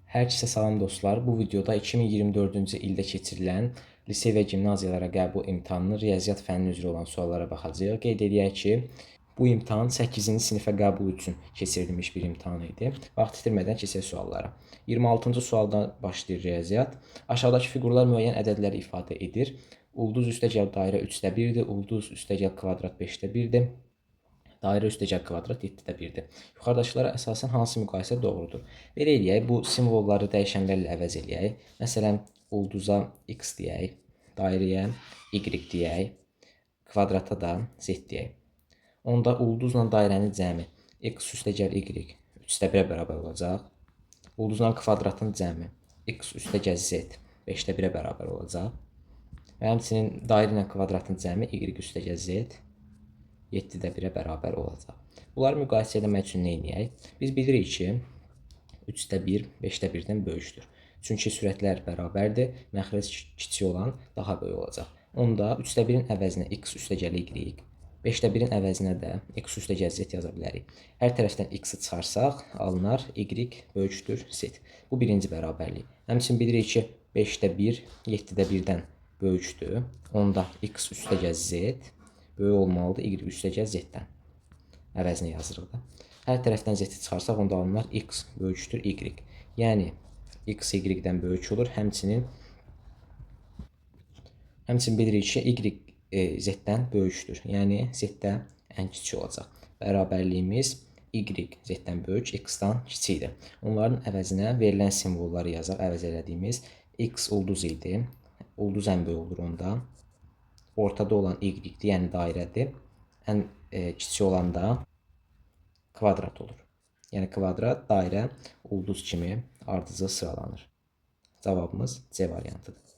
Hər kəsə salam dostlar. Bu videoda 2024-cü ildə keçirilən lisey və gimnaziyalara qəbul imtahanının riyaziyyat fənni üzrə olan suallara baxacağıq. Qeyd edək ki, bu imtahan 8-ci sinifə qəbul üçün keçirilmiş bir imtahan idi. Vaxt itirmədən keçək suallara. 26-cı sualdan başlayır riyaziyyat. Aşağıdakı fiqurlar müəyyən ədədləri ifadə edir. Ulduz üstəgəl dairə 3/1-dir, ulduz üstəgəl kvadrat 5/1-dir. Dairə üstəgəl kvadrat 7/1-dir. Yuxarıdakılara əsasən hansı müqayisə doğrudur? Belə eləyək, bu simvolları dəyişənlərlə əvəz eləyək. Məsələn, ulduza x deyək, dairəyə y deyək, kvadrata da z deyək. Onda ulduzla dairənin cəmi x üstəgəl y 3/1-ə bərabər olacaq. Ulduzla kvadratın cəmi x üstəgəl z 5/1-ə bərabər olacaq. Və həmçinin dairə ilə kvadratın cəmi y üstəgəl z 7/1-ə bərabər olacaq. Bunları müqayisə etmək üçün nə edək? Biz bilirik ki, 3/1 5/1-dən böyükdür. Çünki sürətlər bərabərdir, məxrəc kiçik olan daha böyük olacaq. Onda 3/1-in əvəzinə x üstəgəl y, 5/1-in əvəzinə də x üstəgəl z yaza bilərik. Hər tərəfdən x-i çıxarsaq, alınar y böyükdür z. Bu birinci bərabərlik. Həmçinin bilirik ki, 5/1 7/1-dən böyükdür. Onda x üstəgəl z böyük olmalıdır y üstəgəl z-dən. Əvəzini yazırıq da. Hər tərəfdən z-i çıxarsaq, onda alınar x böyükdür y. Yəni, x y-dən böyük olur. Həmçinin bilirik ki, y z-dən böyükdür. Yəni, z-də ən kiçik olacaq. Bərabərliyimiz y z-dən böyük, x-dan kiçikdir. Onların əvəzinə verilən simvolları yazaq. Əvəz elədiyimiz x ulduz idi. Ulduz ən böyük olur onda. Ortada olan y-dir, yəni dairədir. Ən kiçik olan da kvadrat olur. Yəni kvadrat, dairə, ulduz kimi ardıcıl sıralanır. Cavabımız C variantıdır.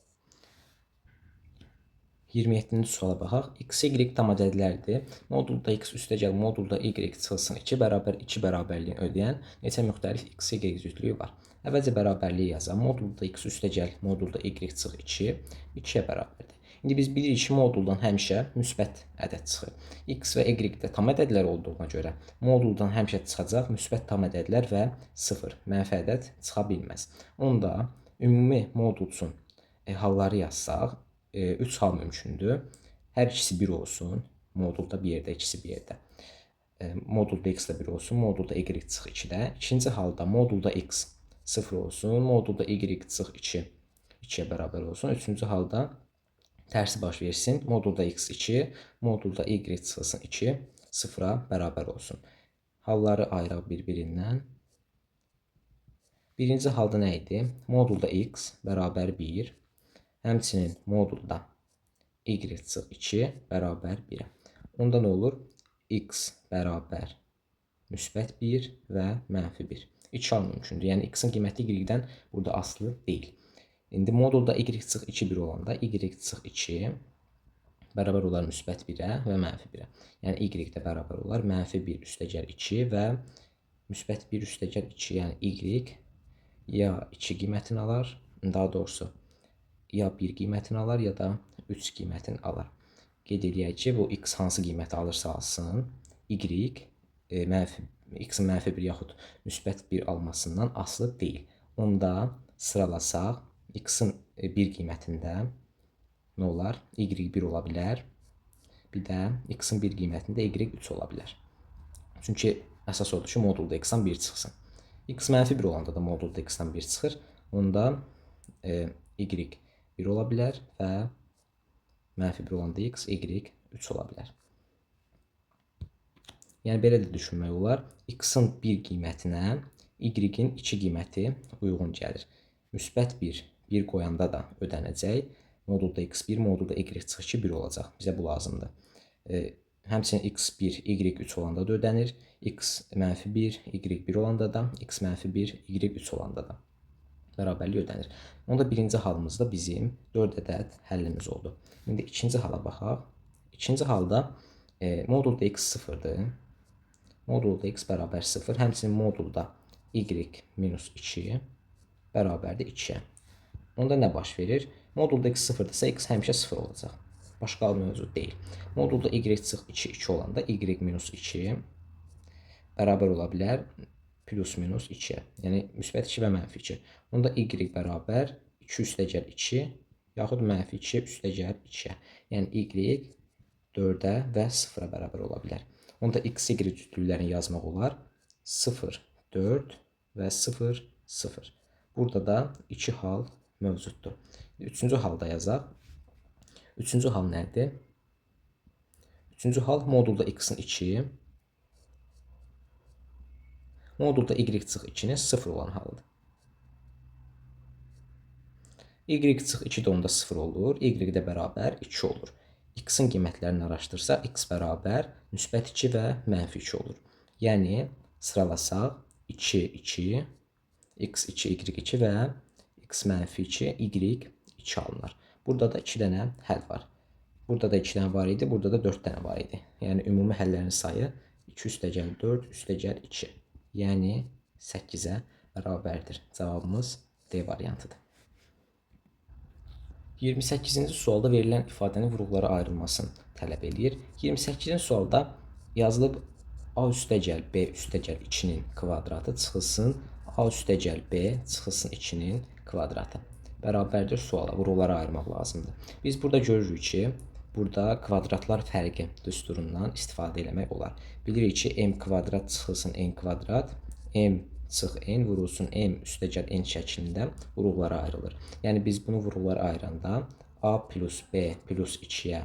27-ci suala baxaq. X, y tam ədədlərdir. Modulda x üstəgəl modulda y çıxılsın 2 bərabər 2 bərabərliyin ödəyən neçə müxtəlif x, y cütlüyü var. Əvvəlcə bərabərliyi yazaq. Modulda x üstəgəl modulda y çıx 2, 2-yə bərabərdir. İndi biz bilirik ki, moduldan həmişə müsbət ədəd çıxır. X və y də tam ədədlər olduğuna görə moduldan həmişə çıxacaq müsbət tam ədədlər və 0, mənfi ədəd çıxa bilməz. Onda ümumi modul üçün halları yazsaq, 3 hal mümkündür. Hər ikisi 1 olsun, modulda bir yerdə, ikisi bir yerdə. Modulda x də 1 olsun, modulda y çıx 2-də. İkinci halda modulda x 0 olsun, modulda y çıx 2, 2-yə bərabər olsun. Üçüncü halda tərsi baş versin. Modulda x 2, modulda y çıxılsın 2, 0-a bərabər olsun. Halları ayıraq bir-birindən. Birinci halda nə idi? Modulda x bərabər 1, həmçinin modulda y çıx 2 bərabər 1-ə. Onda nə olur? X bərabər müsbət 1 və mənfi 1. 2 hal mümkündür. Yəni, x-in qiyməti y-dən burada asılı deyil. İndi modulda y çıx 2 1 olanda y çıx 2 bərabər olar müsbət 1-ə və mənfi 1-ə. Yəni, y də bərabər olar mənfi 1 üstəgəl 2 və müsbət 1 üstəgəl 2. Yəni, y ya 2 qiymətini alar, daha doğrusu ya 1 qiymətini alar, ya da 3 qiymətini alar. Qeyd edək ki, bu x hansı qiyməti alırsa alsın, y x-in mənfi 1 yaxud müsbət 1 almasından asılı deyil. Onda sıralasaq, x-in 1 qiymətində nə olar? Y 1 ola bilər. Bir də x-in 1 qiymətində y 3 ola bilər. Çünki əsas odur ki, modulda x-dan 1 çıxsın. X mənfi 1 olanda da modulda x-dan 1 çıxır. Onda y 1 ola bilər və mənfi 1 olanda x, y 3 ola bilər. Yəni, belə də düşünmək olar. X-in 1 qiymətinə y-in 2 qiyməti uyğun gəlir. Müsbət 1 qoyanda da ödənəcək. Modulda x1, modulda y çıx 2 1 olacaq. Bizə bu lazımdır. Həmçinin x1, y3 olanda da ödənir. X mənfi 1, y1 olanda da, x mənfi 1, y3 olanda da bərabərlik ödənir. Onda birinci halımızda bizim 4 ədəd həllimiz oldu. İndi ikinci hala baxaq. İkinci halda modulda x 0-dır. Modulda x bərabər 0, həmçinin modulda y minus 2 bərabərdir 2-yə. Onda nə baş verir? Modulda x 0-dırsa, x həmişə 0 olacaq. Başqa mövcud deyil. Modulda y çıx 2, 2 olanda y minus 2 bərabər ola bilər plus minus 2-yə. Yəni müsbət 2 və mənfi 2. Onda y bərabər 2 üstəgəl 2 yaxud mənfi 2 üstəgəl 2-yə. Yəni y 4-ə və 0-a bərabər ola bilər. Onda x, y cütlüklərini yazmaq olar. 0, 4 və 0, 0. Burada da 2 hal mövcuddur. Üçüncü halda yazaq. Üçüncü hal nədir? Üçüncü hal modulda x-in 2, modulda y çıx 2-nin 0 olan halıdır. Y çıx 2 də onda 0 olur, y də bərabər 2 olur. X-in qiymətlərini araşdırsa, x bərabər müsbət 2 və mənfi 2 olur. Yəni, sıralasaq 2, 2, x2, y2 və x mənfi 2, y2 alınır. Burada da 2 dənə həll var. Burada da 2 dənə var idi, burada da 4 dənə var idi. Yəni, ümumi həllərin sayı 2 üstəgəl 4 üstəgəl 2. Yəni, 8-ə bərabərdir. Cavabımız D variantıdır. 28-ci sualda verilən ifadənin vurğulara ayrılmasını tələb edir. 28-ci sualda yazılıb A üstəgəl B üstəgəl 2-nin kvadratı çıxılsın A üstəgəl B çıxılsın 2-nin kvadratı. Bərabərdir suala, vurğulara ayırmaq lazımdır. Biz burada görürük ki, burada kvadratlar fərqi düsturundan istifadə eləmək olar. Bilirik ki, m kvadrat çıxılsın n kvadrat, m çıx n vurulsun m üstəgəl n şəklində vurğulara ayrılır. Yəni biz bunu vurğulara ayıranda a plus b plus 2-yə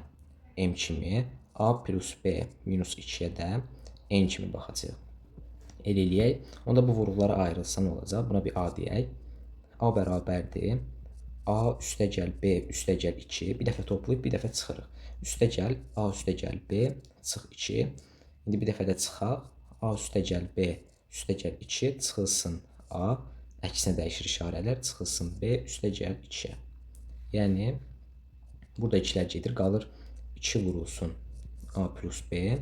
m kimi, a plus b minus 2-yə də n kimi baxacaq. El eləyək. Onda bu vurğulara ayrılsa nə olacaq? Buna bir a deyək. A bərabərdir. A üstəgəl b üstəgəl 2. Bir dəfə toplayıb bir dəfə çıxırıq. Üstəgəl a üstəgəl b çıx 2. İndi bir dəfə də çıxaq. A üstəgəl b üstəgəl 2 çıxılsın a. Əksinə dəyişir işarələr. Çıxılsın b üstəgəl 2-yə. Yəni, burada 2-lər gedir. Qalır 2 vurulsun a plus b.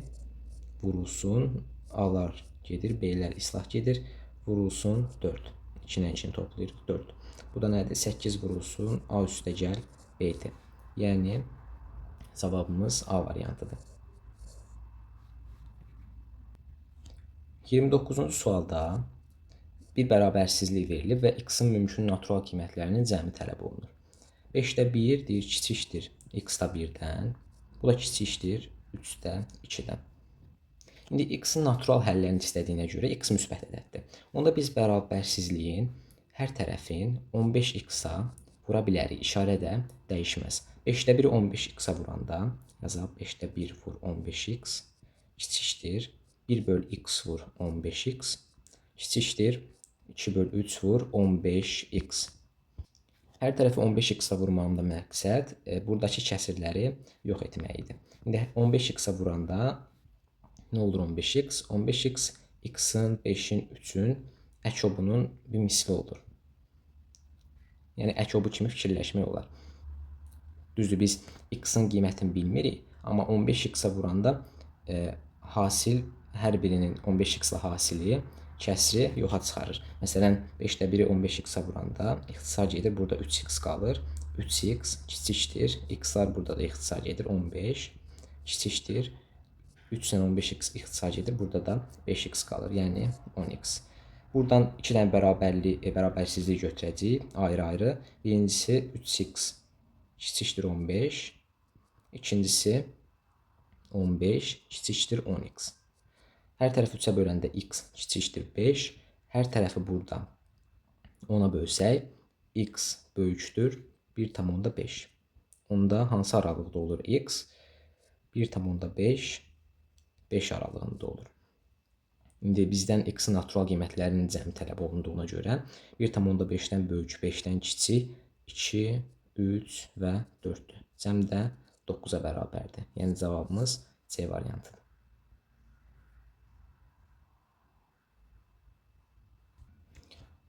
Vurulsun a-lar gedir. B-lər islah gedir. Vurulsun 4. 2-lə 2-ni toplayırıq 4. Bu da nədir? 8 vurulsun a üstəgəl b-dir. Yəni, cavabımız A variantıdır. 29-cu sualda bir bərabərsizlik verilib və x-in mümkün natural qiymətlərinin cəmi tələb olunur. 5-də 1 deyir, kiçikdir x-da 1-dən. Bu da kiçikdir 3-də 2-dən. İndi x-in natural həllərini istədiyinə görə x müsbət ədəddir. Onda biz bərabərsizliyin hər tərəfin 15x-a vura bilərik. İşarə də dəyişməz. 5-də 1-i 15x-a vuranda yazaq 5-də 1 vur 15x kiçikdir 1 böl x vur 15x kiçikdir 2 böl 3 vur 15x. Hər tərəfi 15x-a vurmağın da məqsəd buradakı kəsirləri yox etmək idi. İndi 15x-a vuranda nə olur 15x? 15x x-in, 5-in, 3-ün əkobunun bir misli olur. Yəni, əkobu kimi fikirləşmək olar. Düzdür, biz x-in qiymətini bilmirik, amma 15x-a vuranda hasil hər birinin 15x-la hasili kəsri yoxa çıxarır. Məsələn, 5-də 1-i 15x-a vuranda ixtisar gedir, burada 3x qalır. 3x kiçikdir, x-lar burada da ixtisar gedir, 15 kiçikdir. 3 ilə 15x ixtisar gedir, burada da 5x qalır, yəni 10x. Buradan 2 dənə bərabərsizlik götürəcəyik, ayrı-ayrı. Birincisi 3x kiçikdir 15, ikincisi 15 kiçikdir 10x. Hər tərəfi 3-ə böləndə x kiçikdir 5, hər tərəfi burada 10-a bölsək, x böyükdür 1,5. Onda hansı aralıqda olur x? 1,5, 5 aralığında olur. İndi bizdən x-in natural qiymətlərinin cəmi tələb olunduğuna görə 1,5-dən böyük, 5-dən kiçik, 2, 3 və 4-dür. Cəm də 9-a bərabərdir. Yəni, cavabımız C variantıdır.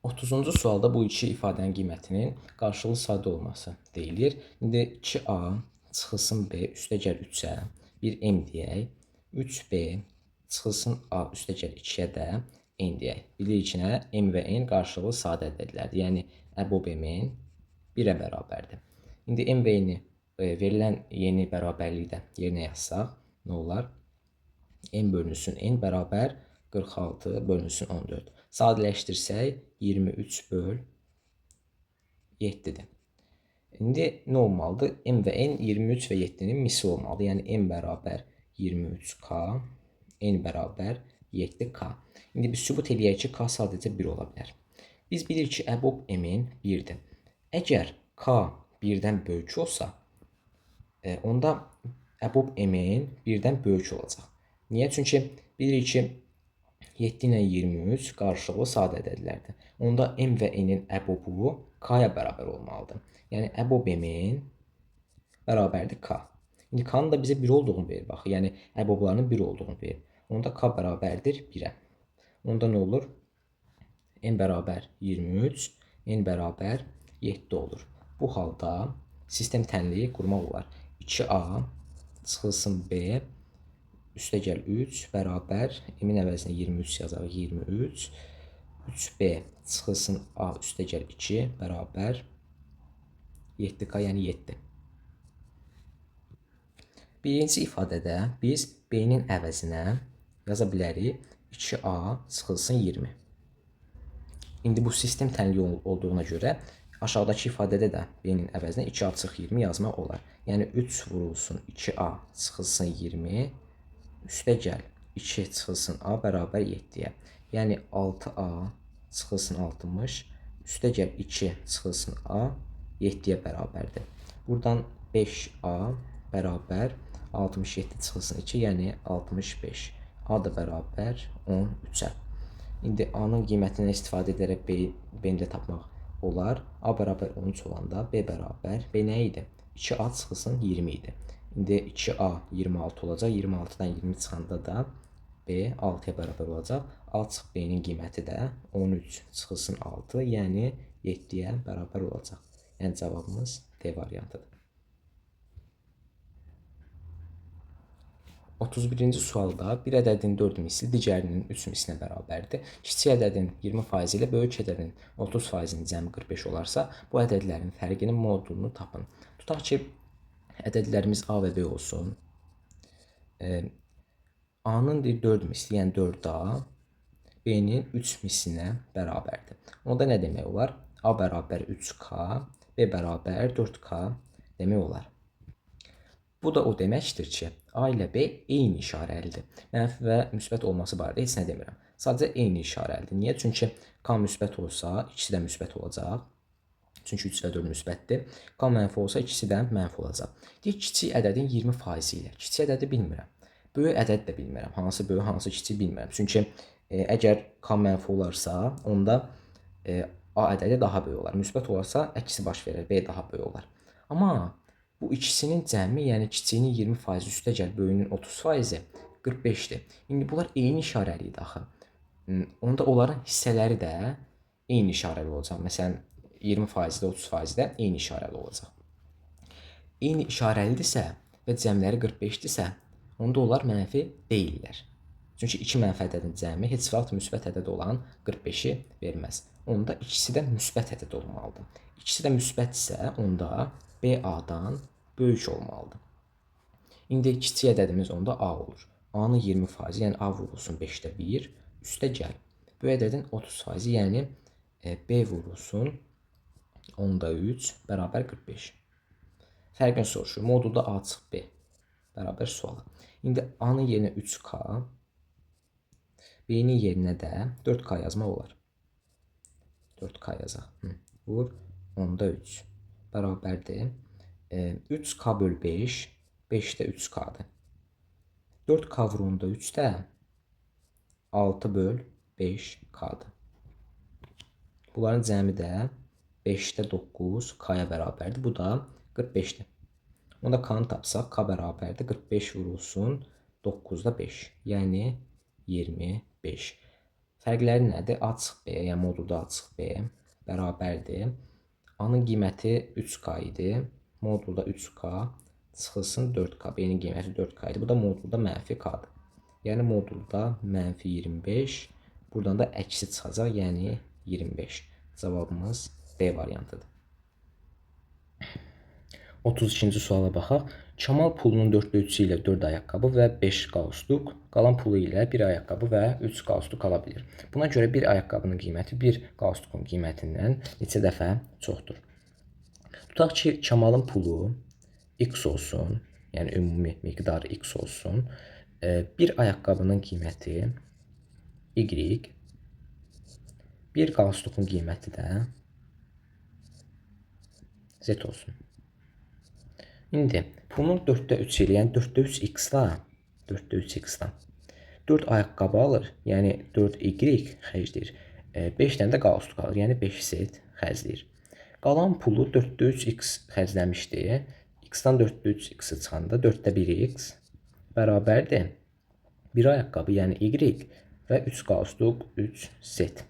30-cu sualda bu iki ifadənin qiymətinin qarşılıqlı sadə olması deyilir. İndi 2a çıxılsın b üstəgəl 3-ə bir m deyək. 3b çıxılsın a üstəgəl 2-yə də n deyək. Bilirik ki, m və n qarşılıqlı sadə ədədlərdir. Yəni, əbob m-in 1-ə bərabərdir. İndi m və n-i verilən yeni bərabərlikdə yerinə yazsaq, nə olar? M bölünsün n bərabər 46 bölünsün 14. Sadələşdirsək 23 böl 7-dir. İndi nə olmalıdır? M və N 23 və 7-nin misli olmalıdır. Yəni M bərabər 23K, N bərabər 7K. İndi biz sübut eləyək ki, K sadəcə 1 ola bilər. Biz bilirik ki, əbob M-in 1-dir. Əgər K 1-dən böyük olsa, onda əbob M-in 1-dən böyük olacaq. Niyə? Çünki bilirik ki, 7 ilə 23 qarşılıqlı sadə ədədlərdir. Onda M və N-in əbobu K-ya bərabər olmalıdır. Yəni əbob M-in bərabərdir K. İndi K-nın da bizə 1 olduğunu verir. Bax, yəni əboblarının 1 olduğunu verir. Onda K bərabərdir 1-ə. Onda nə olur? N bərabər 23, N bərabər 7 olur. Bu halda sistem tənliyi qurmaq olar. 2A çıxılsın B üstəgəl 3 bərabər M-in əvəzinə 23 yazarıq, 23. 3B çıxılsın A üstəgəl 2 bərabər 7K, yəni 7. Birinci ifadədə biz B-nin əvəzinə yaza bilərik 2A çıxılsın 20. İndi bu sistem tənliyi olduğuna görə aşağıdakı ifadədə də B-nin əvəzinə 2A çıx 20 yazmaq olar. Yəni 3 vurulsun 2A çıxılsın 20 üstəgəl 2 çıxılsın A bərabər 7-yə. Yəni 6A çıxılsın 60 üstəgəl 2 çıxılsın A 7-yə bərabərdir. Buradan 5A bərabər 67 çıxılsın 2, yəni 65. A da bərabər 13-ə. İndi A-nın qiymətindən istifadə edərək B-ni də tapmaq olar. A bərabər 13 olanda B bərabər, B nə idi? 2A çıxılsın 20 idi. İndi 2A 26 olacaq. 26-dan 20 çıxanda da B 6-ya bərabər olacaq. A çıx B-nin qiyməti də 13 çıxılsın 6, yəni 7-yə bərabər olacaq. Yəni cavabımız D variantıdır. 31-ci sualda bir ədədin 4 misli digərinin 3 mislinə bərabərdir. Kiçik ədədin 20% ilə böyük ədədin 30%-nin cəmi 45 olarsa, bu ədədlərin fərqinin modulunu tapın. Tutaq ki, ədədlərimiz A və B olsun. A-nın 4 misli, yəni 4A, B-nin 3 mislinə bərabərdir. Onda nə demək olar? A bərabər 3K, B bərabər 4K demək olar. Bu da o deməkdir ki, A ilə B eyni işarəlidir. Mənfi və müsbət olması barədə heç nə demirəm. Sadəcə eyni işarəlidir. Niyə? Çünki K müsbət olsa, ikisi də müsbət olacaq. Çünki 3 və 4 müsbətdir. K mənfi olsa, ikisi də mənfi olacaq. Deyək, kiçik ədədin 20% ilə. Kiçik ədədi bilmirəm. Böyük ədəd də bilmirəm. Hansı böyük, hansı kiçik bilmirəm. Çünki əgər K mənfi olarsa, onda A ədədi daha böyük olar. Müsbət olarsa, əksi baş verir. B daha böyük olar. Amma bu ikisinin cəmi, yəni kiçiyinin 20% üstəgəl böyüyünün 30%-i 45-dir. İndi bunlar eyni işarəli idi axı. Onda onların hissələri də eyni işarəli olacaq. Məsələn, 20%-də, 30%-də eyni işarəli olacaq. Eyni işarəlidirsə və cəmləri 45-dirsə, onda onlar mənfi deyillər. Çünki iki mənfi ədədin cəmi heç vaxt müsbət ədəd olan 45-i verməz. Onda ikisi də müsbət ədəd olmalıdır. İkisi də müsbətsə, onda B A-dan böyük olmalıdır. İndi kiçik ədədimiz onda A olur. A-nın 20%, yəni A vurulsun 5-də 1, üstəgəl. Bu ədədin 30%, yəni B vurulsun 10-da 3 bərabər 45. Fərqini soruşur. Modulda A çıx B bərabər suala. İndi A-nın yerinə 3K, B-nin yerinə də 4K yazmaq olar. 4K yazaq. Vur 10-da 3 bərabərdir. 3K böl 5, 5-də 3K-dır. 4K vur 10-da 3-də 6 böl 5K-dır. Bunların cəmi də 5-də 9 K-ya bərabərdir. Bu da 45-dir. Onda K-nı tapsaq, K bərabərdir. 45 vurulsun 9-da 5, yəni 25. Fərqləri nədir? A çıx B, yəni modulda A çıx B bərabərdir. A-nın qiyməti 3K idi. Modulda 3K çıxılsın 4K. B-nin qiyməti 4K idi. Bu da modulda mənfi K-dır. Yəni modulda mənfi 25. Buradan da əksi çıxacaq, yəni 25. Cavabımız D variantıdır. 32-ci suala baxaq. Kamal pulunun 4/3-ü ilə 4 ayaqqabı və 5 qalstuk, qalan pulu ilə 1 ayaqqabı və 3 qalstuk ala bilir. Buna görə bir ayaqqabının qiyməti 1 qalstukun qiymətindən neçə dəfə çoxdur? Tutaq ki, Kamalın pulu x olsun, yəni ümumi miqdarı x olsun. Bir ayaqqabının qiyməti y, bir qalstukun qiyməti də z olsun. İndi pulun 4/3 ilə, yəni 4/3x-la 4 ayaqqabı alır, yəni 4y xərcləyir. 5 dənə də qalstuk alır, yəni 5z xərcləyir. Qalan pulu 4/3x xərcləmişdi. X-dan 4/3x çıxanda 4/1x bərabərdir. Bir ayaqqabı, yəni y və 3 qalstuk 3z.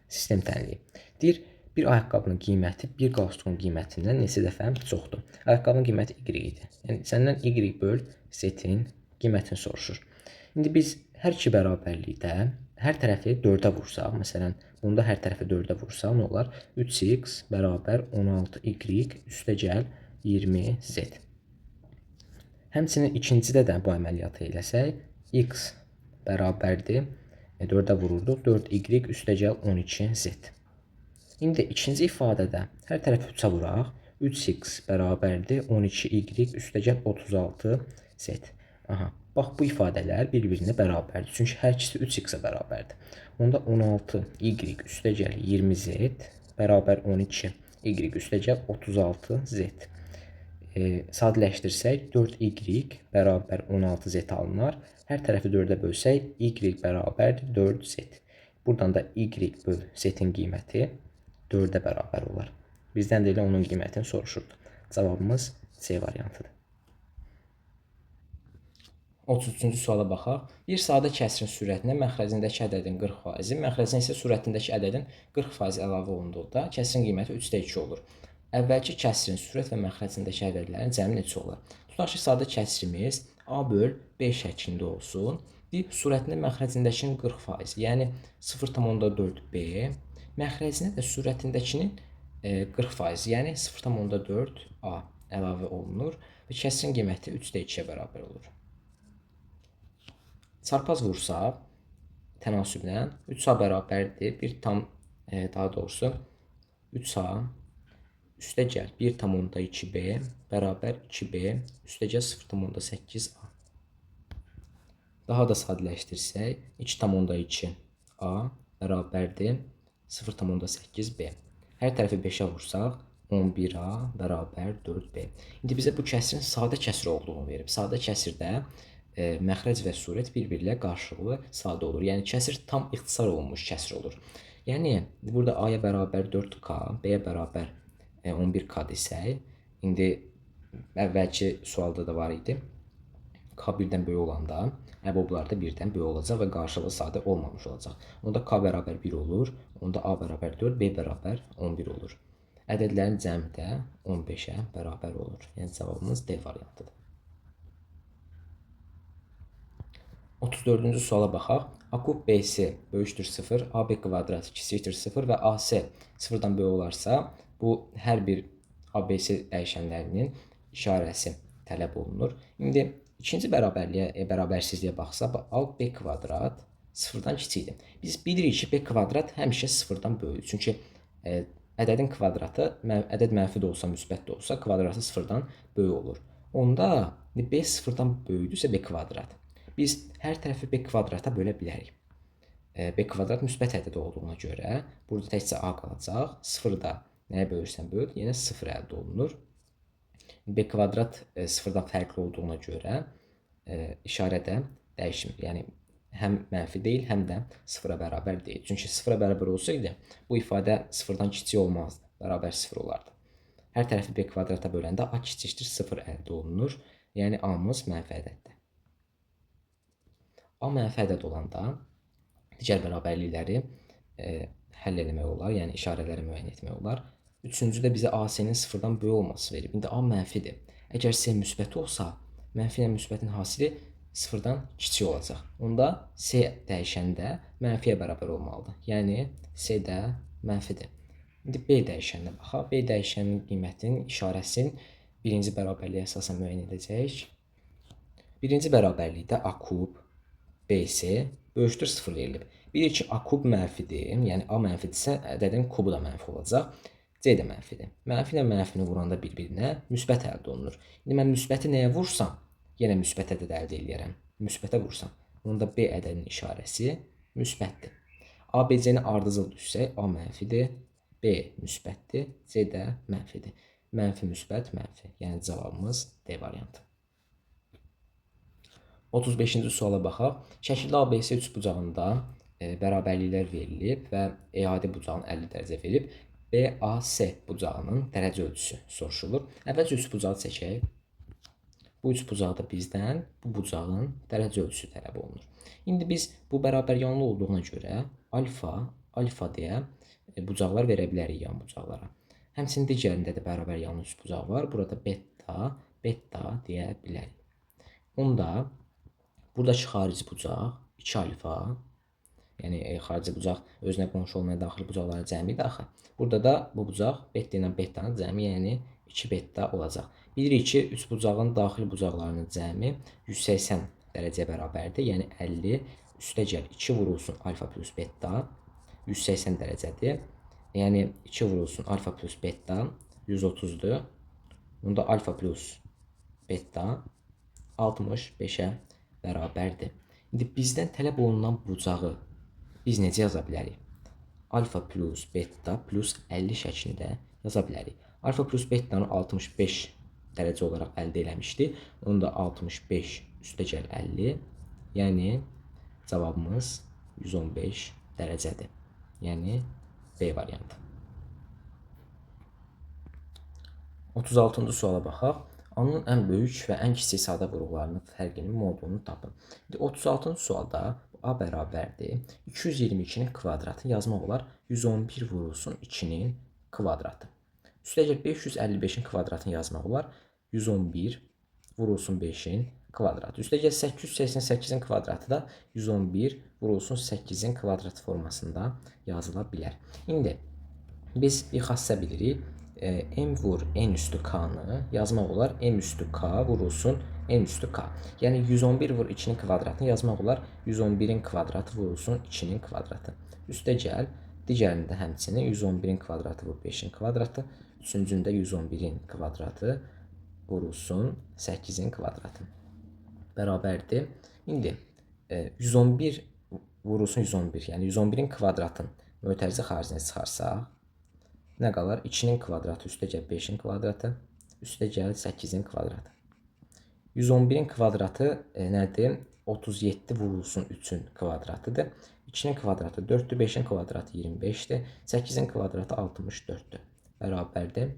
Sistem tənliyi. Deyir, bir ayaqqabının qiyməti bir qalstukun qiymətindən neçə dəfə çoxdur? Ayaqqabının qiyməti y idi. Yəni səndən y böl z-in qiymətini soruşur. İndi biz hər iki bərabərlikdə hər tərəfi 4-ə vursaq, məsələn, bunda hər tərəfi 4-ə vursaq nə olar? 3x bərabər 16y üstəgəl 20z. Həmçinin ikincidə də bu əməliyyatı eləsək, x bərabərdir 4-ə vururduq, 4y üstəgəl 12z. İndi ikinci ifadədə hər tərəfi 3-ə vuraq, 3x bərabərdir 12y üstəgəl 36z. Bax, bu ifadələr bir-birinə bərabərdir. Çünki hər ikisi 3x-ə bərabərdir. Onda 16y üstəgəl 20z bərabər 12y üstəgəl 36z. Sadələşdirsək, 4y bərabər 16z alınar. Hər tərəfi 4-ə bölsək, y bərabər 4z. Buradan da y böl z-in qiyməti 4-ə bərabər olar. Bizdən də elə onun qiymətini soruşurdu. Cavabımız C variantıdır. 33-cü suala baxaq. Bir sadə kəsrin sürətinə məxrəcindəki ədədin 40%, məxrəcinə isə sürətindəki ədədin 40% əlavə olunduqda kəsrin qiyməti 3/2 olur. Əvvəlki kəsrin sürət və məxrəcindəki ədədlərin cəmi neçə olur? Tutaq ki, sadə kəsrimiz A böl B şəklində olsun. Bir sürətində məxrəcindəkinin 40%, yəni 0,4B, məxrəcinə də sürətindəkinin 40%, yəni 0,4A əlavə olunur və kəsrin qiyməti 3/2-yə bərabər olur. Çarpaz vursaq, tənasüblə 3A bərabərdir, daha doğrusu 3A üstəgəl 1,2B bərabər 2B üstəgəl 0,8A. Daha da sadələşdirsək, 2,2A bərabərdir 0,8B. Hər tərəfi 5-ə vursaq, 11A bərabər 4B. İndi bizə bu kəsrin sadə kəsr olduğunu verib. Sadə kəsrdə məxrəc və surət bir-birlə qarşılıqlı sadə olur. Yəni, kəsr tam ixtisar olunmuş kəsr olur. Yəni, burada A-ya bərabər 4K, B-yə bərabər 11K desək, indi əvvəlki sualda da var idi. K birdən böyük olanda, əboblar da birdən böyük olacaq və qarşılıqlı sadə olmamış olacaq. Onda K bərabər 1 olur, onda A bərabər 4, B bərabər 11 olur. Ədədlərin cəmi də 15-ə bərabər olur. Yəni, cavabımız D variantıdır. 34-cü suala baxaq. Akub BC böyükdür 0, AB kvadrat kiçikdir 0 və AC 0-dan böyük olarsa, bu hər bir ABC dəyişənlərinin işarəsi tələb olunur. İndi ikinci bərabərsizliyə baxsaq, AB kvadrat 0-dan kiçikdir. Biz bilirik ki, B kvadrat həmişə 0-dan böyükdür. Çünki ədədin kvadratı, ədəd mənfi də olsa, müsbət də olsa, kvadratı 0-dan böyük olur. Onda B 0-dan böyükdürsə B kvadrat. Biz hər tərəfi B kvadrata bölə bilərik. B kvadrat müsbət ədəd olduğuna görə burada təkcə A qalacaq. 0 da nəyə bölürsən böl, yenə 0 əldə olunur. B kvadrat 0-dan fərqli olduğuna görə işarə də dəyişmir. Yəni, həm mənfi deyil, həm də 0-a bərabər deyil. Çünki 0-a bərabər olsaydı, bu ifadə 0-dan kiçik olmazdı. Bərabər 0 olardı. Hər tərəfi B kvadrata böləndə A kiçikdir 0 əldə olunur. Yəni, A-mız mənfi ədəddir. A mənfi ədəd olanda digər bərabərlikləri həll etmək olar, yəni işarələri müəyyən etmək olar. Üçüncüdə bizə AC-nin 0-dan böyük olması verib. İndi A mənfidir. Əgər C müsbət olsa, mənfi ilə müsbətin hasili 0-dan kiçik olacaq. Onda C dəyişəndə mənfiyə bərabər olmalıdır. Yəni, C də mənfidir. İndi B dəyişəninə baxaq. B dəyişəninin qiymətinin işarəsinin birinci bərabərliyə əsasən müəyyən edəcəyik. Birinci bərabərlikdə A kub BC böyükdür 0 verilib. Bilir ki, A kub mənfidir, yəni A mənfidirsə, ədədin kubu da mənfi olacaq. C də mənfidir. Mənfi ilə mənfini vuranda bir-birinə müsbət əldə olunur. İndi mən müsbəti nəyə vursam, yenə müsbət ədəd əldə edərəm. Müsbətə vursam, onda B ədədinin işarəsi müsbətdir. ABC-ni ardıcıl düşsək, A mənfidir, B müsbətdir, C də mənfidir. Mənfi, müsbət, mənfi. Yəni cavabımız D variantı. 35-ci suala baxaq. Şəkildə ABC üçbucağında bərabərliklər verilib və EAD bucağının 50 dərəcə verilib. BAC bucağının dərəcə ölçüsü soruşulur. Əvvəlcə üçbucağı çəkək. Bu üçbucaqda bizdən bu bucağın dərəcə ölçüsü tələb olunur. İndi biz bu bərabər yanlı olduğuna görə alfa deyə bucaqlar verə bilərik yan bucaqlara. Həmçinin digərində də bərabər yanlı üçbucaq var. Burada beta deyə bilərik. Onda buradakı xarici bucaq 2 alfa, yəni xarici bucaq özünə qonşu olmayan daxili bucaqların cəmidir axı. Burada da bu bucaq beta ilə betanın cəmi, yəni 2 beta olacaq. Bilirik ki, üç bucağın daxili bucaqlarının cəmi 180 dərəcəyə bərabərdir. Yəni 50 üstə gəl 2 vurulsun alfa plus beta 180 dərəcədir. Yəni 2 vurulsun alfa plus beta 130-dur. Bunda alfa plus beta 65-ə bərabərdir. İndi bizdən tələb olunan bucağı biz necə yaza bilərik? Alfa plus beta plus 50 şəklində yaza bilərik. Alfa plus betanı 65 dərəcə olaraq əldə eləmişdik. Onu da 65 üstə gəl 50. Yəni cavabımız 115 dərəcədir. Yəni B variantı. 36-cı suala baxaq. Onun ən böyük və ən kiçik sadə vuruqlarının fərqinin modulunu tapın. 36-cı sualda A bərabərdir. 222-nin kvadratı yazmaq olar 111 vurulsun 2-nin kvadratı. Üstə gəl 555-in kvadratını yazmaq olar 111 vurulsun 5-in kvadratı. Üstə gəl 888-in kvadratı da 111 vurulsun 8-in kvadratı formasında yazıla bilər. İndi biz bir xassə bilirik. M vur n üstü k-nı yazmaq olar m üstü k vurulsun n üstü k. Yəni 111 vur 2-nin kvadratını yazmaq olar 111-in kvadratı vurulsun 2-nin kvadratı. Üstə gəl, digərində həmçinin 111-in kvadratı vur 5-in kvadratı, üçüncündə 111-in kvadratı vurulsun 8-in kvadratı. Bərabərdir. İndi 111 vurulsun 111, yəni 111-in kvadratın mötərizə xaricinə çıxarsaq, nə qalar? 2-nin kvadratı üstə gəl 5-in kvadratı, üstə gəl 8-in kvadratı. 111-in kvadratı nədir? 37 vurulsun 3-ün kvadratıdır. 2-nin kvadratı 4-dür, 5-in kvadratı 25-dir, 8-in kvadratı 64-dür. Bərabərdir.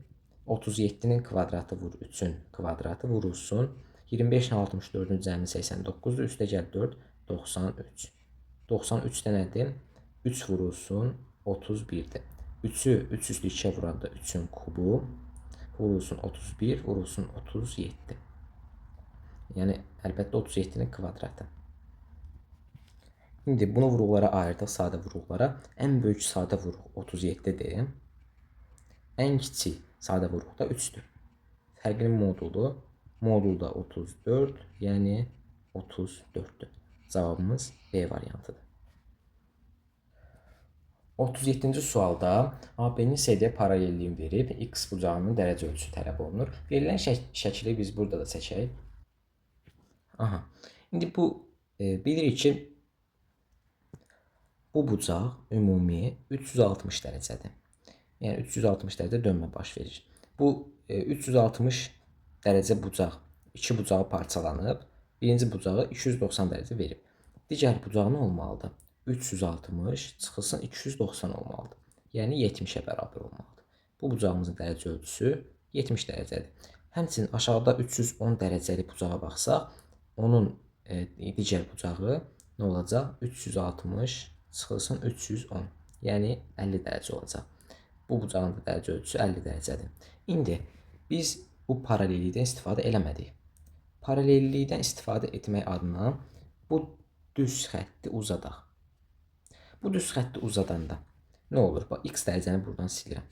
37-nin kvadratı vur 3-ün kvadratı vurulsun. 25 ilə 64-ün cəmi 89-dur, üstə gəl 4, 93. 93-də nədir? 3 vurulsun 31-dir. 3-ü 3 üstü 2-yə vuranda 3-ün kubu vurulsun 31, vurulsun 37. Yəni, əlbəttə 37-nin kvadratı. İndi bunu vuruqlara ayırdıq, sadə vuruqlara. Ən böyük sadə vuruq 37-dir. Ən kiçik sadə vuruq da 3-dür. Fərqinin modulda 34, yəni 34-dür. Cavabımız B variantıdır. 37-ci sualda AB-nin CD paralelliyin verib, X bucağının dərəcə ölçüsü tələb olunur. Verilən şəkili biz burada da çəkək. Aha. İndi bu bilirik ki, bu bucaq ümumi 360 dərəcədir. Yəni 360 dərəcə dönmə baş verir. Bu 360 dərəcə bucaq iki bucağı parçalanıb, birinci bucağı 290 dərəcə verib. Digər bucağı nə olmalıdır? 360 çıxılsın 290 olmalıdır. Yəni 70-ə bərabər olmalıdır. Bu bucağımızın dərəcə ölçüsü 70 dərəcədir. Həmçinin aşağıda 310 dərəcəli bucağa baxsaq, onun digər bucağı nə olacaq? 360 çıxılsın 310. Yəni 50 dərəcə olacaq. Bu bucağın da dərəcə ölçüsü 50 dərəcədir. İndi biz bu paralellikdən istifadə eləmədik. Paralellikdən istifadə etmək adına bu düz xətti uzadaq. Bu düz xətti uzadanda nə olur? Bax, x dərəcəni buradan silirəm.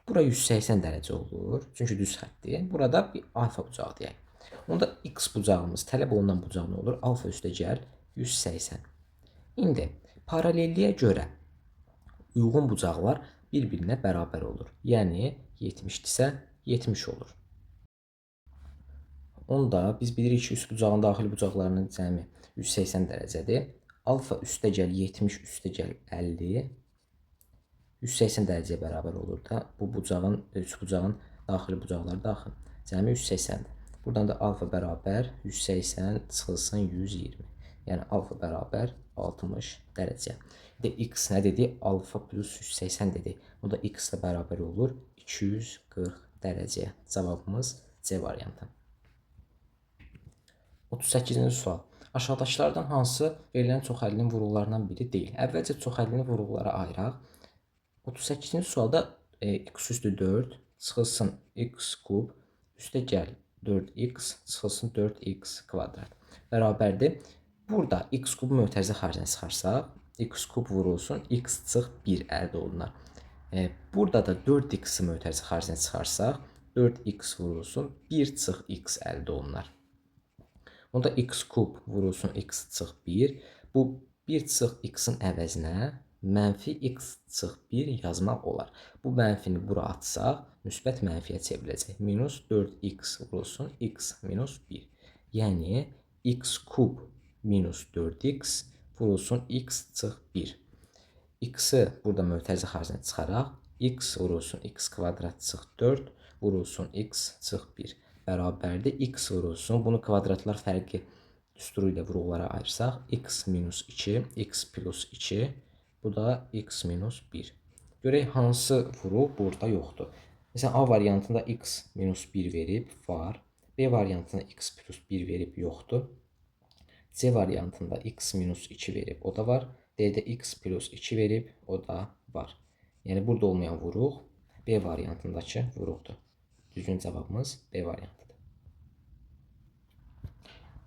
Bura 180 dərəcə olur. Çünki düz xəttdir. Burada bir alfa bucağı deyək. Onda x bucağımız, tələb olunan bucaq nə olur? Alfa üstə gəl 180. İndi paralelliyə görə uyğun bucaqlar bir-birinə bərabər olur. Yəni 70-dirsə 70 olur. Onda biz bilirik ki, üst bucağın daxili bucaqlarının cəmi 180 dərəcədir. Alfa üstə gəl 70 üstə gəl 50 180 dərəcəyə bərabər olur da. Bu bucağın, üst bucağın daxili bucaqları daxil. Cəmi 180-dir. Buradan da alfa bərabər 180 çıxılsın 120. Yəni alfa bərabər 60 dərəcə. İndi x nə dedi? Alfa plus 180 dedi. O da x ilə bərabər olur 240 dərəcəyə. Cavabımız C variantı. 38-ci sual. Aşağıdakılardan hansı verilən çoxhəllinin vurğularından biri deyil? Əvvəlcə çoxhəllini vurğulara ayıraq. 38-ci sualda x üstü 4 çıxılsın x kub üstə gəl 4x çıxılsın 4x kvadrat bərabərdir. Burada x kubu mötərizə xaricinə çıxarsaq, x kub vurulsun, x çıx 1 əldə olunar. Burada da 4x-i mötərizə xaricinə çıxarsaq, 4x vurulsun, 1 çıx x əldə olunar. Onda x kub vurulsun, x çıx 1. Bu 1 çıx x-in əvəzinə mənfi x çıx 1 yazmaq olar. Bu mənfini bura atsaq, müsbət mənfiyə çevriləcək. Minus 4x vurulsun, x minus 1. Yəni, x kub minus 4x vurulsun, x çıx 1. X-i burada mötərizə xaricinə çıxaraq, x vurulsun, x kvadrat çıx 4 vurulsun, x çıx 1 bərabərdir. X vurulsun, bunu kvadratlar fərqi düsturu ilə vurğulara ayırsaq, x minus 2, x plus 2, bu da x minus 1. Görək, hansı vuruq burada yoxdur. Məsələn, A variantında x minus 1 verib, var. B variantında x plus 1 verib, yoxdur. C variantında x minus 2 verib, o da var. D'də x plus 2 verib, o da var. Yəni, burada olmayan vuruq B variantındakı vuruqdur. Düzgün cavabımız B variantıdır.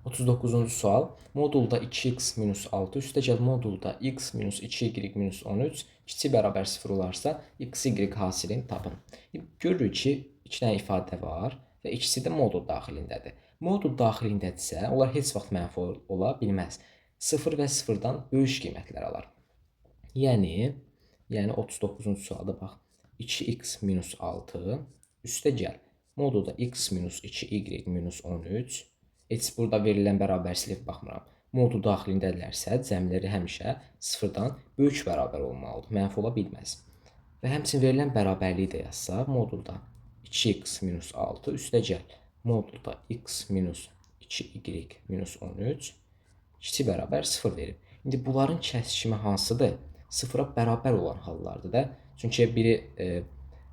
39-cu sual. Modulda 2x minus 6 üstə gəl modulda x minus 2y minus 13 kiçik bərabər 0 olarsa x, y hasilini tapın. Görürük ki, 2 dənə ifadə var və ikisi də modul daxilindədir. Modul daxilindədirsə, onlar heç vaxt mənfi ola bilməz. 0 və 0-dan böyük qiymətlər alar. Yəni 39-cu sualda bax, 2x minus 6 üstə gəl modulda x minus 2y minus 13. Heç burada verilən bərabərsizlik baxmıram. Modul daxilindədirlərsə, cəmləri həmişə 0-dan böyük bərabər olmalıdır. Mənfi ola bilməz. Və həmçinin verilən bərabərliyi də yazsaq, modulda 2x minus 6 üstə gəl modulda x minus 2y minus 13 kiçik bərabər 0 verib. İndi bunların kəsişimi hansıdır? 0-a bərabər olan hallardır da. Çünki biri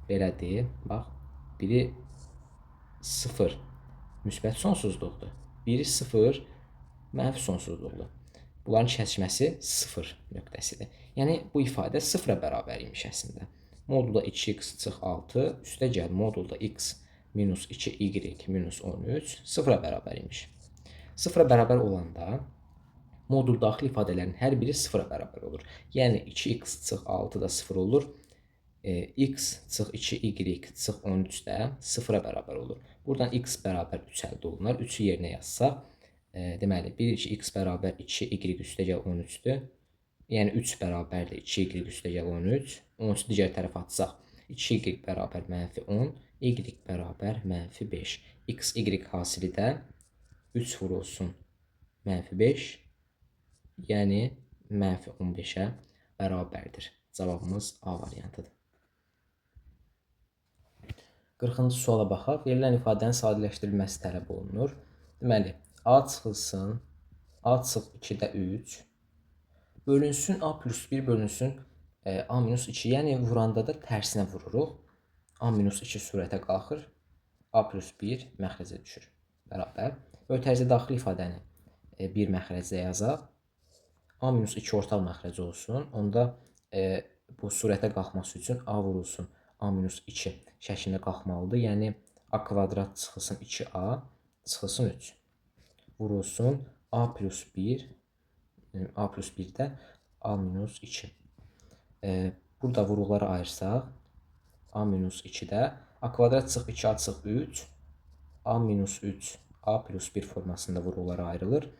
belədir, bax, biri 0 müsbət sonsuzluqdur. Biri 0 mənfi sonsuzluqdur. Bunların kəsişməsi 0 nöqtəsidir. Yəni, bu ifadə 0-a bərabər imiş əslində. Modulda 2x çıx 6 üstə gəl modulda x minus 2y minus 13 0-a bərabər imiş. 0-a bərabər olanda modul daxil ifadələrin hər biri 0-a bərabər olur. Yəni, 2x çıx 6 da 0 olur. X çıx 2y çıx 13 də 0-a bərabər olur. Buradan x bərabər 3 əldə olunar. 3-ü yerinə yazsaq, deməli, bilir ki, x bərabər 2y üstə gəl 13-dür. Yəni, 3 bərabərdir 2y üstə gəl 13. 13-ü digər tərəfə atsaq, 2y bərabər mənfi 10, y bərabər mənfi 5. X, y hasili də 3 vurulsun mənfi 5, yəni mənfi 15-ə bərabərdir. Cavabımız A variantıdır. 40-cı suala baxaq. Verilən ifadənin sadələşdirilməsi tələb olunur. Deməli, A çıxılsın, A çıx 2-də 3, bölünsün A plus 1 bölünsün A minus 2. Yəni, vuranda da tərsinə vururuq. A minus 2 surətə qalxır, A plus 1 məxrəcə düşür. Bərabər. Mötərizə daxil ifadəni bir məxrəcdə yazaq. A minus 2 ortaq məxrəc olsun. Onda bu surətə qalxması üçün A vurulsun A minus 2 şəklində qalxmalıdır. Yəni, A kvadrat çıxılsın 2A çıxılsın 3. Vurulsun A plus 1, A plus 1-də A minus 2. Burada vuruqları ayırsaq, a minus 2-də a kvadrat çıx 2 a çıx 3 a minus 3 a plus 1 formasında vuruqlara ayrılır.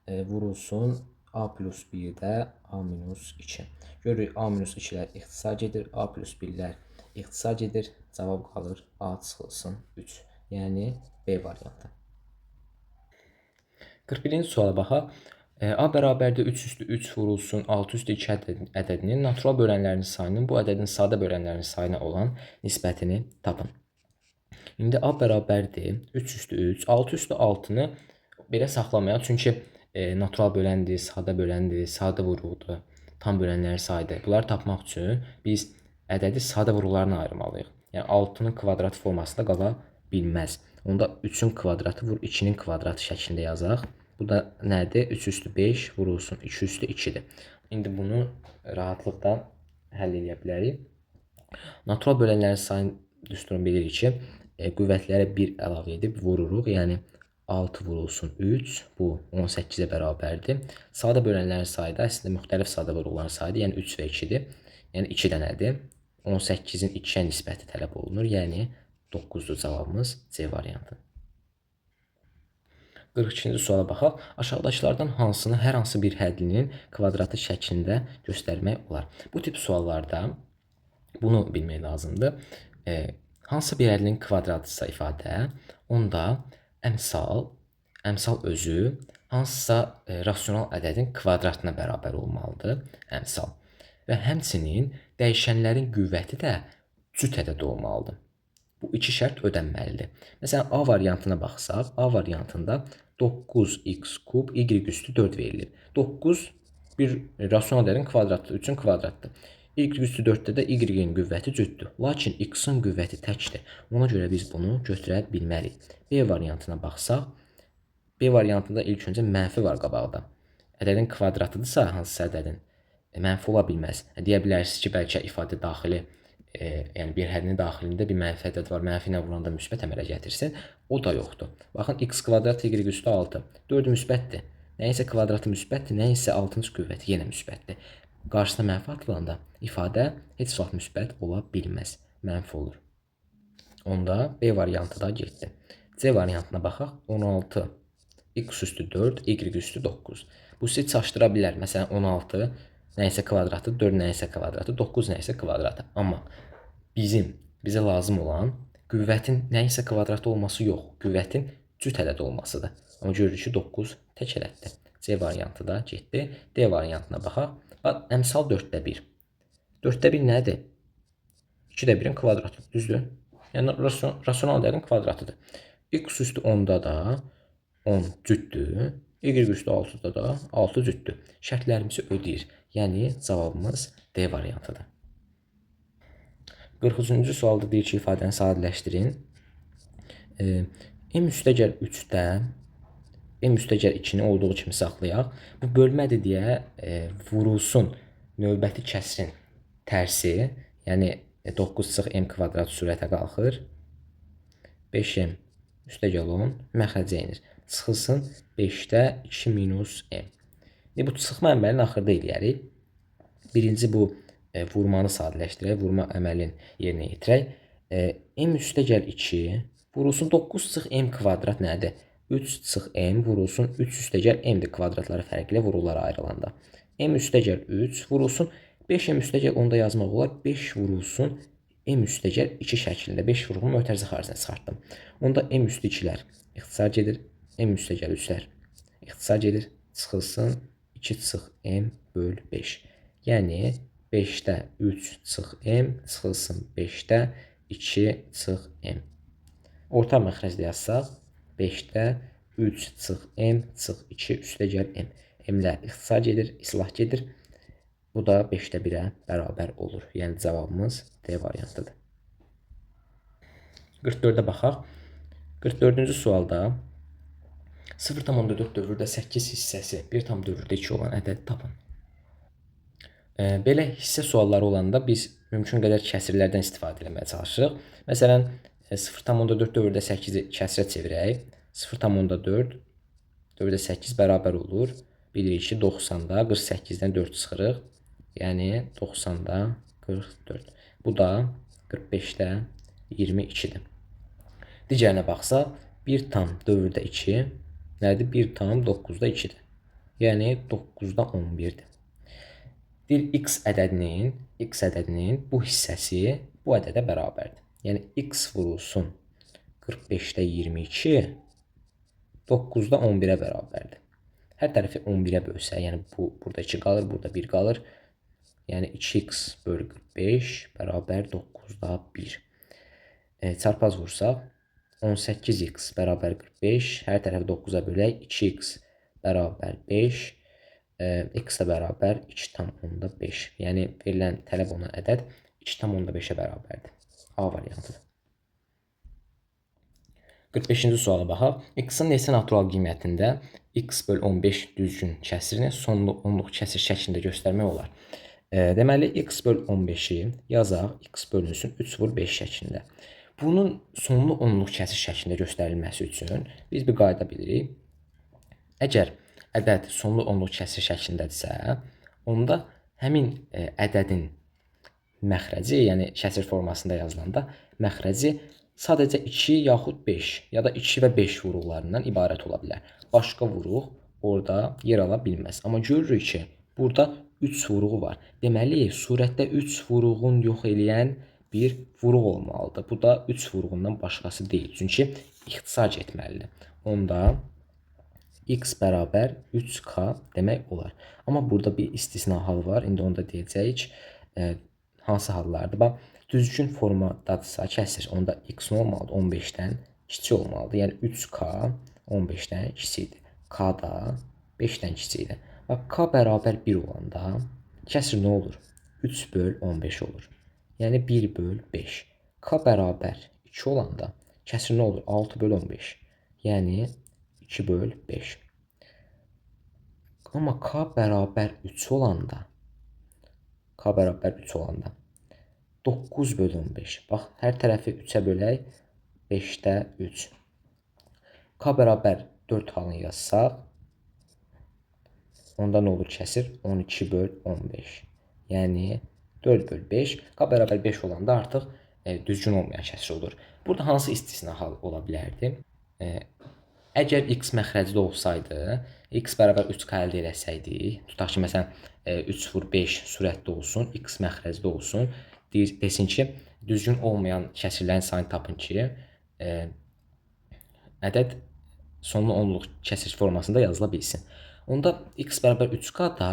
Vurulsun a plus 1-də a minus 2. Görürük a minus 2-lər ixtisar edir, a plus 1-lər ixtisar edir. Cavab qalır a çıxılsın 3. Yəni B variantı. 41-ci suala baxaq. A bərabərdir 3 üstü 3 vurulsun 6 üstü 2 ədədinin natural bölənlərinin sayının bu ədədin sadə bölənlərinin sayına olan nisbətini tapın. İndi A bərabərdir 3 üstü 3, 6 üstü 6-nı belə saxlamayaq. Çünki natural böləndir, sadə böləndir, sadə vuruqdur, tam bölənlərin sayıdır. Bunları tapmaq üçün biz ədədi sadə vuruqlarına ayırmalıyıq. Yəni 6-nın kvadratı formasında qala bilməz. Onda 3-ün kvadratı vur 2-nin kvadratı şəklində yazaq. Bu da nədir? 3 üstü 5 vurulsun 2 üstü 2-dir. İndi bunu rahatlıqla həll edə bilərik. Natural bölənlərin sayını düsturunu bilirik ki, qüvvətlərə 1 əlavə edib vururuq. Yəni 6 vurulsun 3, bu 18-ə bərabərdir. Sadə bölənlərin sayı da əslində müxtəlif sadə vuruqların sayıdır. Yəni 3 və 2-dir. Yəni 2 dənədir. 18-in 2-yə nisbəti tələb olunur. Yəni 9-dur cavabımız C variantı. 42-ci suala baxaq. Aşağıdakılardan hansını hər hansı bir hədlinin kvadratı şəklində göstərmək olar? Bu tip suallarda bunu bilmək lazımdır. Hansı bir hədlinin kvadratısa ifadə, onda əmsal özü hansısa rasional ədədin kvadratına bərabər olmalıdır, əmsal. Və həmçinin dəyişənlərin qüvvəti də cüt ədəd olmalıdır. Bu iki şərt ödənməlidir. Məsələn, A variantına baxsaq, A variantında 9x kub y üstü 4 verilir. 9 bir rasional ədədin kvadratıdır, 3-ün kvadratdır. Y üstü 4-də də y-in qüvvəti cütdür. Lakin x-in qüvvəti təkdir. Ona görə biz bunu götürə bilmərik. B variantına baxsaq, B variantında ilk öncə mənfi var qabaqda. Ədədin kvadratıdırsa hansısa ədədin mənfi ola bilməz. Deyə bilərsiniz ki, bəlkə ifadə daxili, yəni bir hədinin daxilində bir mənfi ədəd var, mənfi ilə vuranda müsbət əmələ gətirsin. O da yoxdur. Baxın, x kvadrat y üstü 6. 4 müsbətdir. Nəyisə kvadratı müsbətdir, nəyisə 6-cı qüvvəti yenə müsbətdir. Qarşısına mənfi atılanda ifadə heç vaxt müsbət ola bilməz. Mənfi olur. Onda B variantı da getdi. C variantına baxaq. 16 x üstü 4, y üstü 9. Bu sizi çaşdıra bilər. Məsələn, 16 nəyisə kvadratı, 4 nəyisə kvadratı, 9 nəyisə kvadratı. Amma bizə lazım olan qüvvətin nəyisə kvadratı olması yox, qüvvətin cüt ədəd olmasıdır. Amma görürük ki, 9 tək ədəddir. C variantı da getdi. D variantına baxaq. Əmsal 4-də 1. 4-də 1 nədir? 2-də 1-in kvadratı, düzdür? Yəni, rasional ədədin kvadratıdır. X üstü 10-da da 10 cütdür. Y üstü 6-da da 6 cütdür. Şərtlərimizi ödəyir. Yəni, cavabımız D variantıdır. 43-cü sualda deyir ki, ifadəni sadələşdirin. M üstəgəl 3-də M üstəgəl 2-ni olduğu kimi saxlayaq. Bu bölmədir deyə vurulsun növbəti kəsrin tərsi, yəni 9 çıx m kvadrat sürətə qalxır. 5m üstəgəl 10 məxrəcə inir. Çıxılsın 5-də 2 minus m. Bu çıxma əməlini axırda eləyərik. Birinci bu vurmanı sadələşdirək, vurma əməlini yerinə yetirək. M üstəgəl 2 vurulsun 9 çıx m kvadrat nədir? 3 çıx m vurulsun 3 üstəgəl m-dir kvadratları fərqli vuruqlara ayrılanda. M üstəgəl 3 vurulsun 5m üstəgəl 10-da yazmaq olar. 5 vurulsun m üstəgəl 2 şəklində. 5 vuruğunu mötərizə xaricinə çıxartdım. Onda m üstü 2-lər ixtisar gedir. M üstəgəl 3-lər ixtisar gedir. Çıxılsın 2 çıx m böl 5. Yəni 5-də 3 çıx m çıxılsın 5-də 2 çıx m. Orta məxrəcdə yazsaq 5-də 3 çıx m çıx 2 üstəgəl m. M-lər ixtisar gedir, islah gedir. Bu da 5-də 1-ə bərabər olur. Yəni cavabımız D variantıdır. 44-də baxaq. 44-cü sualda 0,4 dövrdə 8 hissəsi 1 dövrdə 2 olan ədədi tapın. Belə hissə sualları olanda biz mümkün qədər kəsirlərdən istifadə etməyə çalışırıq. Məsələn, 0,4 dövrdə 8-i kəsrə çevirək. 0,4 dövrdə 8 bərabər olur. Bilirik ki, 90-da 48-dən 4 çıxırıq. Yəni 90-da 44. Bu da 45-də 22-dir. Digərinə baxsaq, 1 tam dövrdə 2 nədir? 1 tam 9-da 2-dir. Yəni 9-da 11-dir. Deyir x ədədinin bu hissəsi bu ədədə bərabərdir. Yəni x vurulsun 45-də 22 9-da 11-ə bərabərdir. Hər tərəfi 11-ə bölsək, yəni burada 2 qalır, burada 1 qalır. Yəni 2x bölü 45 bərabər 9-da 1. Çarpaz vursaq 18x bərabər 45, hər tərəfi 9-a bölək, 2x bərabər 5, x də bərabər 2,5. Yəni verilən tələb olunan ədəd 2,5-ə bərabərdir. A variantıdır. 45-ci suala baxaq. X-in neçə natural qiymətində x bölü 15 düzgün kəsirini sonlu onluq kəsir şəklində göstərmək olar. Deməli, x bölü 15-i yazaq, x bölünsün 3 vur 5 şəklində. Bunun sonlu onluq kəsir şəklində göstərilməsi üçün biz bir qayda bilirik. Əgər ədəd sonlu onluq kəsir şəklindədirsə, onda həmin ədədin məxrəci, yəni kəsir formasında yazılanda məxrəci sadəcə 2 yaxud 5 ya da 2 və 5 vuruqlarından ibarət ola bilər. Başqa vuruq orada yer ala bilməz. Amma görürük ki, burada 3 vuruğu var. Deməli, surətdə 3 vuruğun yox eləyən bir vuruq olmalıdır. Bu da 3 vuruğundan başqası deyil. Çünki ixtisar etməlidir. Onda x bərabər 3k demək olar. Amma burada bir istisna hal var. İndi onu da deyəcəyik. Hansı hallardır? Bax, düzgün formadadırsa kəsir. Onda x nə olmalıdır? 15-dən kiçik olmalıdır. Yəni 3k 15-dən kiçikdir. K da 5-dən kiçikdir. Bax, k bərabər 1 olanda kəsir nə olur? 3 böl 15 olur. Yəni 1 böl 5. K bərabər 2 olanda kəsir nə olur? 6 böl 15. Yəni 2 böl 5. Amma k bərabər 3 olanda 9 böl 15. Bax, hər tərəfi 3-ə bölək, 5-də 3. K bərabər 4 halını yazsaq, onda nə olur kəsir? 12 böl 15. Yəni 4 böl 5. K bərabər 5 olanda artıq düzgün olmayan kəsir olur. Burada hansı istisna hal ola bilərdi? Əgər x məxrəcdə olsaydı, x bərabər 3k əldə eləsəydik, tutaq ki, məsələn, 3 vur 5 surətdə olsun, x məxrəcdə olsun, desin ki, düzgün olmayan kəsirlərin sayını tapın ki, ədəd sonlu onluq kəsir formasında yazıla bilsin. Onda x bərabər 3k da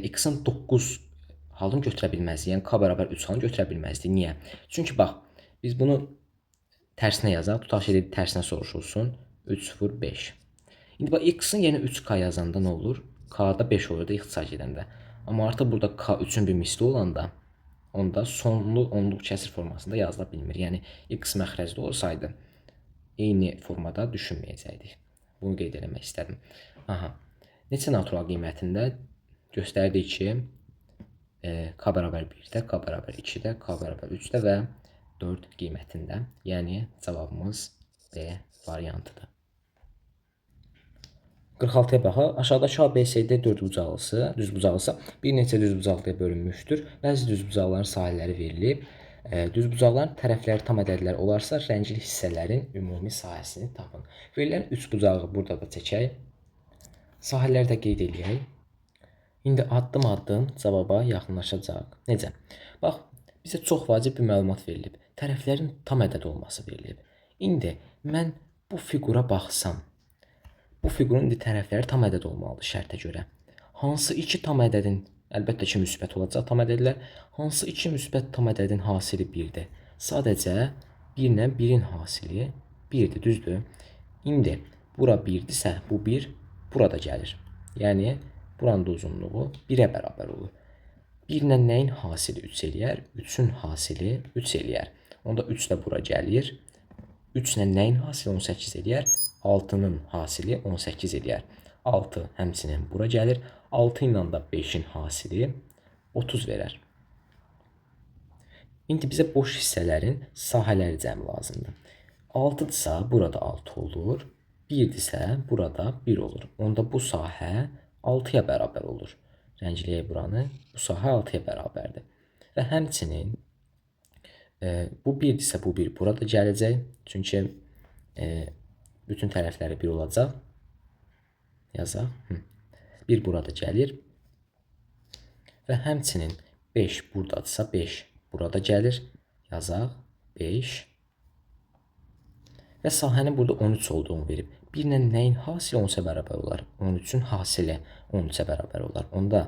x-in 9 halını götürə bilməzdik. Yəni k bərabər 3 halını götürə bilməzdik. Niyə? Çünki bax, biz bunu tərsinə yazaq. Tutaq ki, tərsinə soruşulsun. 3 vur 5. İndi bax, x-in yerinə 3k yazanda nə olur? K-da 5 olur da ixtisar gedəndə. Amma artıq burada k 3-ün bir misli olanda, onda sonlu onluq kəsir formasında yazıla bilmir. Yəni, x məxrəcdə olsaydı, eyni formada düşünməyəcəkdik. Bunu qeyd eləmək istədim. Aha. Neçə natural qiymətində göstərdik ki, k bərabər 1-də, k bərabər 2-də, k bərabər 3-də və 4 qiymətində. Yəni, cavabımız B variantıdır. 46-ya baxaq. Aşağıdakı ABCD düzbucaqlısı bir neçə düzbucaqlıya bölünmüşdür. Bəzi düzbucaqların sahələri verilib. Düzbucaqların tərəfləri tam ədədlər olarsa, rəngli hissələrin ümumi sahəsini tapın. Verilən üçbucağı burada da çəkək. Sahələri də qeyd edək. İndi addım-addım cavaba yaxınlaşacaq. Necə? Bax, bizə çox vacib bir məlumat verilib. Tərəflərin tam ədəd olması verilib. İndi mən bu fiqura baxsam, bu fiqurun indi tərəfləri tam ədəd olmalıdır şərtə görə. Hansı iki tam ədədin, əlbəttə ki, müsbət olacaq tam ədədlər, hansı iki müsbət tam ədədin hasili 1-dir? Sadəcə 1 ilə 1-in hasili 1-dir, düzdür? İndi bura 1-dirsə, bu 1 burada gəlir. Yəni, buranın da uzunluğu 1-ə bərabər olur. 1 ilə nəyin hasili 3 eləyər? 3-ün hasili 3 eləyər. Onda 3 də bura gəlir. 3 ilə nəyin hasili 18 eləyər? 6-nın hasili 18 eləyər. 6 həmçinin bura gəlir. 6 ilə də 5-in hasili 30 verər. İndi bizə boş hissələrin sahələri cəmi lazımdır. 6-dırsa burada 6 olur. 1-dirsə burada 1 olur. Onda bu sahə 6-ya bərabər olur. Rəngləyək buranı. Bu sahə 6-ya bərabərdir. Və həmçinin Bu 1-dirsə bu 1 burada gələcək. Çünki bütün tərəfləri 1 olacaq. Yazaq. 1 burada gəlir. Və həmçinin 5 buradadırsa 5 burada gəlir. Yazaq. 5. Və sahənin burada 13 olduğunu verib. 1 ilə nəyin hasili 13-ə bərabər olar? 13-ün hasili 13-ə bərabər olar. Onda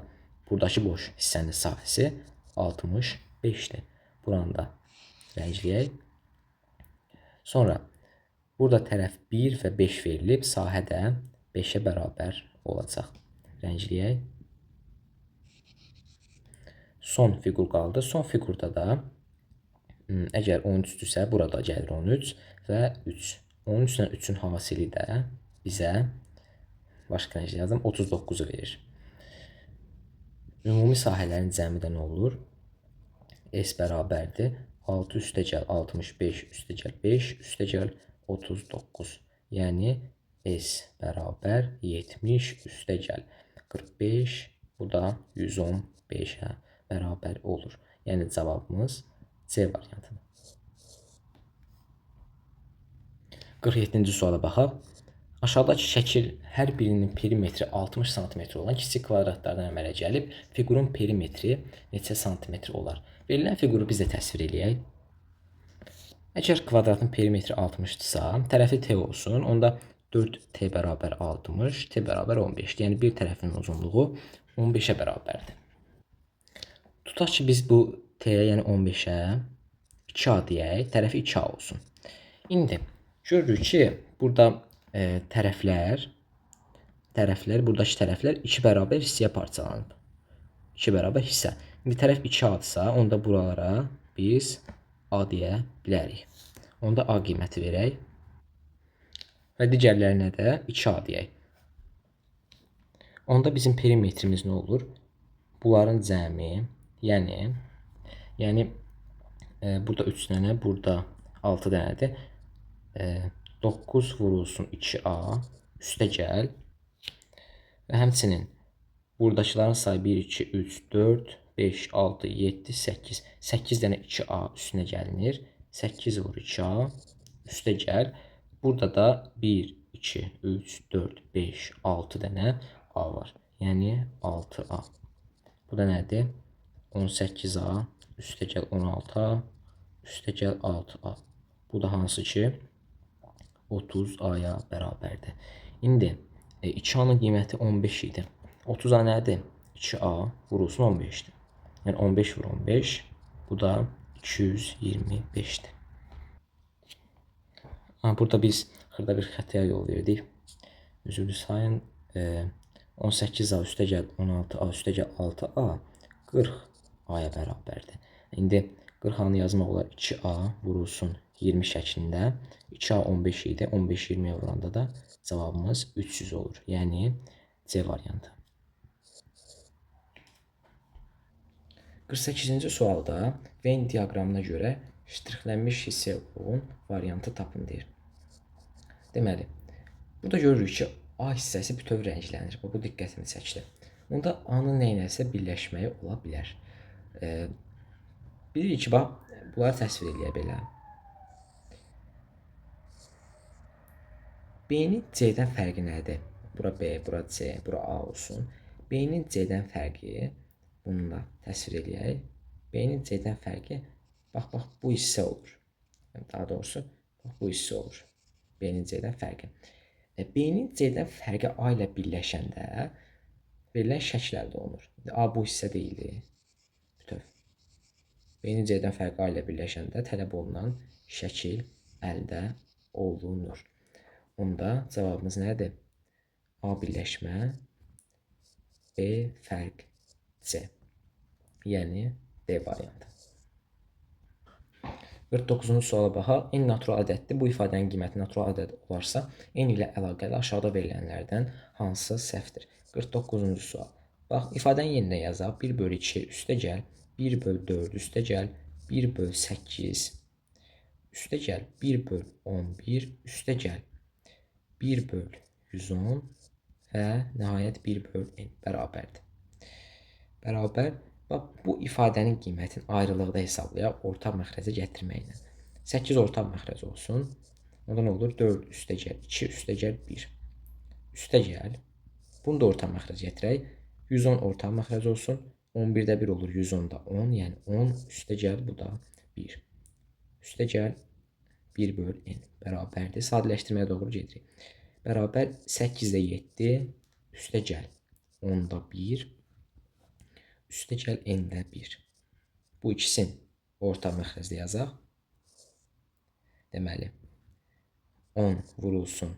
buradakı boş hissənin sahəsi 65-dir. Buranı da rəngləyək. Sonra burada tərəf 1 və 5 verilib. Sahə də 5-ə bərabər olacaq. Rəngləyək. Son fiqur qaldı. Son fiqurda da əgər 13-dürsə, burada gəlir 13 və 3. 13 ilə 3-ün hasili də bizə başqa necə yazdım? 39-u verir. Ümumi sahələrin cəmi də nə olur? S bərabərdir. 6 üstə gəl 65 üstə gəl 5 üstə gəl 39. Yəni S bərabər 70 üstə gəl 45. Bu da 115-ə bərabər olur. Yəni cavabımız C variantıdır. 47-ci suala baxaq. Aşağıdakı şəkil hər birinin perimetri 60 sm olan kiçik kvadratlardan əmələ gəlib. Fiqurun perimetri neçə santimetr olar? Verilən fiquru biz də təsvir eləyək. Əgər kvadratın perimetri 60-dırsa, tərəfi T olsun. Onda 4T bərabər 60, T bərabər 15. Yəni bir tərəfin uzunluğu 15-ə bərabərdir. Tutaq ki, biz bu T-yə, yəni 15-ə 2A deyək, tərəfi 2A olsun. İndi görürük ki, burada tərəflər, buradakı tərəflər 2 bərabər hissəyə parçalanıb. 2 bərabər hissə. İndi tərəf 2A-dırsa, onda buralara biz A deyə bilərik. Onda A qiyməti verək. Və digərlərinə də 2A deyək. Onda bizim perimetrimiz nə olur? Bunların cəmi, yəni burada 3 dənə, burada 6 dənədir. 9 vurulsun 2A üstə gəl. Və həmçinin buradakıların sayı 1, 2, 3, 4, 5, 6, 7, 8. 8 dənə 2A üstünə gəlinir. 8 vur 2A üstə gəl. Burada da 1, 2, 3, 4, 5, 6 dənə A var. Yəni 6A. Bu da nədir? 18A üstə gəl 16A üstə gəl 6A. Bu da hansı ki 30A-ya bərabərdir. İndi 2A-nın qiyməti 15 idi. 30A nədir? 2A vurulsun 15-dir. Yəni 15 vur 15. Bu da 225-dir. Burada biz xırda bir xətaya yol verdik. Üzrlü sayın 18A üstə gəl 16A üstə gəl 6A 40A-ya bərabərdir. İndi 40A-nı yazmaq olar 2A vurulsun 20 şəklində. 2A 15 idi. 15 20-yə vuranda da cavabımız 300 olur. Yəni C variantı. 48-ci sualda Venn diaqramına görə ştrixlənmiş hissəyə uyğun variantı tapın deyir. Deməli, burada görürük ki, A hissəsi bütöv rənglənir. Bu diqqətimi çəkdi. Onda A-nın nə ilə birləşməyi ola bilər. Bilirik ki, bunları təsvir eləyə belə. B-nin C-dən fərqi nədir? Bura B, bura C, bura A olsun. B-nin C-dən fərqi, bununla təsvir eləyək. B-nin C-dən fərqi, bax, bu hissə olur. Daha doğrusu, bu hissə olur. B-nin C-dən fərqi. B-nin C-dən fərqi A ilə birləşəndə verilən şəkillərdə olunur. A bu hissə deyildi. Bütöv. B-nin C-dən fərqi A ilə birləşəndə tələb olunan şəkil əldə olunur. Onda cavabımız nədir? A birləşmə, B fərq C. Yəni D variantı. 49-cu suala baxaq. N natural ədəddir. Bu ifadənin qiyməti natural ədəd olarsa, N ilə əlaqəli aşağıda verilənlərdən hansısı səhvdir? 49-cu sual. Bax, ifadəni yenidən yazaq. 1 bölü 2 üstə gəl. 1 bölü 4 üstə gəl. 1 bölü 8 üstə gəl. 1 bölü 11 üstə gəl. 1 böl 110 və nəhayət 1 böl n bərabərdir. Bərabər Bax, bu ifadənin qiymətini ayrılıqda hesablayaq ortaq məxrəcə gətirməklə. 8 ortaq məxrəc olsun. Onda nə olur? 4 üstəgəl 2 üstəgəl 1. Üstəgəl. Bunu da ortaq məxrəc gətirək. 110 ortaq məxrəc olsun. 11-də 1 olur, 110-da 10. Yəni 10 üstəgəl bu da 1. Üstəgəl 1 böl n bərabərdir. Sadələşdirməyə doğru gedirik. Bərabər 8-də 7 üstəgəl 10-da 1 üstəgəl n-də 1. Bu ikisini ortaq məxrəcdə yazaq. Deməli, 10 vurulsun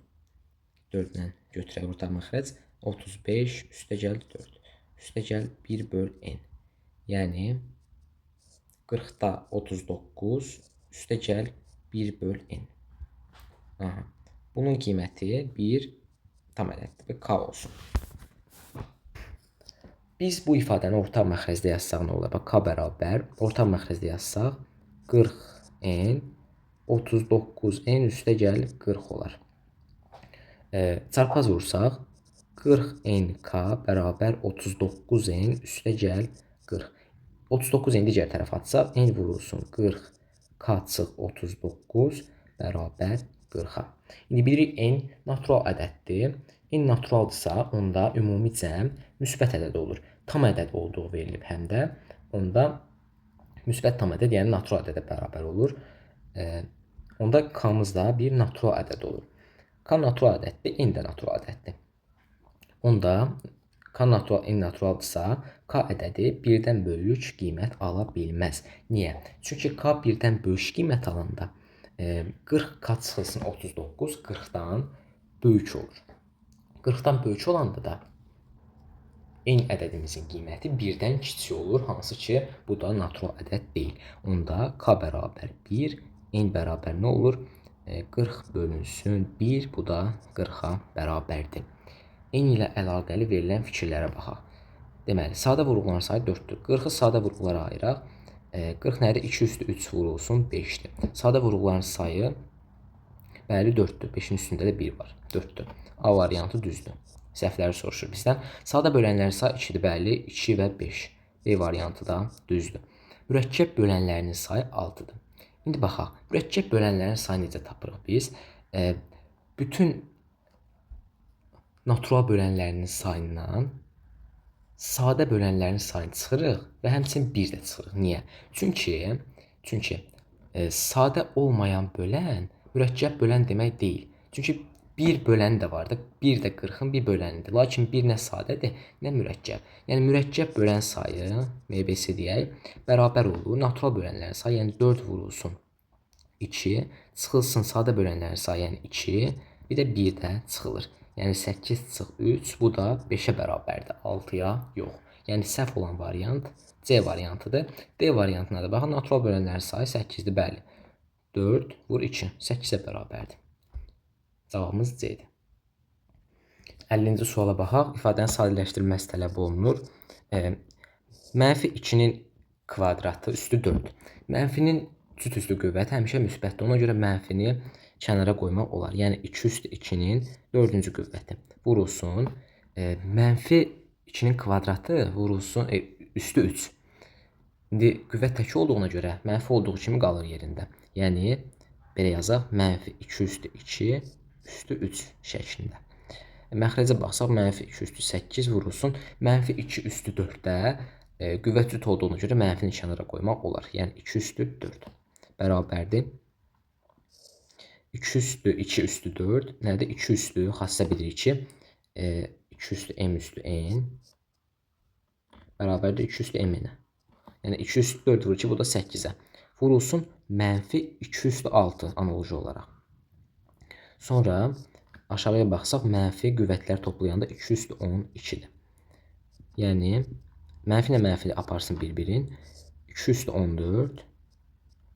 4-lə götürək ortaq məxrəc. 35 üstəgəl 4. Üstəgəl 1 böl n. Yəni, 40-da 39 üstəgəl 1 böl n. Aha. Bunun qiyməti 1 tam ədəddir və k olsun. Biz bu ifadəni ortaq məxrəcdə yazsaq nə olar? K bərabər, ortaq məxrəcdə yazsaq 40n 39n üstəgəl 40 olar. Çarpaz vursaq 40nk bərabər 39n üstəgəl 40. 39n digər tərəfə atsaq, n vurulsun 40k çıx 39 bərabər 40-a. İndi bilirik n natural ədəddir. N naturaldırsa, onda ümumi cəm müsbət ədəd olur. Tam ədəd olduğu verilib həm də. Onda müsbət tam ədəd, yəni natural ədədə bərabər olur. Onda k-mız da bir natural ədəd olur. K natural ədəddir, n də natural ədəddir. Onda k natural, n naturaldırsa, k ədədi birdən böyük qiymət ala bilməz. Niyə? Çünki k birdən böyük qiymət alanda 40k çıxılsın 39 40-dan böyük olur. 40-dan böyük olanda da n ədədimizin qiyməti birdən kiçik olur, hansı ki, bu da natural ədəd deyil. Onda k bərabər 1, n bərabər nə olur? 40 bölünsün 1, bu da 40-a bərabərdir. N ilə əlaqəli verilən fikirlərə baxaq. Deməli, sadə vurğuların sayı 4-dür. 40-ı sadə vurğulara ayıraq. 40 nədir? 2 üstü 3 vurulsun 5-dir. Sadə vurğuların sayı bəli 4-dür. 5-in üstündə də 1 var. 4-dür. A variantı düzdür. Səhvləri soruşur bizdən. Sadə bölənlərin sayı 2-dir. Bəli, 2 və 5. B variantı da düzdür. Mürəkkəb bölənlərinin sayı 6-dır. İndi baxaq. Mürəkkəb bölənlərin sayı necə tapırıq biz? Bütün natural bölənlərinin sayından sadə bölənlərin sayını çıxırıq və həmçinin 1 də çıxırıq. Niyə? Çünki sadə olmayan bölən mürəkkəb bölən demək deyil. Çünki 1 böləni də var da, 1 də 40-ın bir bölənidir. Lakin 1 nə sadədir, nə mürəkkəb. Yəni mürəkkəb bölən sayı, MBS deyək, bərabər olur natural bölənlərin sayı, yəni 4 vurulsun 2, çıxılsın sadə bölənlərin sayı, yəni 2, bir də 1 də çıxılır. Yəni 8 çıx 3, bu da 5-ə bərabərdir, 6-ya yox. Yəni səhv olan variant C variantıdır. D variantına da baxın, natural bölənlərin sayı 8-dir, bəli. 4 vur 2, 8-ə bərabərdir. Cavabımız C-dir. 50-ci suala baxaq. İfadənin sadələşdirilməsi tələb olunur. Mənfi 2-nin kvadratı üstü 4. Mənfinin cüt üstü qüvvəti həmişə müsbətdir. Ona görə mənfini kənara qoymaq olar. Yəni 2 üstü 2-nin 4-cü qüvvəti vurulsun. Mənfi 2-nin kvadratı vurulsun üstü 3. İndi qüvvət tək olduğuna görə mənfi olduğu kimi qalır yerində. Yəni belə yazaq, mənfi 2 üstü 2 üstü 3 şəklində. Məxrəcə baxsaq, mənfi 2 üstü 8 vurulsun. Mənfi 2 üstü 4-də qüvvət cüt olduğuna görə mənfini kənara qoymaq olar. Yəni 2 üstü 4 bərabərdir. 2 üstü 2 üstü 4 nədir? 2 üstü xassə bilirik ki, 2 üstü m üstü n bərabərdir 2 üstü m-nə. Yəni 2 üstü 4 vurur ki, bu da 8-ə. Vurulsun mənfi 2 üstü 6 analoji olaraq. Sonra aşağıya baxsaq, mənfi qüvvətlər toplayanda 2 üstü 12-dir. Yəni, mənfi ilə mənfi aparsın bir-birin. 2 üstü 14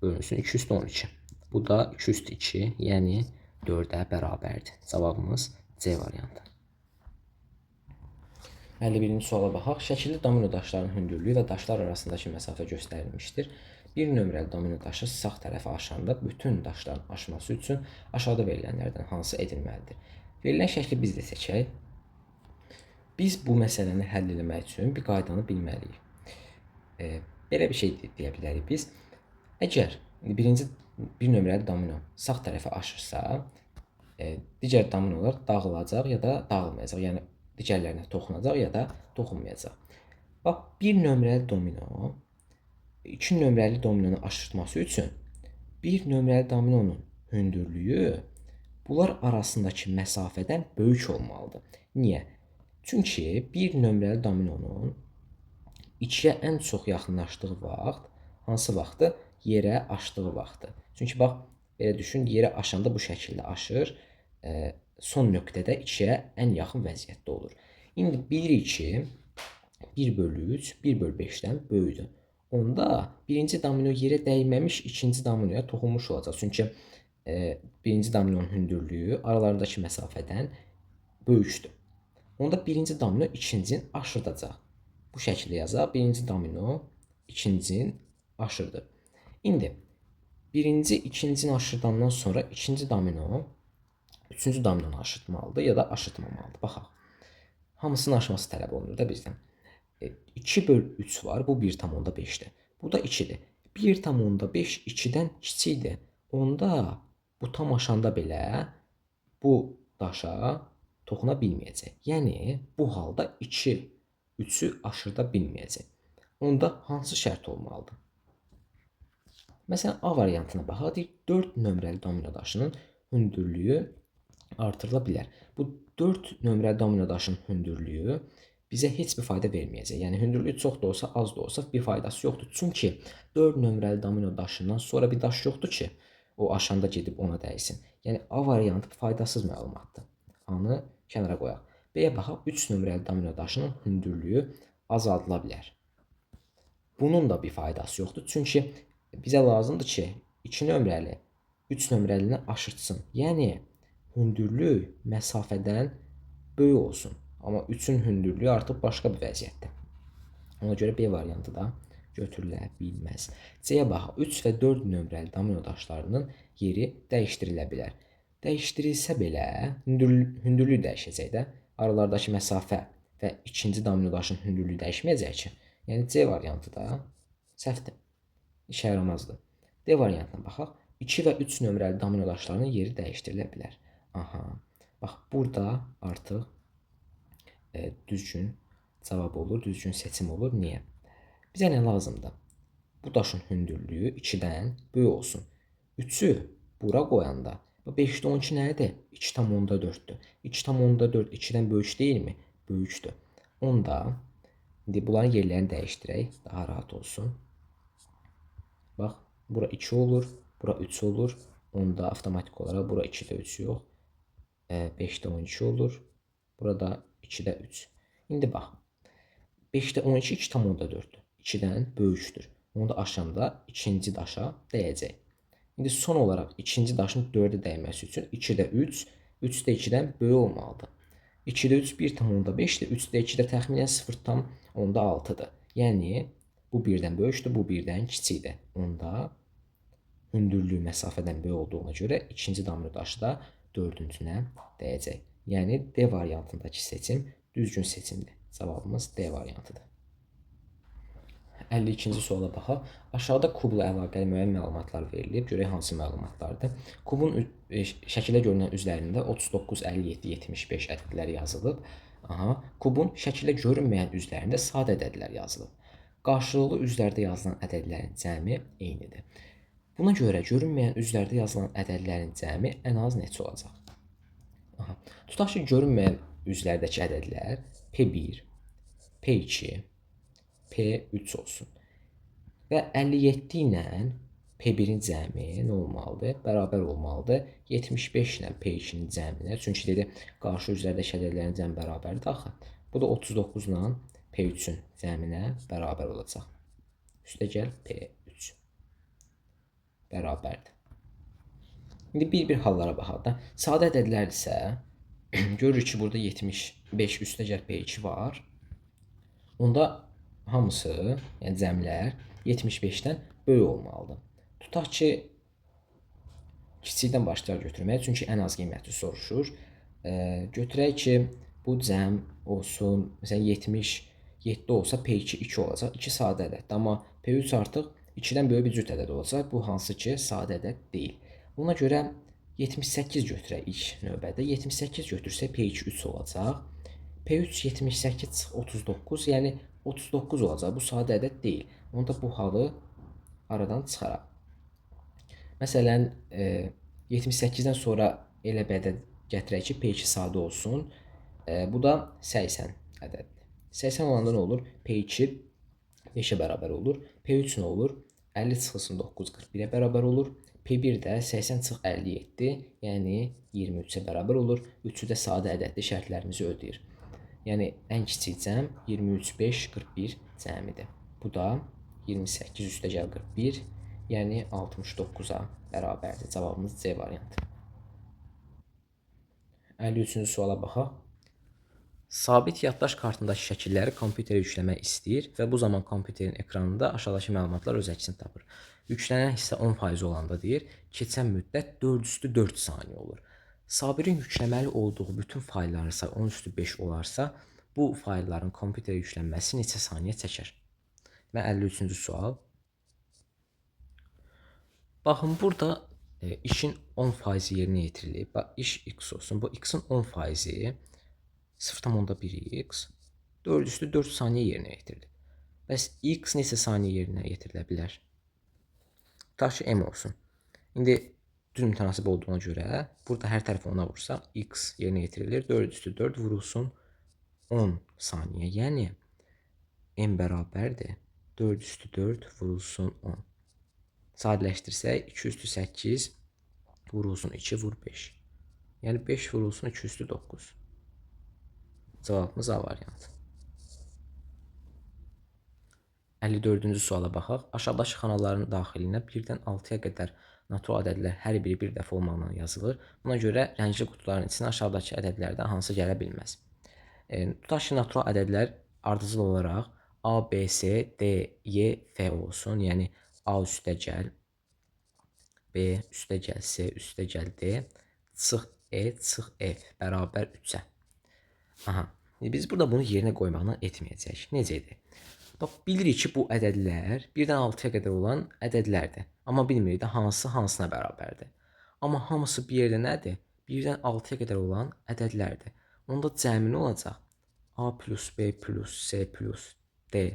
bölünsün 2 üstü 12. Bu da 2 üstü 2, yəni 4-ə bərabərdir. Cavabımız C variantı. 51-ci suala baxaq. Şəkildə domino daşlarının hündürlüyü və daşlar arasındakı məsafə göstərilmişdir. Bir nömrəli domino daşı sağ tərəfə aşanda bütün daşların aşması üçün aşağıda verilənlərdən hansı edilməlidir? Verilən şəkli biz də seçək. Biz bu məsələni həll etmək üçün bir qaydanı bilməliyik. Belə bir şey deyə bilərik biz. Əgər birinci bir nömrəli domino sağ tərəfə aşırsa, digər dominolar dağılacaq ya da dağılmayacaq. Yəni digərlərinə toxunacaq ya da toxunmayacaq. Bax, bir nömrəli domino iki nömrəli dominonu aşırtması üçün bir nömrəli dominonun hündürlüyü bunlar arasındakı məsafədən böyük olmalıdır. Niyə? Çünki bir nömrəli dominonun 2-yə ən çox yaxınlaşdığı vaxt hansı vaxtdır? Yerə aşdığı vaxtdır. Çünki bax, belə düşün, yerə aşanda bu şəkildə aşır. Son nöqtədə 2-yə ən yaxın vəziyyətdə olur. İndi bilirik ki, 1/3 1/5-dən böyükdür. Onda birinci domino yerə dəyməmiş ikinci dominoya toxunmuş olacaq. Çünki birinci dominonun hündürlüyü aralarındakı məsafədən böyükdür. Onda birinci domino ikincini aşırdacaq. Bu şəkildə yazaq. Birinci domino ikincini aşırdı. İndi birinci ikincini aşırdandan sonra ikinci domino üçüncü dominonu aşırtmalıdır ya da aşırtmamalıdır. Baxaq. Hamısının aşması tələb olunur da bizdən. 2/3 var. Bu 1/5-dir. Bu da 2-dir. 1/5 2-dən kiçikdir. Onda bu tam aşanda belə bu daşa toxuna bilməyəcək. Yəni bu halda 2 3-ü aşırda bilməyəcək. Onda hansı şərt olmalıdır? Məsələn, A variantına baxaq. Deyir, 4 nömrəli domino daşının hündürlüyü artırıla bilər. Bu 4 nömrəli domino daşının hündürlüyü bizə heç bir fayda verməyəcək. Yəni hündürlüyü çox da olsa, az da olsa bir faydası yoxdur. Çünki 4 nömrəli domino daşından sonra bir daş yoxdur ki, o aşanda gedib ona dəysin. Yəni A variantı faydasız məlumatdır. A-nı kənara qoyaq. B-yə baxaq. 3 nömrəli domino daşının hündürlüyü azaldıla bilər. Bunun da bir faydası yoxdur. Çünki bizə lazımdır ki, 2 nömrəli 3 nömrəlini aşırtsın. Yəni hündürlük məsafədən böyük olsun. Amma 3-ün hündürlüyü artıq başqa bir vəziyyətdə. Ona görə B variantı da götürülə bilməz. C-yə baxaq. 3 və 4 nömrəli domino daşlarının yeri dəyişdirilə bilər. Dəyişdirilsə belə hündürlük dəyişəcək də. Aralardakı məsafə və ikinci domino daşının hündürlüyü dəyişməyəcək ki. Yəni C variantı da səhvdir. İşə yaramazdır. D variantına baxaq. 2 və 3 nömrəli domino daşlarının yeri dəyişdirilə bilər. Aha. Bax, burada artıq düzgün cavab olur, düzgün seçim olur. Niyə? Bizə nə lazımdır? Bu daşın hündürlüyü 2-dən böyük olsun. 3-ü bura qoyanda 5-də 12 nədir? 2/4-dür. 2/4 2-dən böyük deyilmi? Böyükdür. Onda indi bunların yerlərini dəyişdirək, daha rahat olsun. Bax, bura 2 olur, bura 3 olur. Onda avtomatik olaraq bura 2-də 3 yox. 5-də 12 olur. Burada 2-də 3. İndi bax. 5-də 12 2/4-dür. 2-dən böyükdür. Onu da aşanda ikinci daşa dəyəcək. İndi son olaraq ikinci daşın 4-ə dəyməsi üçün 2-də 3, 3-də 2-dən böyük olmalıdır. 2-də 3 1/5-dir. 3-də 2-də təxminən 0/6-dır. Yəni bu 1-dən böyükdür, bu 1-dən kiçikdir. Onda hündürlüyü məsafədən böyük olduğuna görə ikinci domino daşı da dördüncünə dəyəcək. Yəni D variantındakı seçim düzgün seçimdir. Cavabımız D variantıdır. 52-ci suala baxaq. Aşağıda kubla əlaqəli müəyyən məlumatlar verilib. Görək hansı məlumatlardır. Kubun şəkildə görünən üzərində 39, 57, 75 ədədləri yazılıb. Aha. Kubun şəkildə görünməyən üzərində sadə ədədlər yazılıb. Qarşılıqlı üzlərdə yazılan ədədlərin cəmi eynidir. Buna görə görünməyən üzlərdə yazılan ədədlərin cəmi ən az neçə olacaq? Aha. Tutaq ki, görünməyən üzlərdəki ədədlər P1, P2, P3 olsun. Və 57 ilə P1-in cəmi nə olmalıdır? Bərabər olmalıdır 75 ilə P2-nin cəminə. Çünki dedi, qarşı üzlərdəki ədədlərin cəmi bərabərdir axı. Bu da 39 ilə P3-ün cəminə bərabər olacaq. Üstə gəl P3 bərabərdir. İndi bir-bir hallara baxaq da. Sadə ədədlər isə görürük ki, burada 75 üstə gəl P2 var. Onda hamısı, yəni cəmlər 75-dən böyük olmalıdır. Tutaq ki, kiçikdən başlayaq götürməyə, çünki ən az qiyməti soruşur. Götürək ki, bu cəm olsun, məsələn 70, 7 olsa P2 2 olacaq. 2 sadə ədəddir. Amma P3 artıq 2-dən böyük bir cüt ədəd olacaq. Bu hansı ki, sadə ədəd deyil. Buna görə 78 götürək ilk növbədə. 78 götürsək P2 3 olacaq. P3 78 39, yəni 39 olacaq. Bu sadə ədəd deyil. Onda bu halı aradan çıxaraq. Məsələn, 78-dən sonra elə bir ədəd gətirək ki, P2 sadə olsun. Bu da 80 ədəddir. 80 olanda nə olur? P2 5-ə bərabər olur. P3 nə olur? 50 çıxılsın 9 41-ə bərabər olur. P1 də 80 çıx 57, yəni 23-ə bərabər olur. Üçü də sadə ədədli şərtlərimizi ödəyir. Yəni ən kiçik cəm 23 5 41 cəmidir. Bu da 28 üstəgəl 41, yəni 69-a bərabərdir. Cavabımız C variantı. 53-cü suala baxaq. Sabit yaddaş kartındakı şəkilləri kompüterə yükləmək istəyir və bu zaman kompüterin ekranında aşağıdakı məlumatlar öz əksini tapır. Yüklənən hissə 10% olanda deyir, keçən müddət 4/4 saniyə olur. Sabirin yükləməli olduğu bütün faylların sayı 10/5 olarsa, bu faylların kompüterə yüklənməsi neçə saniyə çəkər? Və 53-cü sual. Baxın, burada işin 10% yerinə yetirilib. Bax, iş x olsun. Bu x-in 10%-i 0,1x 4/4 saniyə yerinə yetirilib. Bəs x neçə saniyə yerinə yetirilə bilər? Tutaq ki, m olsun. İndi düz mütənasib olduğuna görə burada hər tərəfi 10-a vursaq, x yerinə yetirilir. 4/4 vurulsun 10 saniyə. Yəni m bərabərdir 4/4 vurulsun 10. Sadələşdirsək 2/8 vurulsun 2 vur 5. Yəni 5 vurulsun 2/9. Cavabımız A variantı. 54-cü suala baxaq. Aşağıdakı xanaların daxilinə 1-dən 6-ya qədər natural ədədlər hər biri bir dəfə olmaqla yazılır. Buna görə rəngli qutuların içinə aşağıdakı ədədlərdən hansı gələ bilməz? Tutaq ki, natural ədədlər ardıcıl olaraq A, B, C, D, Y, F olsun. Yəni A üstəgəl B üstəgəl C üstəgəl D çıx E çıx F bərabər 3-ə. Aha. Biz burada bunu yerinə qoymaqla etməyəcəyik. Necə edir? Bax, bilirik ki, bu ədədlər 1-dən 6-ya qədər olan ədədlərdir. Amma bilmirik də hansı hansına bərabərdir. Amma hamısı bir yerdə nədir? 1-dən 6-ya qədər olan ədədlərdir. Onda cəmi nə olacaq? A plus B plus C plus D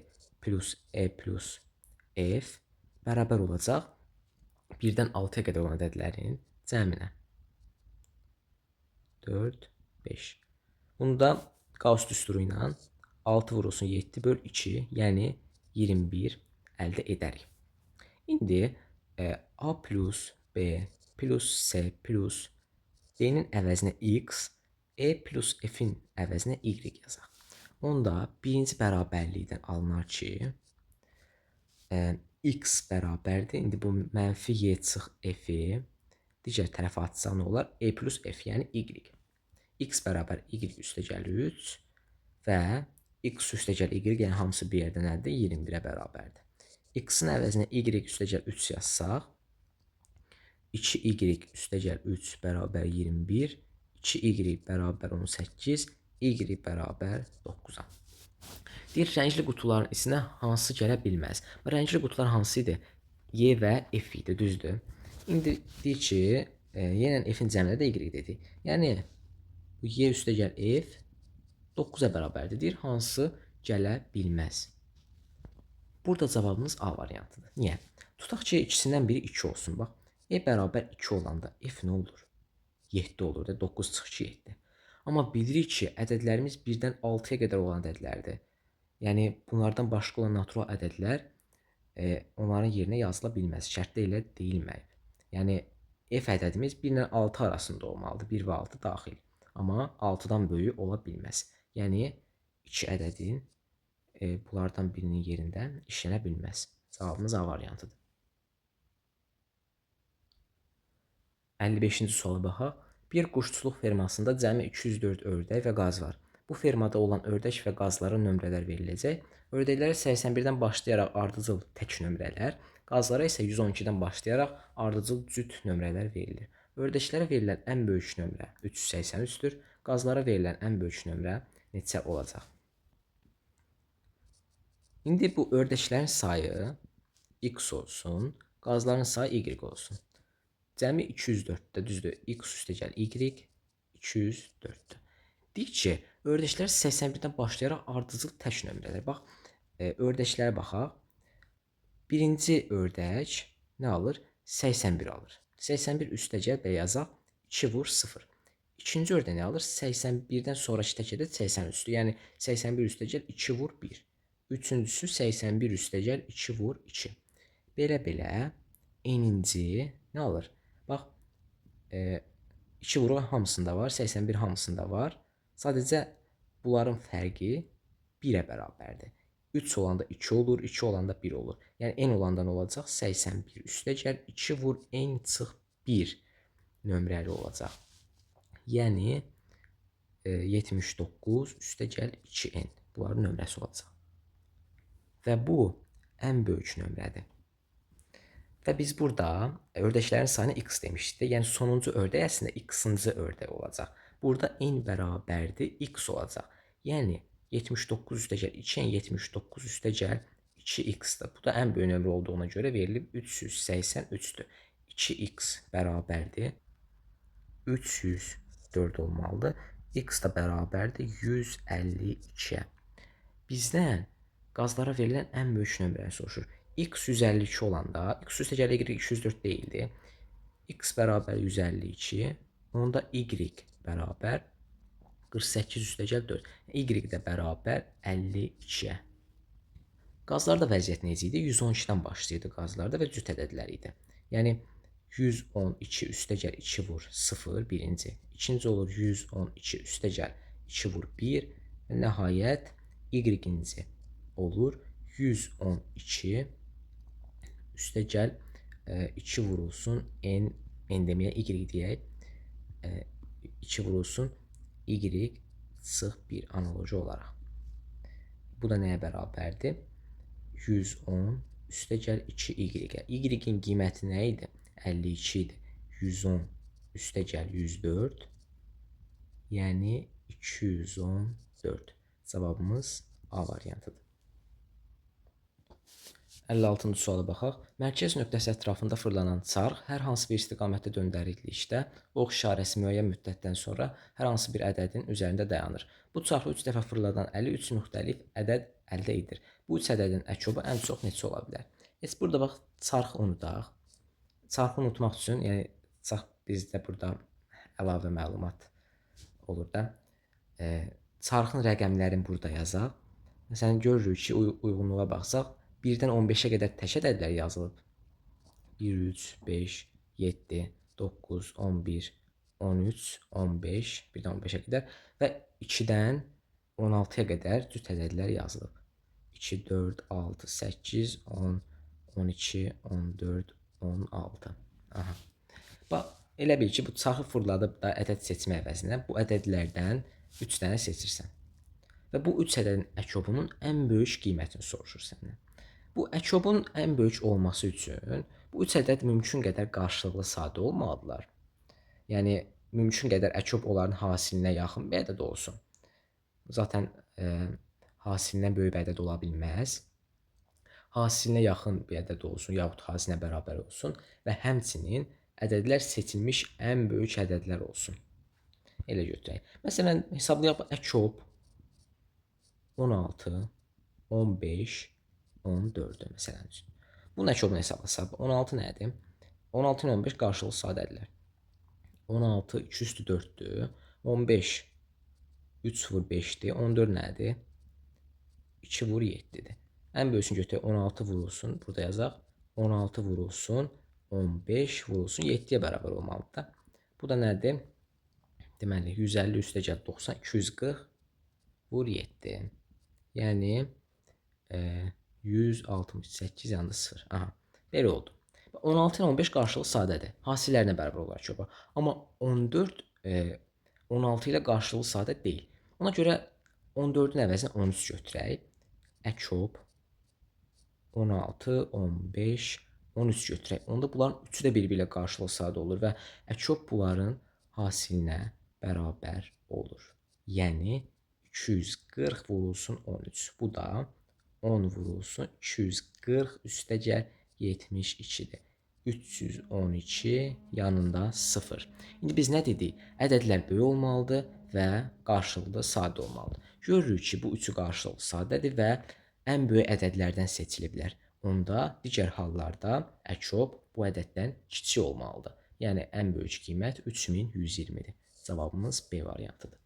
plus E plus F bərabər olacaq 1-dən 6-ya qədər olan ədədlərin cəminə. 4, 5. Bunu da Qaus düsturu ilə 6 vurulsun 7 böl 2, yəni 21 əldə edərik. İndi A plus B plus C plus D-nin əvəzinə x, E plus F-in əvəzinə y yazaq. Onda birinci bərabərlikdən alınar ki, x bərabərdir. İndi bu mənfi y çıx f-i digər tərəfə atsaq nə olar? E plus f, yəni y. X bərabər y üstəgəl 3 və x üstəgəl y, yəni hamısı bir yerdə nədir? 21-ə bərabərdir. X-in əvəzinə y üstəgəl 3 yazsaq, 2y üstəgəl 3 bərabər 21, 2y bərabər 18, y bərabər 9-a. Deyir, rəngli qutuların içinə hansı gələ bilməz? Rəngli qutular hansı idi? Y və F idi, düzdür. İndi deyir ki, Y ilə F-in cəminə də Y dedi. Yəni, bu Y üstəgəl F 9-a bərabərdir. Deyir, hansı gələ bilməz? Burada cavabımız A variantıdır. Niyə? Tutaq ki, ikisindən biri 2 olsun. Bax, E bərabər 2 olanda F nə olur? 7 olur da, 9 çıx 2, 7. Amma bilirik ki, ədədlərimiz 1-dən 6-ya qədər olan ədədlərdir. Yəni, bunlardan başqa olan natural ədədlər onların yerinə yazıla bilməz. Şərtdə elə deyilməyib. Yəni, F ədədimiz 1 ilə 6 arasında olmalıdır. 1 və 6 daxil. Amma 6-dan böyük ola bilməz. Yəni, 2 ədədin bunlardan birinin yerində işlənə bilməz. Cavabımız A variantıdır. 55-ci suala baxaq. Bir quşçuluq fermasında cəmi 204 ördək və qaz var. Bu fermada olan ördək və qazlara nömrələr veriləcək. Ördəklərə 81-dən başlayaraq ardıcıl tək nömrələr, qazlara isə 112-dən başlayaraq ardıcıl cüt nömrələr verilir. Ördəklərə verilən ən böyük nömrə 383-dür. Qazlara verilən ən böyük nömrə neçə olacaq? İndi bu ördəklərin sayı x olsun, qazların sayı y olsun. Cəmi 204-də, düzdür? X üstə gəl y 204-dür. Deyək ki, ördəklər 81-dən başlayaraq ardıcıl tək nömrələr. Bax, ördəklərə baxaq. Birinci ördək nə alır? 81 alır. 81 üstə gəl və yazaq 2 vur 0. İkinci ördək nə alır? 81-dən sonraki tək ədəd 83-dür. Yəni 81 üstə gəl 2 vur 1. Üçüncüsü 81 üstə gəl 2 vur 2. Belə-belə eninci nə alır? Bax, 2 vuru hamısında var, 81 hamısında var. Sadəcə bunların fərqi 1-ə bərabərdir. 3 olanda 2 olur, 2 olanda 1 olur. Yəni n olanda nə olacaq? 81 üstə gəl 2 vur n çıx 1 nömrəli olacaq. Yəni 79 üstə gəl 2n bunların nömrəsi olacaq. Və bu ən böyük nömrədir. Və biz burada ördəklərin sayına x demişdik. Yəni sonuncu ördək əslində x-cı ördək olacaq. Burada n bərabərdir x olacaq. Yəni 79 üstə gəl 2n 79 üstə gəl 2x-dir. Bu da ən böyük nömrə olduğuna görə verilib 383-dür. 2x bərabərdir 304 olmalıdır. X da bərabərdir 152-yə. Bizdən qazlara verilən ən böyük nömrəni soruşur. X 152 olanda, x üstə gəl y 204 deyildi. X bərabər 152, onda y bərabər 48 üstə gəl 4. Y də bərabər 52-yə. Qazlarda vəziyyət necə idi? 112-dən başlayırdı qazlarda və cüt ədədlər idi. Yəni 112 üstə gəl 2 vur 0 birinci. İkinci olur 112 üstə gəl 2 vur 1 və nəhayət y-inci olur 112 üstə gəl 2 vurulsun n deməyə y deyək. 2 vurulsun y çıx 1 analoji olaraq. Bu da nəyə bərabərdir? 110 üstə gəl 2y. Y-in qiyməti nə idi? 52 idi. 110 üstə gəl 104. Yəni 214. Cavabımız A variantıdır. 56-cı suala baxaq. Mərkəz nöqtəsi ətrafında fırlanan çarx hər hansı bir istiqamətdə döndərildikdə ox işarəsi müəyyən müddətdən sonra hər hansı bir ədədin üzərində dayanır. Bu çarxı 3 dəfə fırladan əli 3 müxtəlif ədəd əldə edir. Bu 3 ədədin əkobu ən çox neçə ola bilər? Heç burada bax, çarxı unudaq. Çarxı unutmaq üçün, yəni çarx bizdə burada əlavə məlumat olur da. Çarxın rəqəmlərini burada yazaq. Məsələn, görürük ki, uyğunluğa baxsaq, 1-dən 15-ə qədər tək ədədlər yazılıb. 1, 3, 5, 7, 9, 11, 13, 15, 1-dən 15-ə qədər və 2-dən 16-ya qədər cüt ədədlər yazılıb. 2, 4, 6, 8, 10, 12, 14, 16. Aha. Bax, elə bil ki, bu çarxı fırladıb da ədəd seçmə əvəzinə bu ədədlərdən 3 dənə seçirsən. Və bu 3 ədədin əkobunun ən böyük qiymətini soruşur səndən. Bu əkobun ən böyük olması üçün bu 3 ədəd mümkün qədər qarşılıqlı sadə olmalıdırlar. Yəni, mümkün qədər əkob onların hasilinə yaxın bir ədəd olsun. Zaten hasilindən böyük bir ədəd ola bilməz. Hasilinə yaxın bir ədəd olsun, yaxud hasilinə bərabər olsun və həmçinin ədədlər seçilmiş ən böyük ədədlər olsun. Elə götürək. Məsələn, hesablayaq əkob 16, 15, 14-dür məsələn üçün. Bunun əkobunu hesablasaq, 16 nədir? 16 ilə 15 qarşılıqlı sadə ədədlər. 16 2 üstü 4-dür. 15 3 vur 5-dir. 14 nədir? 2 vur 7-dir. Ən böyüsünü götürək, 16 vurulsun, burada yazaq. 16 vurulsun, 15 vurulsun, 7-yə bərabər olmalıdır da. Bu da nədir? Deməli, 150 üstə gəl 90, 240 vur 7. Yəni 168 yanında 0. Aha, belə oldu. 16 ilə 15 qarşılıqlı sadədir. Hasillərinə bərabər olar ki, amma 14 16 ilə qarşılıqlı sadə deyil. Ona görə 14-ün əvəzinə 13 götürək. Əkob 16, 15, 13 götürək. Onda bunların üçü də bir-biri ilə qarşılıqlı sadə olur və əkob bunların hasilinə bərabər olur. Yəni 240 vurulsun 13. Bu da 10 vurulsun 240 üstəgəl 72-dir. 312 yanında 0. İndi biz nə dedik? Ədədlər böyük olmalıdır və qarşılıqlı sadə olmalıdır. Görürük ki, bu üçü qarşılıqlı sadədir və ən böyük ədədlərdən seçilə bilər. Onda digər hallarda əkob bu ədəddən kiçik olmalıdır. Yəni ən böyük qiymət 3120-dir. Cavabımız B variantıdır.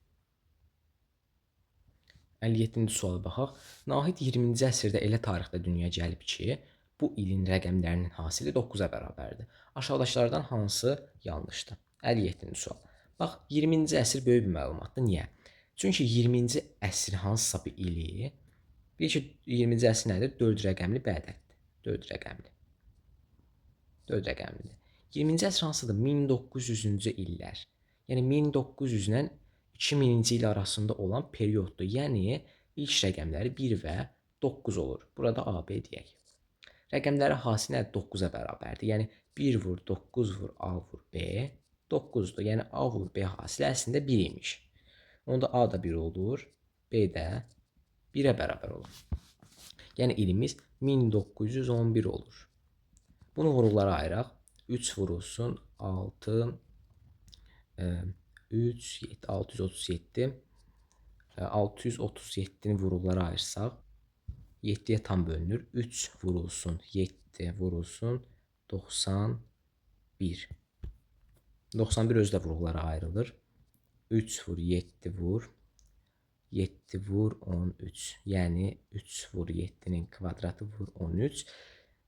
57-ci suala baxaq. Nahid 20-ci əsrdə elə tarixdə dünyaya gəlib ki, bu ilin rəqəmlərinin hasili 9-a bərabərdir. Aşağıdakılardan hansı yanlışdır? 57-ci sual. Bax, 20-ci əsr böyük bir məlumatdır. Niyə? Çünki 20-ci əsr hansısa bir ili, bir ki, 20-ci əsr nədir? 4 rəqəmli bir ədəddir. 4 rəqəmli. 4 rəqəmlidir. 20-ci əsr hansıdır? 1900-cü illər. Yəni 1900 ilə 2000-ci il arasında olan perioddur. Yəni ilk rəqəmləri 1 və 9 olur. Burada AB deyək. Rəqəmlərin hasili 9-a bərabərdir. Yəni 1 vur 9 vur A vur B 9-dur. Yəni A vur B hasili əslində 1 imiş. Onda A da 1 olur, B də 1-ə bərabər olur. Yəni ilimiz 1911 olur. Bunu vurullara ayıraq. 3 vurulsun 6 3 7 637 637-ni vurullara ayırsaq 7-yə tam bölünür. 3 vurulsun 7 vurulsun 91. 91 özü də vurullara ayrılır. 3 vur 7 vur 7 vur 13. Yəni 3 vur 7-nin kvadratı vur 13.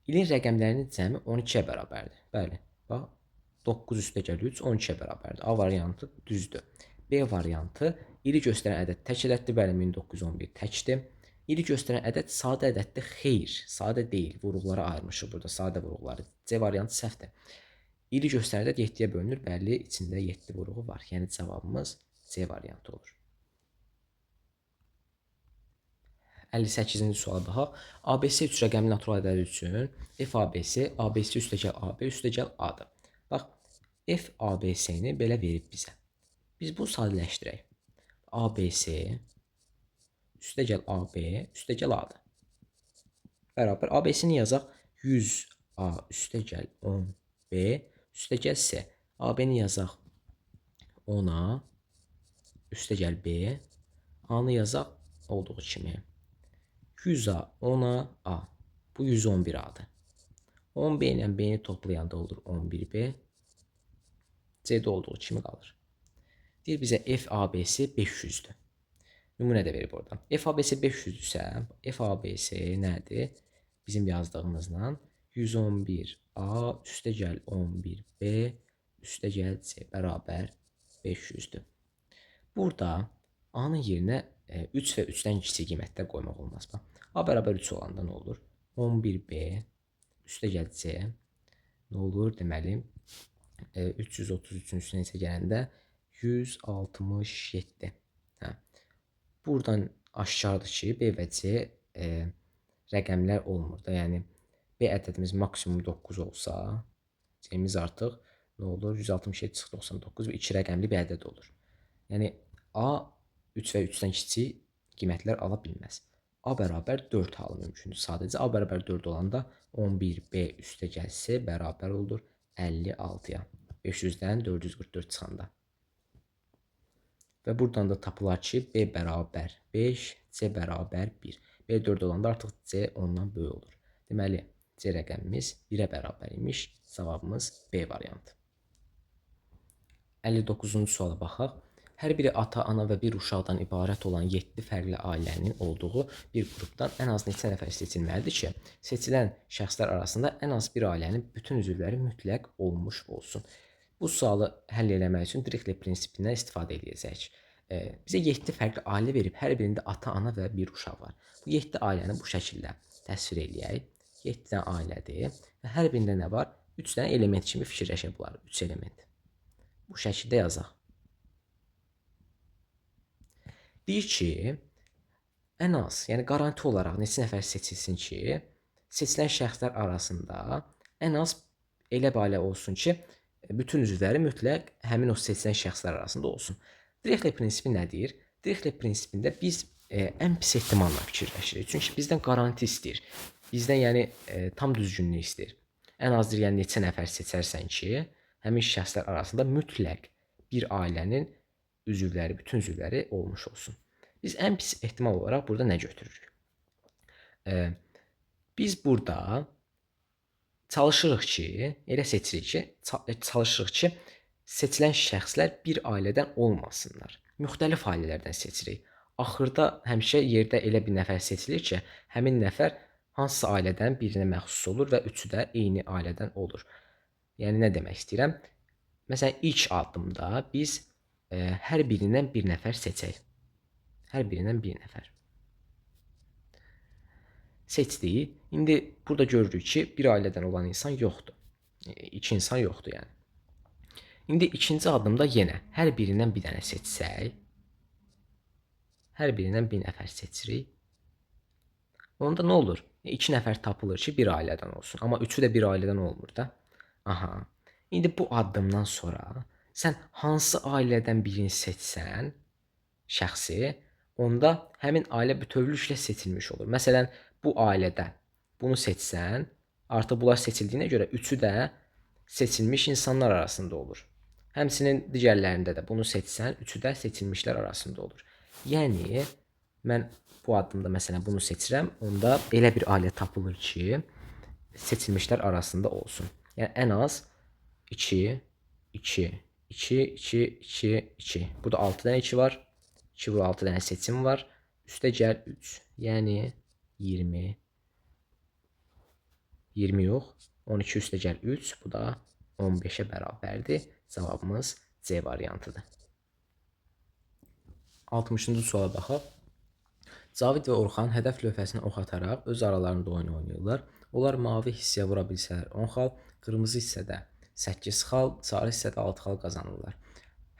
İlin rəqəmlərinin cəmi 12-yə bərabərdir. Bəli, bax 9 üstəgəl 3 12-yə bərabərdir. A variantı düzdür. B variantı ili göstərən ədəd tək ədəddir. Bəli, 1911 təkdir. İli göstərən ədəd sadə ədəddir. Xeyr, sadə deyil. Vuruqlara ayırmışıq burada, sadə vuruqları. C variantı səhvdir. İli göstərən ədəd 7-yə bölünür. Bəli, içində 7 vuruğu var. Yəni cavabımız C variantı olur. 58-ci suala baxaq. ABC 3 rəqəmli natural ədədi üçün f ABC, ABC üstəgəl AB üstəgəl A-dır. Bax, f ABC-ni belə verib bizə. Biz bunu sadələşdirək. ABC üstəgəl AB üstəgəl A-dır. Bərabər ABC-ni yazaq 100A üstəgəl 10B üstəgəl C. AB-ni yazaq 10A üstəgəl B. A-nı yazaq olduğu kimi 100A 10A A. Bu 111A'dır. 10B ilə B-ni toplayanda olur 11B. C-də olduğu kimi qalır. Deyir bizə FABC 500-dür. Nümunə də verib oradan. FABC 500-dürsə, FABC nədir? Bizim yazdığımızdan 111A üstəgəl 11B üstəgəl C bərabər 500-dür. Burada A-nın yerinə 3 və 3-dən kiçik qiymətlər qoymaq olmaz. A bərabər 3 olanda nə olur? 11B üstəgəl C nə olur? Deməli 333-ün üstünə isə gələndə 167. Buradan aşkardır ki, B və C rəqəmlər olmur da. Yəni B ədədimiz maksimum 9 olsa, C-miz artıq nə olur? 167 çıxı 99 və 2 rəqəmli bir ədəd olur. Yəni A 3 və 3-dən kiçik qiymətlər ala bilməz. A bərabər 4 halı mümkündür. Sadəcə A bərabər 4 olanda 11B üstəgəl C bərabər olur 56-ya. 500-dən 444 çıxanda. Və buradan da tapılar ki, B bərabər 5, C bərabər 1. B 4 olanda artıq C ondan böyük olur. Deməli, C rəqəmimiz 1-ə bərabər imiş. Cavabımız B variantı. 59-cu suala baxaq. Hər biri ata, ana və bir uşaqdan ibarət olan 7 fərqli ailənin olduğu bir qrupdan ən az neçə nəfər seçilməlidir ki, seçilən şəxslər arasında ən az bir ailənin bütün üzvləri mütləq olmuş olsun. Bu sualı həll eləmək üçün Dirichlet prinsipindən istifadə edəcəyik. Bizə 7 fərqli ailə verib, hər birində ata, ana və bir uşaq var. Bu 7 ailəni bu şəkildə təsvir eləyək. 7 dənə ailədir və hər birində nə var? 3 dənə element kimi fikirləşə bilər. 3 element. Bu şəkildə yazaq. Deyir ki, ən az, yəni garanti olaraq neçə nəfər seçilsin ki, seçilən şəxslər arasında ən az elə bir ailə olsun ki, bütün üzvləri mütləq həmin o seçilən şəxslər arasında olsun. Dirichlet prinsipi nə deyir? Dirichlet prinsipində biz ən pis ehtimalla fikirləşirik. Çünki bizdən qaranti istəyir. Bizdən yəni tam düzgünlük istəyir. Ən azdır yəni neçə nəfər seçərsən ki, həmin şəxslər arasında mütləq bir ailənin üzvləri, bütün üzvləri olmuş olsun. Biz ən pis ehtimal olaraq burada nə götürürük? Biz burada çalışırıq ki, elə seçirik ki, çalışırıq ki, seçilən şəxslər bir ailədən olmasınlar. Müxtəlif ailələrdən seçirik. Axırda həmişə yerdə elə bir nəfər seçilir ki, həmin nəfər hansısa ailədən birinə məxsus olur və üçü də eyni ailədən olur. Yəni nə demək istəyirəm? Məsələn, ilk addımda biz hər birindən bir nəfər seçək. Hər birindən bir nəfər. Seçdik. İndi burada görürük ki, bir ailədən olan insan yoxdur. İki insan yoxdur yəni. İndi ikinci addımda yenə hər birindən bir dənə seçsək, hər birindən bir nəfər seçirik. Onda nə olur? İki nəfər tapılır ki, bir ailədən olsun. Amma üçü də bir ailədən olmur da. Aha. İndi bu addımdan sonra sən hansı ailədən birini seçsən, şəxsi, onda həmin ailə bütövlüklə seçilmiş olur. Məsələn, bu ailədə bunu seçsən, artıq bunlar seçildiyinə görə üçü də seçilmiş insanlar arasında olur. Həmçinin digərlərində də bunu seçsən, üçü də seçilmişlər arasında olur. Yəni mən bu addımda məsələn bunu seçirəm, onda elə bir ailə tapılır ki, seçilmişlər arasında olsun. Yəni ən az 2 2 2 2 2 2. Burada 6 dənə 2 var. 2 vur 6 dənə seçim var. Üstə gəl 3. Yəni 20 20 yox. 12 üstə gəl 3. Bu da 15-ə bərabərdir. Cavabımız C variantıdır. 60-cı suala baxaq. Cavid və Orxan hədəf lövhəsinə ox ataraq öz aralarında oyun oynayırlar. Onlar mavi hissəyə vura bilsələr 10 xal, qırmızı hissədə 8 xal, sarı hissədə 6 xal qazanırlar.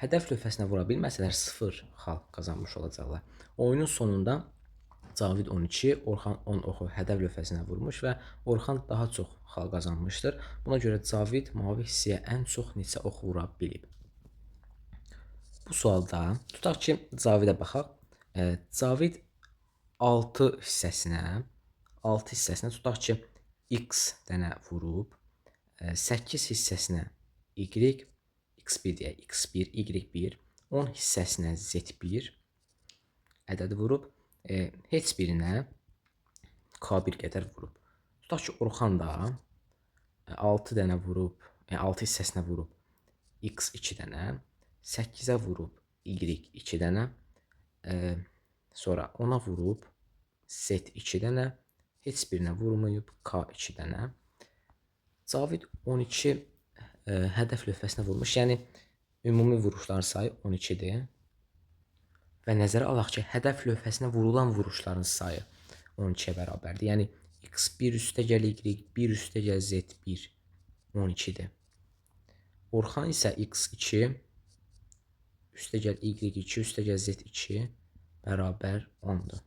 Hədəf lövhəsinə vura bilməsələr 0 xal qazanmış olacaqlar. Oyunun sonunda Cavid 12, Orxan 10 oxu hədəf lövhəsinə vurmuş və Orxan daha çox xal qazanmışdır. Buna görə Cavid mavi hissəyə ən çox neçə ox vura bilib? Bu sualda tutaq ki, Cavidə baxaq. Cavid 6 hissəsinə tutaq ki, x dənə vurub, 8 hissəsinə y, x1 deyək, x1, y1, 10 hissəsinə z1 ədədi vurub, heç birinə k1 qədər vurub. Tutaq ki, Orxan da 6 dənə vurub, 6 hissəsinə vurub x2 dənə, 8-ə vurub y2 dənə, sonra 10-a vurub z2 dənə, heç birinə vurmayıb k2 dənə. Cavid 12 hədəf lövhəsinə vurmuş, yəni ümumi vuruşların sayı 12-dir. Və nəzərə alaq ki, hədəf lövhəsinə vurulan vuruşların sayı 12-yə bərabərdir. Yəni x1 üstə gəl y1 üstə gəl z1 12-dir. Orxan isə x2 üstə gəl y2 üstə gəl z2 bərabər 10-dur.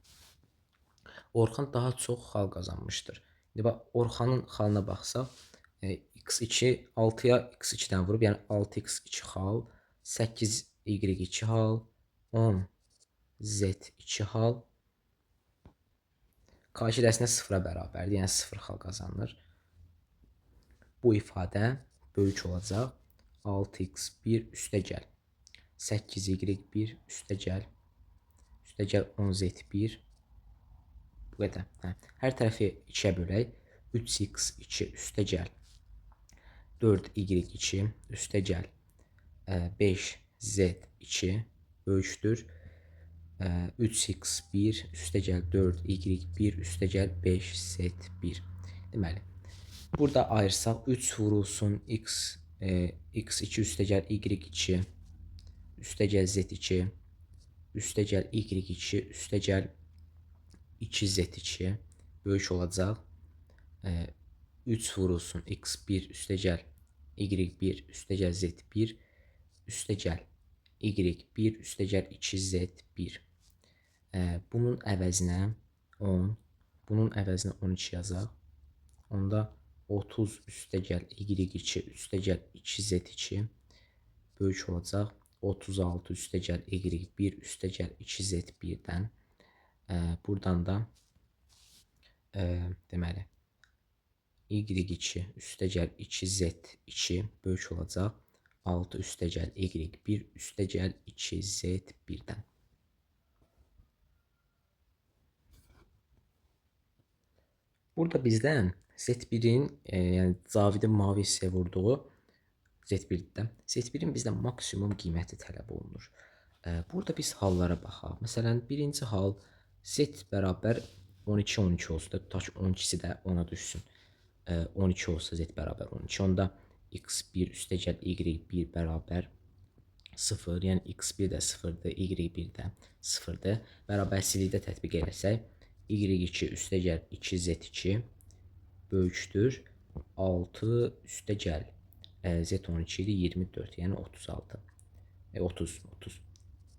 Orxan daha çox xal qazanmışdır. İndi bax, Orxanın xalına baxsaq, x2 6-ya x2-dən vurub, yəni 6x2 xal, 8 y2 xal, 10 z2 xal, k2 dəsinə 0-a bərabərdir, yəni 0 xal qazanır. Bu ifadə böyük olacaq. 6x1 üstə gəl 8y1 üstə gəl 10z1, bu qədər. Hər tərəfi 2-yə bölək. 3x2 üstə gəl 4y2 üstə gəl 5z2 böyükdür 3x1 üstə gəl 4y1 üstə gəl 5z1. Deməli, burada ayırsaq 3 vurulsun x2 üstə gəl y2 üstə gəl z2 üstə gəl y2 üstə gəl 2z2 böyük olacaq. 3 vurulsun x1 üstə gəl y1 üstə gəl z1 üstə gəl y1 üstə gəl 2z1. Bunun əvəzinə 10, bunun əvəzinə 12 yazaq. Onda 30 üstə gəl y2 üstə gəl 2z2 böyük olacaq. 36 üstə gəl y1 üstə gəl 2z1-dən Buradan da deməli y2 üstəgəl 2z2 böyük olacaq 6 üstəgəl y1 üstəgəl 2z1-dən. Burada bizdən Z1-in, yəni Cavidin mavi hissəyə vurduğu Z1-də Z1-in bizdən maksimum qiyməti tələb olunur. Burada biz hallara baxaq. Məsələn, birinci hal Z bərabər 12 12 olsun da, tutaq ki 12-si də 10-a düşsün. 12 olsa Z bərabər 12. Onda x1 üstəgəl y1 bərabər 0, yəni x1 də 0-dır, y1 də 0-dır. Bərabərsizlikdə tətbiq etsək, y2 üstəgəl 2z2 böyükdür 6 üstəgəl z12 idi 24, yəni 36. 30.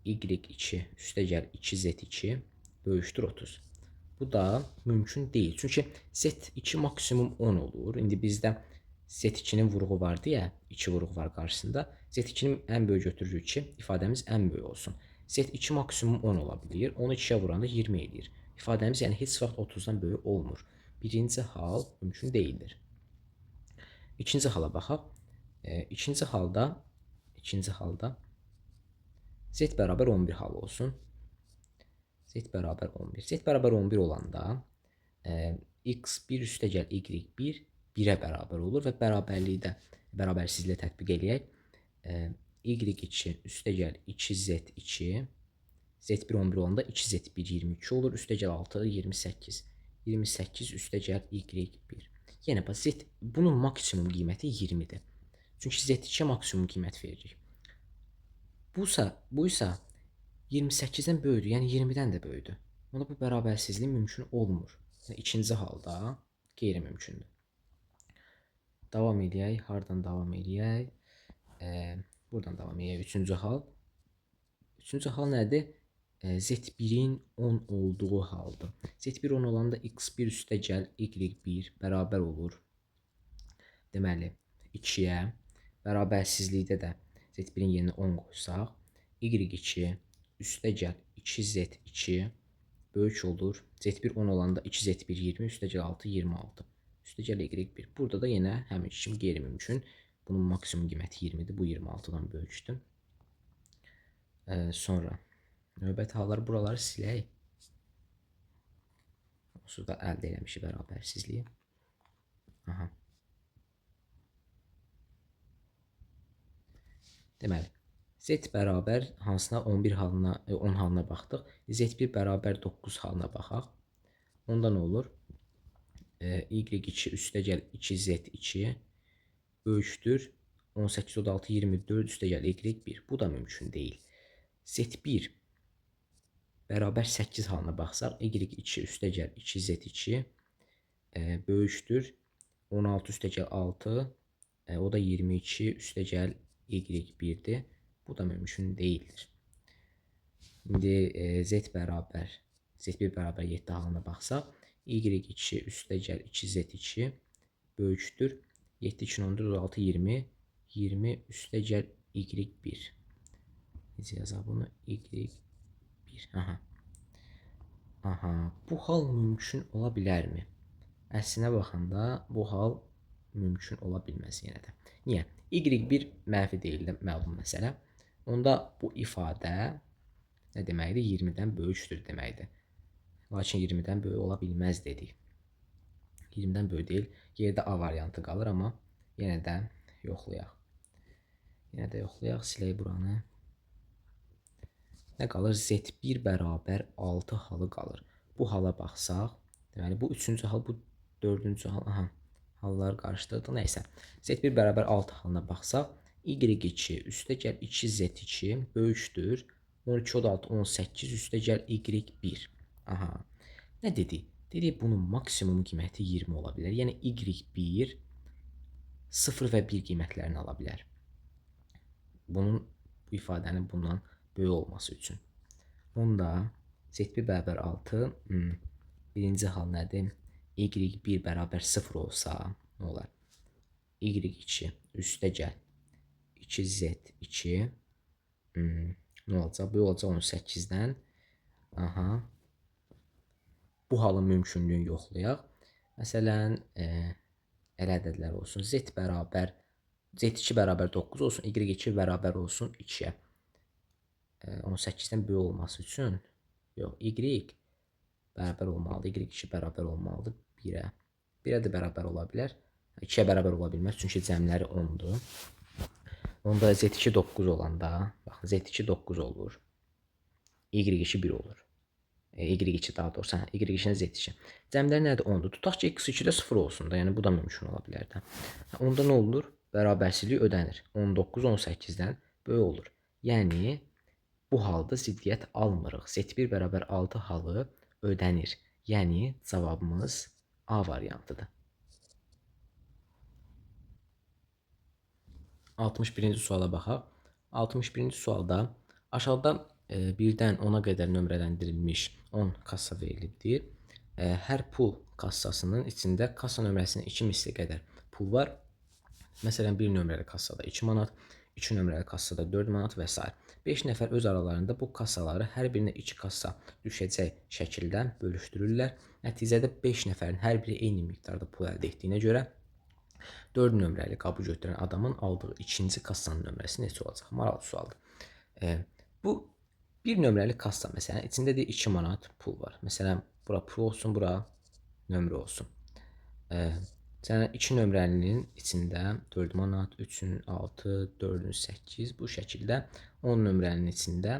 y2 üstəgəl 2z2 böyükdür 30. Bu da mümkün deyil. Çünki z2 maksimum 10 olur. İndi bizdə z2-nin vuruğu var deyə, 2 vuruğu var qarşısında. z2-nin ən böyük götürürük ki, ifadəmiz ən böyük olsun. z2 maksimum 10 ola bilir. Onu 2-yə vuranda 20 edir. İfadəmiz yəni heç vaxt 30-dan böyük olmur. Birinci hal mümkün deyildir. İkinci hala baxaq. İkinci halda z bərabər 11 halı olsun. Z bərabər 11. Z bərabər 11 olanda x1 üstəgəl y1 1-ə bərabər olur və bərabərlikdə, bərabərsizliklə tətbiq eləyək. y2 üstəgəl 2z2 z1 11 olanda 2z1 22 olur. Üstəgəl 6 28. 28 üstəgəl y1. Yəni z bunun maksimum qiyməti 20-dir. Çünki z2-yə maksimum qiymət veririk. Bu isə 28-dən böyükdür, yəni 20-dən də böyükdür. Onda bu bərabərsizlik mümkün olmur. Yəni, ikinci halda qeyri-mümkündür. Davam edək. Hardan davam edək? Buradan davam edək. Üçüncü hal. Üçüncü hal nədir? Z1-in 10 olduğu haldır. Z1 10 olanda x1 üstəgəl y1 bərabər olur. Deməli, 2-yə. Bərabərsizlikdə də Z1-in yerinə 10 qoysaq, y2 üstəgəl 2z2 böyük olur. Z1 10 olanda 2z1 20, üstəgəl 6 26. Üstəgəl y1. Burada da yenə həmin kimi qeyri-mümkün. Bunun maksimum qiyməti 20-dir. Bu 26-dan böyükdür. Sonra növbəti hallar buraları silək. Onsuz da əldə eləmişik bərabərsizliyi. Aha. Deməli, Z bərabər hansına 11 halına, 10 halına baxdıq. Z1 bərabər 9 halına baxaq. Onda nə olur? y2 üstəgəl 2z2 böyükdür 18 36 24 üstəgəl y1. Bu da mümkün deyil. Z1 bərabər 8 halına baxsaq, y2 üstəgəl 2z2 böyükdür 16 üstəgəl 6, o da 22 üstəgəl y1-dir. Bu da mümkün deyildir. İndi z1 bərabər 7 halına baxsaq, y2 üstəgəl 2z2 böyükdür 7 2 14 16 20 20 üstəgəl y1. Necə yazaq bunu? y1. Aha. Bu hal mümkün ola bilərmi? Əslinə baxanda bu hal mümkün ola bilməz yenə də. Niyə? y1 mənfi deyildi, məlum məsələ. Onda bu ifadə nə deməkdir? 20-dən böyükdür deməkdir. Lakin 20-dən böyük ola bilməz dedik. 20-dən böyük deyil. Yerdə A variantı qalır, amma yenə də yoxlayaq. Silək buranı. Nə qalır? Z1 bərabər 6 halı qalır. Bu hala baxsaq, deməli bu üçüncü hal, bu dördüncü hal. Aha, halları qarışdırdıq. Nəysə. Z1 bərabər 6 halına baxsaq, y2 üstəgəl 2z2 böyükdür 12 16 18 üstəgəl y1. Aha. Nə dedik? Dedik bunun maksimum qiyməti 20 ola bilər. Yəni y1 0 və 1 qiymətlərini ala bilər. Bu ifadənin bundan böyük olması üçün. Onda Z1 bərabər 6. Birinci hal nədir? Y1 bərabər 0 olsa nə olar? Y2 üstəgəl 2z2 nə olacaq? Böyük olacaq 18-dən. Aha. bu halın mümkünlüyünü yoxlayaq. Məsələn, elə ədədlər olsun. Z2 bərabər 9 olsun, Y2 bərabər olsun 2-yə. 18-dən böyük olması üçün yox, Y bərabər olmalıdır. Y2 bərabər olmalıdır 1-ə. 1-ə də bərabər ola bilər. 2-yə bərabər ola bilməz, çünki cəmləri 10-dur. Onda Z2 9 olanda, baxın, Z2 9 olur. Y2 1 olur. Y2 daha doğrusu, Y2-nin Z2. Cəmləri nədir? 10-dur. Tutaq ki, X2-də 0 olsun da, yəni bu da mümkün ola bilər də. Onda nə olur? Bərabərsizlik ödənir. 19 18-dən böyük olur. Yəni bu halda ziddiyyət almırıq. Z1 bərabər 6 halı ödənir. Yəni cavabımız A variantıdır. 61-ci suala baxaq. 61-ci sualda aşağıda 1-dən 10-a qədər nömrələndirilmiş 10 kassa verilibdir. Hər pul kassasının içində kassa nömrəsinin 2 misli qədər pul var. Məsələn, 1 nömrəli kassada 2 manat, 2 nömrəli kassada 4 manat və s. 5 nəfər öz aralarında bu kassaları hər birinə 2 kassa düşəcək şəkildə bölüşdürürlər. Nəticədə 5 nəfərin hər biri eyni miqdarda pul əldə etdiyinə görə 4 nömrəli qabı götürən adamın aldığı ikinci kassanın nömrəsi neçə olacaq? Maraqlı sualdır. Bu 1 nömrəli kassa, məsələn, içində də 2 manat pul var. Məsələn, bura pul olsun, bura nömrə olsun. Məsələn, 2 nömrəlinin içində 4 manat, 3-ün 6, 4-ün 8, bu şəkildə 10 nömrəlinin içində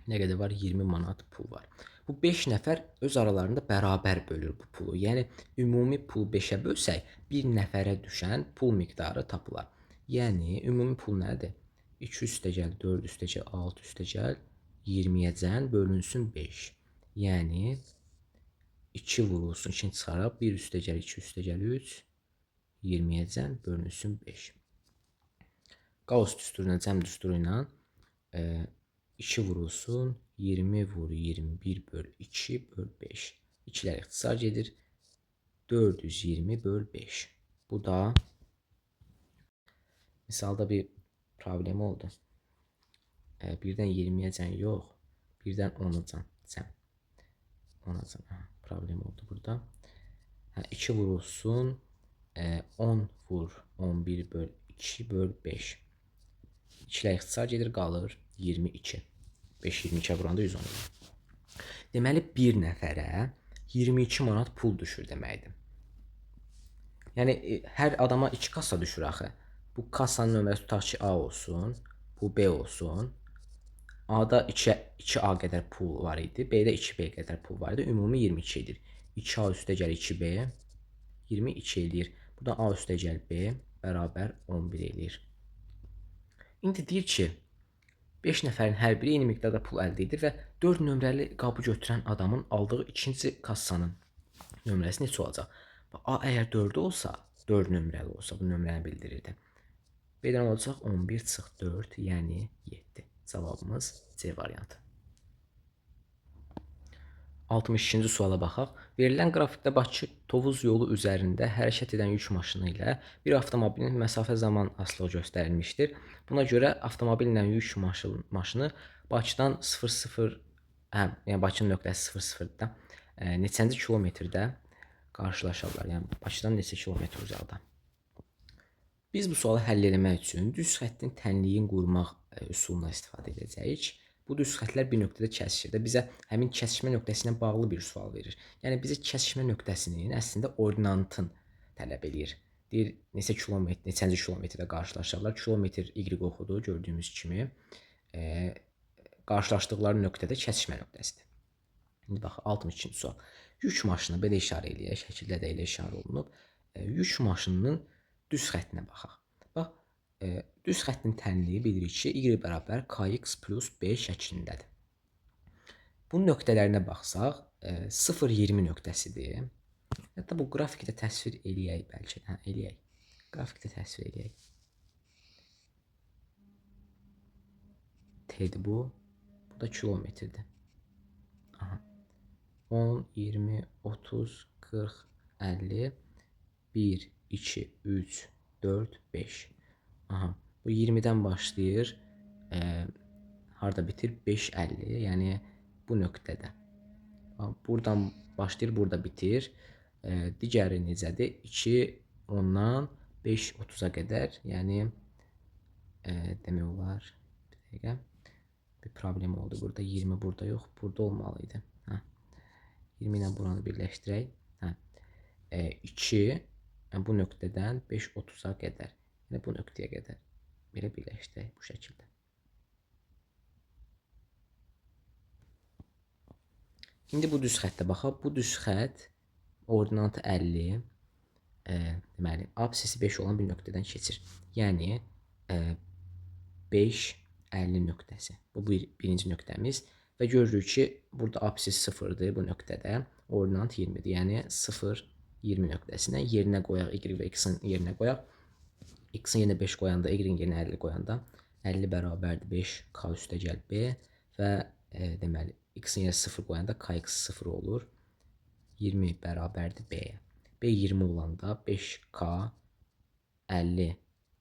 nə qədər var? 20 manat pul var. Bu 5 nəfər öz aralarında bərabər bölür bu pulu. Yəni, ümumi pul 5-ə bölsək, bir nəfərə düşən pul miqdarı tapılar. Yəni, ümumi pul nədir? 2 üstəgəl 4 üstəgəl 6 üstəgəl 20-yəcən bölünsün 5. Yəni, 2 vurulsun, 2-ni çıxaraq 1 üstəgəl 2 üstəgəl 3 20-yəcən bölünsün 5. Qaos düsturu ilə, cəm düsturu ilə 2 vurulsun 20 vur 21 böl 2 böl 5. 2-lər ixtisar gedir. 420 böl 5. Bu da misalda bir problem oldu. Birdən 20-yəcən yox, birdən 10-acan cəm. 10-acan problem oldu burada. 2 vurulsun 10 vur 11 böl 2 böl 5. 2-lər ixtisar gedir, qalır 22. 5 22-yə vuranda 110 olur. Deməli, bir nəfərə 22 manat pul düşür deməkdir. Yəni, hər adama 2 kassa düşür axı. Bu kassanın nömrəsi tutaq ki, A olsun, bu B olsun. A-da 2A qədər pul var idi, B-də 2B qədər pul var idi. Ümumi 22 edir. 2A üstəgəl 2B 22 edir. Buradan A üstəgəl B bərabər 11 edir. İndi deyir ki, 5 nəfərin hər biri eyni miqdarda pul əldə edir və 4 nömrəli qabı götürən adamın aldığı ikinci kassanın nömrəsi neçə olacaq? A əgər 4 olsa, 4 nömrəli olsa, bu nömrəni bildirirdi. B-dən olacaq 11 çıx 4, yəni 7. Cavabımız C variantı. 62-ci suala baxaq. Verilən qrafikdə Bakı Tovuz yolu üzərində hərəkət edən yük maşını ilə bir avtomobilin məsafə zaman asılığı göstərilmişdir. Buna görə avtomobillə yük maşını Bakıdan 00, yəni Bakının nöqtəsi 00-da neçənci kilometrdə qarşılaşarlar. Yəni Bakıdan neçə kilometr uzaqda. Biz bu sualı həll etmək üçün düz xəttin tənliyin qurmaq üsulundan istifadə edəcəyik. Bu düz xəttlər bir nöqtədə kəsişir də bizə həmin kəsişmə nöqtəsi ilə bağlı bir sual verir. Yəni bizə kəsişmə nöqtəsinin əslində ordinatını tələb eləyir. Deyir neçə kilometr, neçənci kilometrdə qarşılaşarlar. Kilometr Y oxudu gördüyümüz kimi. Qarşılaşdıqları nöqtədə kəsişmə nöqtəsidir. İndi bax 62-ci sual. Yük maşını belə işarə eləyək, şəkildə də elə işarə olunub. Yük maşınının düz xəttinə baxaq. Bax, düz xəttin tənliyi bilirik ki, Y bərabər KX plus B şəklindədir. Bunun nöqtələrinə baxsaq, 0-20 nöqtəsidir. Hətta bu qrafikdə təsvir eləyək bəlkə. Eləyək. Qrafikdə təsvir eləyək. T-dir bu. Bu da kilometrdir. 10, 20, 30, 40, 50, 1, 2, 3, 4, 5. Bu 20-dən başlayır, harda bitir? 5, 50, yəni bu nöqtədə. Buradan başlayır, burada bitir. Digəri necədir? 2 10-dan 5 30-a qədər, yəni demək olar. Bir dəqiqə. Bir problem oldu burada. 20 burada yox, burada olmalıydı. Hə. 20 ilə buranı birləşdirək. Hə. 2 bu nöqtədən 5 30-a qədər. Yəni bu nöqtəyə qədər belə birləşdirək bu şəkildə. İndi bu düz xəttə baxaq. Bu düz xətt ordinatı 50, deməli, absisi 5 olan bir nöqtədən keçir. Yəni 5 50 nöqtəsi. Bu birinci nöqtəmiz və görürük ki, burada absis 0-dır bu nöqtədə. Ordinat 20-dir. Yəni 0 20 nöqtəsinə yerinə qoyaq, y və x-in yerinə qoyaq. X-in yerinə 5 qoyanda, y-in yerinə 50 qoyanda 50 bərabərdir 5k üstəgəl b və deməli x-in yerinə 0 qoyanda kx 0 olur. 20 bərabərdir b-yə. B 20 olanda 5k 50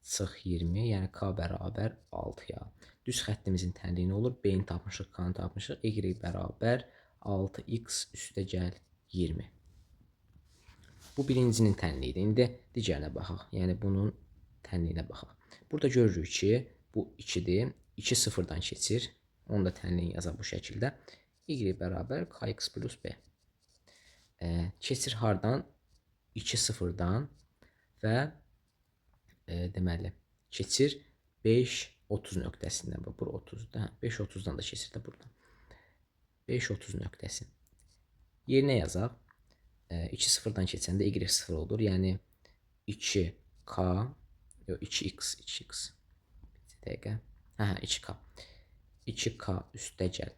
çıx 20, yəni k bərabər 6-ya. Düz xəttimizin tənliyi nə olur? B-ni tapmışıq, k-nı tapmışıq. Y bərabər 6x üstəgəl 20. Bu birincinin tənliyidir. İndi digərinə baxaq. Yəni bunun tənliyinə baxaq. Burada görürük ki, bu 2-dir. 2 0-dan keçir. Onu da tənliyini yazaq bu şəkildə. Y bərabər kx plus b. Keçir hardan? 2 0-dan və deməli keçir 5 30 nöqtəsindən. Bura 30-da. 5 30-dan da keçir də buradan. 5 30 nöqtəsi. Yerinə yazaq. 2 0-dan keçəndə y 0 olur. Yəni 2k, yox 2x. Bir dəqiqə. Hə, 2k. 2k üstəgəl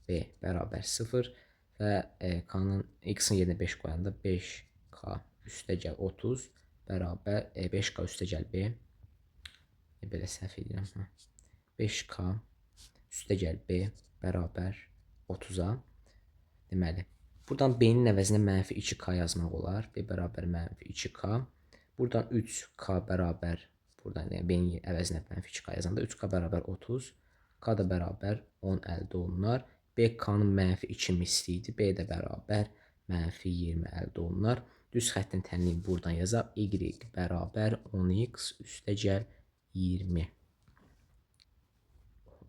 b bərabər 0 və k-nın x-in yerinə 5 qoyanda 5k üstəgəl 30 bərabər 5k üstəgəl b. Belə səhv edirəm. 5k üstəgəl b bərabər 30-a. Deməli, buradan b-nin əvəzinə mənfi 2k yazmaq olar. B bərabər mənfi 2k. Buradan 3k bərabər, buradan yəni b-nin əvəzinə mənfi 2k yazanda 3k bərabər 30. K da bərabər 10 əldə olunar. B k-nın mənfi 2 misli idi. B də bərabər mənfi 20 əldə olunar. Düz xəttin tənliyini buradan yazaq. Y bərabər 10x üstəgəl 20.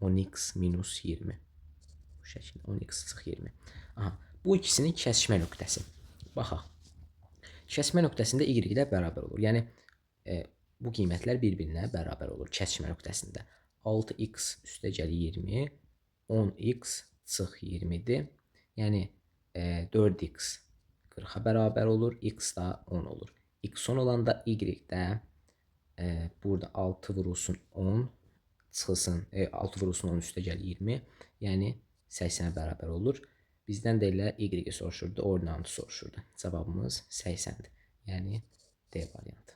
10x minus 20. Bu şəkildə 10x çıx 20. Aha, bu ikisinin kəsişmə nöqtəsi. Baxaq. Kəsişmə nöqtəsində y-lər bərabər olur. Yəni bu qiymətlər bir-birinə bərabər olur kəsişmə nöqtəsində. 6x üstəgəl 20, 10x çıx 20-dir. Yəni 4x 40-a bərabər olur, x da 10 olur. X 10 olanda y də burada 6 vurulsun 10 çıxılsın, 6 vurulsun 10 üstəgəl 20, yəni 80-ə bərabər olur. Bizdən də elə y soruşurdu, ordinatı soruşurdu. Cavabımız 80-dir. Yəni D variantı.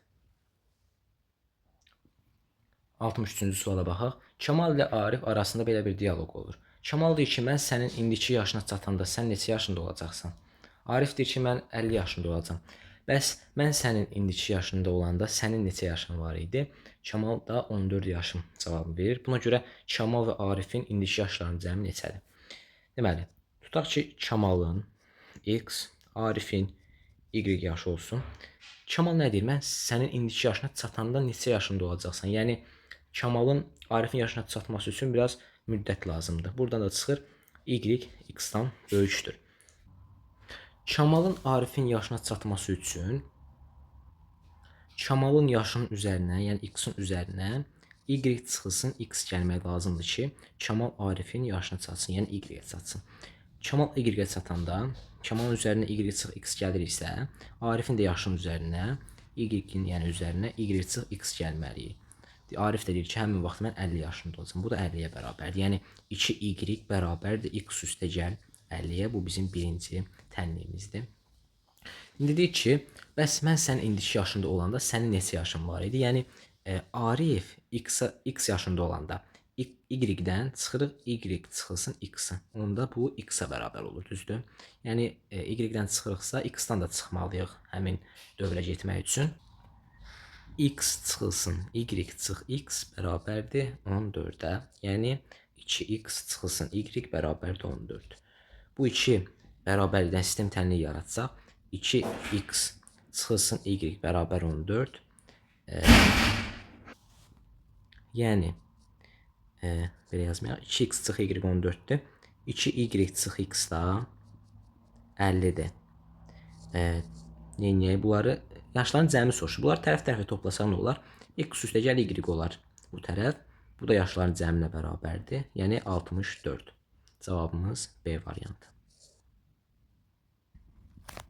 63-cü suala baxaq. Kamal ilə Arif arasında belə bir dialoq olur. Kamal deyir ki, mən sənin indiki yaşına çatanda sən neçə yaşında olacaqsan? Arif deyir ki, mən 50 yaşında olacam. Bəs mən sənin indiki yaşında olanda sənin neçə yaşın var idi? Kamal da 14 yaşım cavabı verir. Buna görə Kamal və Arifin indiki yaşlarının cəmi neçədir? Deməli, tutaq ki, Kamalın x, Arifin y yaşı olsun. Kamal nə deyir? Mən sənin indiki yaşına çatanda neçə yaşında olacaqsan? Yəni, Kamalın Arifin yaşına çatması üçün biraz müddət lazımdır. Buradan da çıxır y x-dan böyükdür. Kamalın Arifin yaşına çatması üçün Kamalın yaşının üzərinə, yəni x-in üzərinə y çıxılsın x gəlmək lazımdır ki, Kamal Arifin yaşına çatsın, yəni y-yə çatsın. Kamal y-yə çatanda, Kamalın üzərinə y çıx x gəlirsə, Arifin də yaşının üzərinə, y-in yəni üzərinə y çıx x gəlməliyik. Arif də deyir ki, həmin vaxt mən 50 yaşında olacam. Bu da 50-yə bərabərdir. Yəni 2y bərabərdir x üstəgəl 50-yə. Bu bizim birinci tənliyimizdir. İndi deyir ki, bəs mən sənin indiki yaşında olanda sənin neçə yaşın var idi? Yəni Arif x yaşında olanda y-dən çıxırıq, y çıxılsın x-a. Onda bu x-a bərabər olur, düzdür? Yəni y-dən çıxırıqsa x-dan da çıxmalıyıq həmin dövrə getmək üçün. X çıxılsın y çıx x bərabərdir 14-ə. Yəni 2x çıxılsın y bərabərdir 14. Bu iki bərabərlikdən sistem tənliyi yaratsaq, 2x çıxılsın y bərabər 14. Yəni belə yazmayaq. 2x çıx y 14-dür. 2y çıx x da 50-dir. Neyiniyək? Bunları yaşların cəmi soruşur. Bunları tərəf-tərəfə toplasaq nə olar? X üstəgəl y olar bu tərəf. Bu da yaşların cəminə bərabərdir. Yəni 64. Cavabımız B variantı.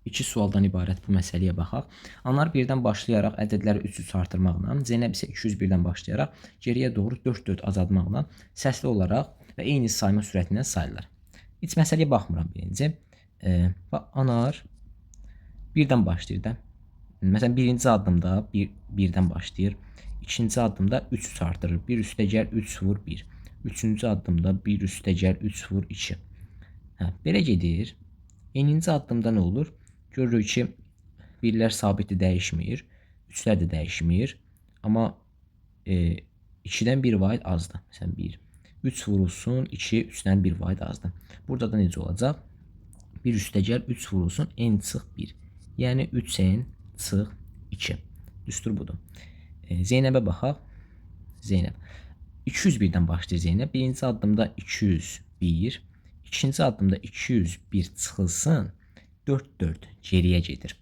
2 sualdan ibarət bu məsələyə baxaq. Anar 1-dən başlayaraq ədədləri 3-3 artırmaqla, Zeynəb isə 201-dən başlayaraq geriyə doğru 4-4 azaltmaqla səsli olaraq və eyni sayma sürətindən sayılır. Heç məsələyə baxmıram birinci. Anar 1-dən başlayır da. Məsələn, birinci addımda 1-dən başlayır. İkinci addımda 3 artırır. 1 üstəgəl 3 vur 1. Üçüncü addımda 1 üstəgəl 3 vur 2. Belə gedir. Eninci addımda nə olur? Görürük ki, birlər sabitdir, dəyişmir. Üçlər də dəyişmir. Amma 2-dən 1 vahid azdır. Məsələn, 1. 3 vurulsun, 2, 3-dən 1 vahid azdır. Burada da necə olacaq? 1 üstəgəl 3 vurulsun, n çıx 1. Yəni 3n çıx 2. Düstur budur. Zeynəbə baxaq. Zeynəb. 201-dən başlayır Zeynəb. Birinci addımda 201. İkinci addımda 201 çıxılsın, 4-4 geriyə gedir.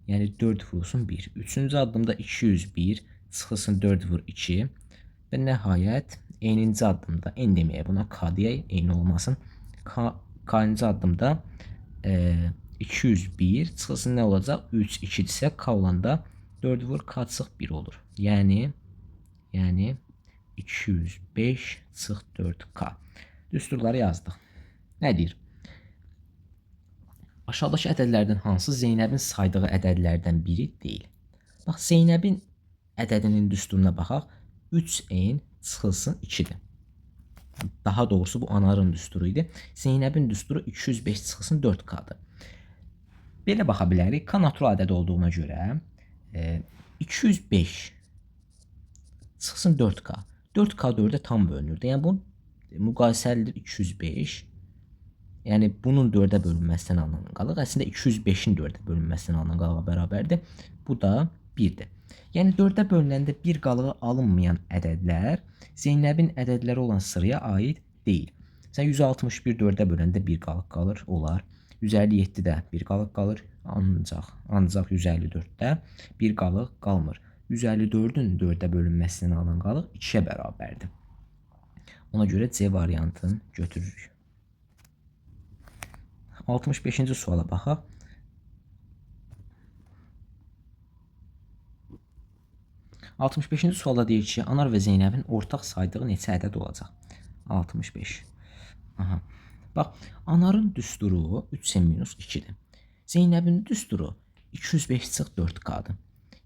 Yəni 4 vurulsun 1. Üçüncü addımda 201 çıxılsın, 4 vur 2. Və nəhayət eyninci addımda n deməyə buna k deyək, eyni olmasın. K-cı addımda 201 çıxılsın nə olacaq? 3, 2 isə k olanda 4 vur k çıx 1 olur. Yəni 205 çıx 4k. Düsturları yazdıq. Nə deyir? Aşağıdakı ədədlərdən hansı Zeynəbin saydığı ədədlərdən biri deyil? Bax, Zeynəbin ədədinin düsturuna baxaq. 3n çıxılsın 2-dir. Daha doğrusu bu Anarın düsturu idi. Zeynəbin düsturu 205 çıxılsın 4k-dır. Belə baxa bilərik. K natural ədəd olduğuna görə 205 çıxılsın 4k. 4k 4-ə tam bölünür. Yəni bu müqayisəlidir 205. Yəni bunun 4-ə bölünməsindən alınan qalıq əslində 205-in 4-ə bölünməsindən alınan qalığa bərabərdir. Bu da 1-dir. Yəni 4-ə bölünəndə bir qalığı alınmayan ədədlər Zeynəbin ədədləri olan sıraya aid deyil. Sən 161 4-ə böləndə bir qalıq qalır, olar. 157-də bir qalıq qalır, ancaq 154-də bir qalıq qalmır. 154-ün 4-ə bölünməsindən alınan qalıq 2-yə bərabərdir. Ona görə C variantını götürürük. 65-ci suala baxaq. Sualda deyir ki, Anar və Zeynəbin ortaq saydığı neçə ədəd olacaq? 65. Aha. Bax, Anarın düsturu 3n-2-dir. Zeynəbin düsturu 205 çıx 4k-dır.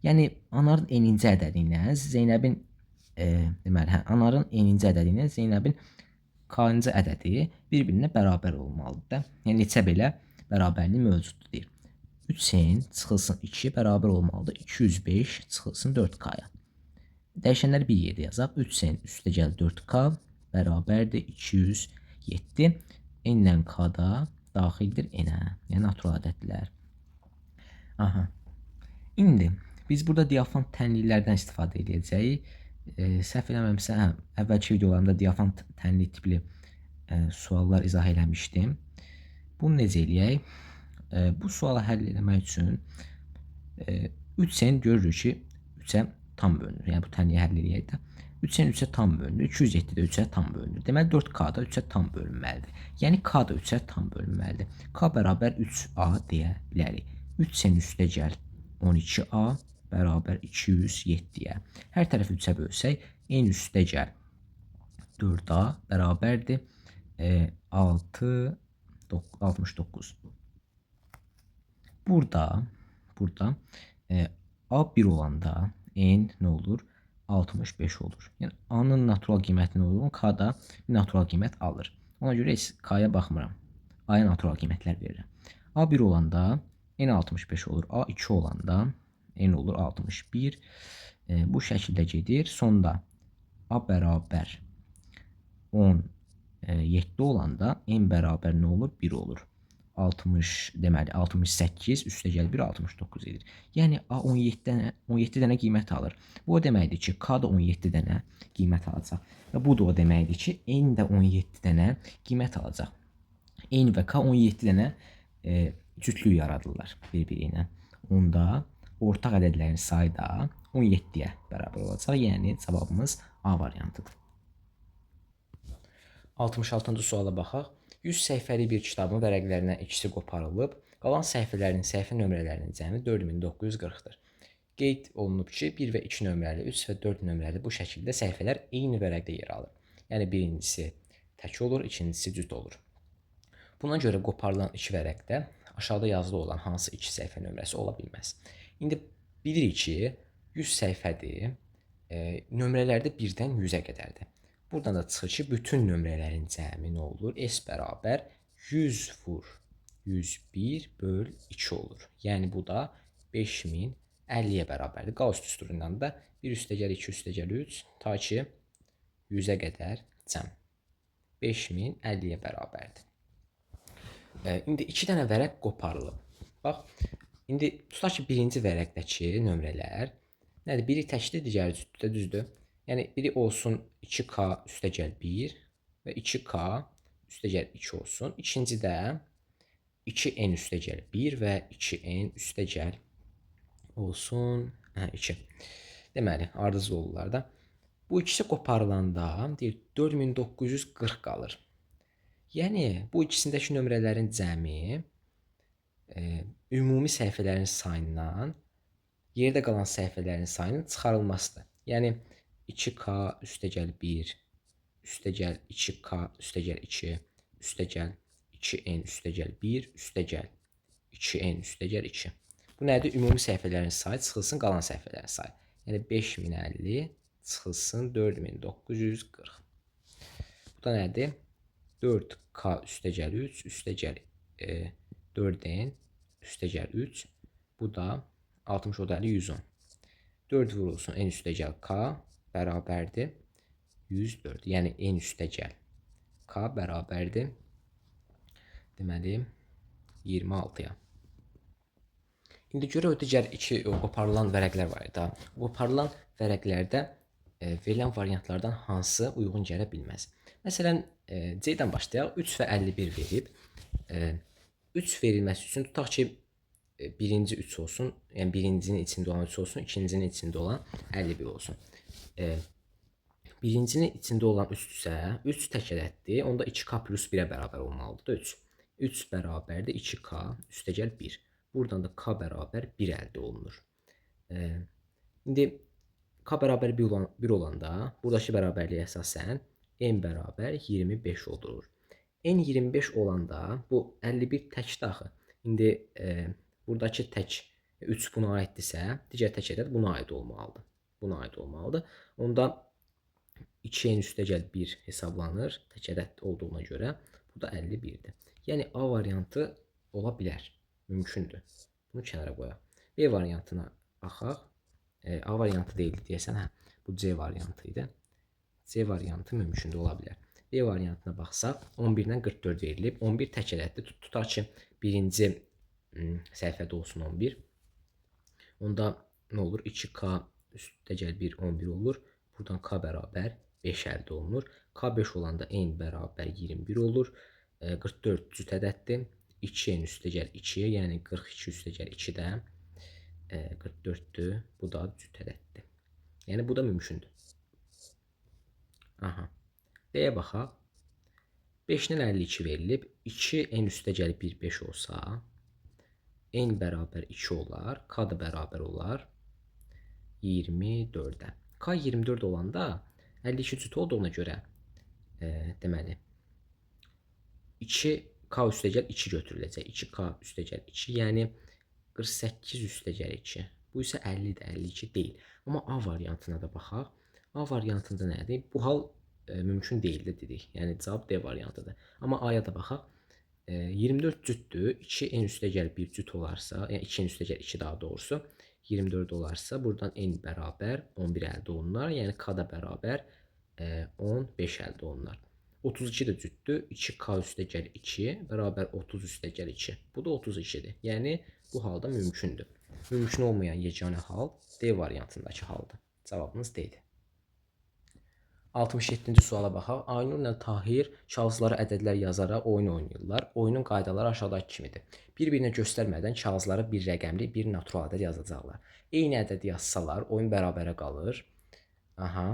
Yəni Anarın n-ci ədədi ilə Zeynəbin Anarın n-ci ədədi ilə Zeynəbin k-cı ədədi bir-birinə bərabər olmalıdır da. Yəni neçə belə bərabərlik mövcuddur deyir. 3n çıxılsın 2 bərabər olmalıdır 205 çıxılsın 4k-ya. Dəyişənləri bir yerdə yazaq. 3n üstəgəl 4k bərabərdir 207. N-lə k da daxildir n-ə. Yəni natural ədədlər. Aha. İndi biz burada diafant tənliklərdən istifadə edəcəyik. Səhv eləməmsə, əvvəlki videolarımda diafant tənlik tipli suallar izah eləmişdim. Bunu necə eləyək? Bu sualı həll etmək üçün 3n görürük ki, 3-ə tam bölünür. Yəni bu tənliyi həll eləyək də. 3n 3-ə tam bölünür. 207 də 3-ə tam bölünür. Deməli 4k da 3-ə tam bölünməlidir. Yəni k da 3-ə tam bölünməlidir. K bərabər 3a deyə bilərik. 3n üstəgəl 12a bərabər 207-yə. Hər tərəfi 3-ə bölsək, n üstəgəl 4a bərabərdir 69. Burada a 1 olanda n nə olur? 65 olur. Yəni a-nın natural qiyməti nə olur? K da natural qiymət alır. Ona görə k-ya baxmıram. A-ya natural qiymətlər verirəm. a 1 olanda n 65 olur. a 2 olanda n olur 61. Bu şəkildə gedir. Sonda a bərabər 17 olanda n bərabər nə olur? 1 olur. 60, deməli 68 üstəgəl 1 69 edir. Yəni A 17 dənə qiymət alır. Bu o deməkdir ki, K da 17 dənə qiymət alacaq. Və bu da o deməkdir ki, N də 17 dənə qiymət alacaq. N və K 17 dənə cütlük yaradırlar bir-biri ilə. Onda ortaq ədədlərin sayı da 17-yə bərabər olacaq. Yəni cavabımız A variantıdır. 66-cı suala baxaq. 100 səhifəli bir kitabın vərəqlərindən ikisi qoparılıb, qalan səhifələrin səhifə nömrələrinin cəmi 4940-dır. Qeyd olunub ki, 1 və 2 nömrəli, 3 və 4 nömrəli bu şəkildə səhifələr eyni vərəqdə yer alır. Yəni birincisi tək olur, ikincisi cüt olur. Buna görə qoparılan iki vərəqdə aşağıda yazılı olan hansı iki səhifə nömrəsi ola bilməz. İndi bilirik ki, 100 səhifədir, nömrələrdə 1-dən 100-ə qədərdir. Buradan da çıxır ki, bütün nömrələrin cəmi nə olur? S bərabər 100 vur 101 böl 2 olur. Yəni bu da 5050-yə bərabərdir. Qaus düsturundan da 1 üstəgəl 2 üstəgəl 3 ta ki 100-ə qədər cəm 5050-yə bərabərdir. İndi 2 dənə vərəq qoparılıb. Bax, indi tutaq ki, birinci vərəqdəki nömrələr nədir? Biri təkdir, digəri cütdür, düzdür? Yəni biri olsun 2K üstəgəl 1 və 2K üstəgəl 2 olsun. İkinci də 2N üstəgəl 1 və 2N üstəgəl olsun 2. Deməli, ardıcıl olurlar da. Bu ikisi qoparılanda deyir 4940 qalır. Yəni bu ikisindəki nömrələrin cəmi ümumi səhifələrin sayından yerdə qalan səhifələrin sayının çıxarılmasıdır. Yəni 2K üstəgəl 1 üstəgəl 2K üstəgəl 2 üstəgəl 2N üstəgəl 1 üstəgəl 2N üstəgəl 2. Bu nədir? Ümumi səhifələrin sayı çıxılsın qalan səhifələrin sayı. Yəni 5050 çıxılsın 4940. Bu da nədir? 4K üstəgəl 3 üstəgəl 4N üstəgəl 3. Bu da 60 o da 110. 4 vurulsun N üstəgəl K bərabərdir 104. Yəni N üstəgəl K bərabərdir deməli 26-ya. İndi görək digər iki qoparılan vərəqlər var idi. Qoparılan vərəqlərdə verilən variantlardan hansı uyğun gələ bilməz? Məsələn, C-dən başlayaq. 3 və 51 verib. 3 verilməsi üçün tutaq ki, birinci 3 olsun, yəni birincinin içində olan 3 olsun, ikincinin içində olan 51 olsun. Birincinin içində olan 3-dürsə, 3 tək ədəddir, onda 2K plus 1-ə bərabər olmalıdır 3. 3 bərabərdir 2K üstəgəl 1. Buradan da K bərabər 1 əldə olunur. İndi K bərabər 1 olanda, buradakı bərabərliyə əsasən N bərabər 25 olur. N 25 olanda, bu 51 təkdir axı. İndi buradakı tək 3 buna aiddirsə, digər tək ədəd buna aid olmalıdır. Buna aid olmalıdır. Onda 2N üstəgəl 1 hesablanır, tək ədəd olduğuna görə bu da 51-dir. Yəni A variantı ola bilər, mümkündür. Bunu kənara qoyaq. B variantına baxaq. A variantı deyildi deyəsən, bu C variantı idi. C variantı mümkündür, ola bilər. B variantına baxsaq, 11-dən 44 verilib. 11 tək ədəddir. Tutaq ki, birinci səhifədə olsun 11. Onda nə olur? 2K üstəgəl 1 11 olur. Buradan K bərabər 5 əldə olunur. K 5 olanda N bərabər 21 olur. 44 cüt ədəddir. 2N üstəgəl 2-yə, yəni 42 üstəgəl 2-də 44-dür. Bu da cüt ədəddir. Yəni bu da mümkündür. Aha. B-yə baxaq. 5-dən 52 verilib. 2N üstəgəl 1 5 olsa, N bərabər 2 olar. K da bərabər olar 24-ə. K 24 olanda 52 cüt olduğuna görə deməli 2K üstəgəl 2 götürüləcək. 2K üstəgəl 2, yəni 48 üstəgəl 2. Bu isə 50-dir, 52 deyil. Amma A variantına da baxaq. A variantında nədir? Bu hal mümkün deyildi dedik. Yəni cavab D variantıdır. Amma A-ya da baxaq. 24 cütdür. 2N üstəgəl 1 cüt olarsa, yəni 2N üstəgəl 2 daha doğrusu 24 olarsa, buradan N bərabər 11 əldə olunar. Yəni K da bərabər 15 əldə olunar. 32 də cütdür. 2k üstə gəl 2 bərabər 30 üstə gəl 2. Bu da 32-dir. Yəni bu halda mümkündür. Mümkün olmayan yeganə hal D variantındakı haldır. Cavabımız D-dir. 67-ci suala baxaq. Aynur ilə Tahir kağızlara ədədlər yazaraq oyun oynayırlar. Oyunun qaydaları aşağıdakı kimidir. Bir-birinə göstərmədən kağızlara bir rəqəmli, bir natural ədəd yazacaqlar. Eyni ədədi yazsalar oyun bərabərə qalır. Aha.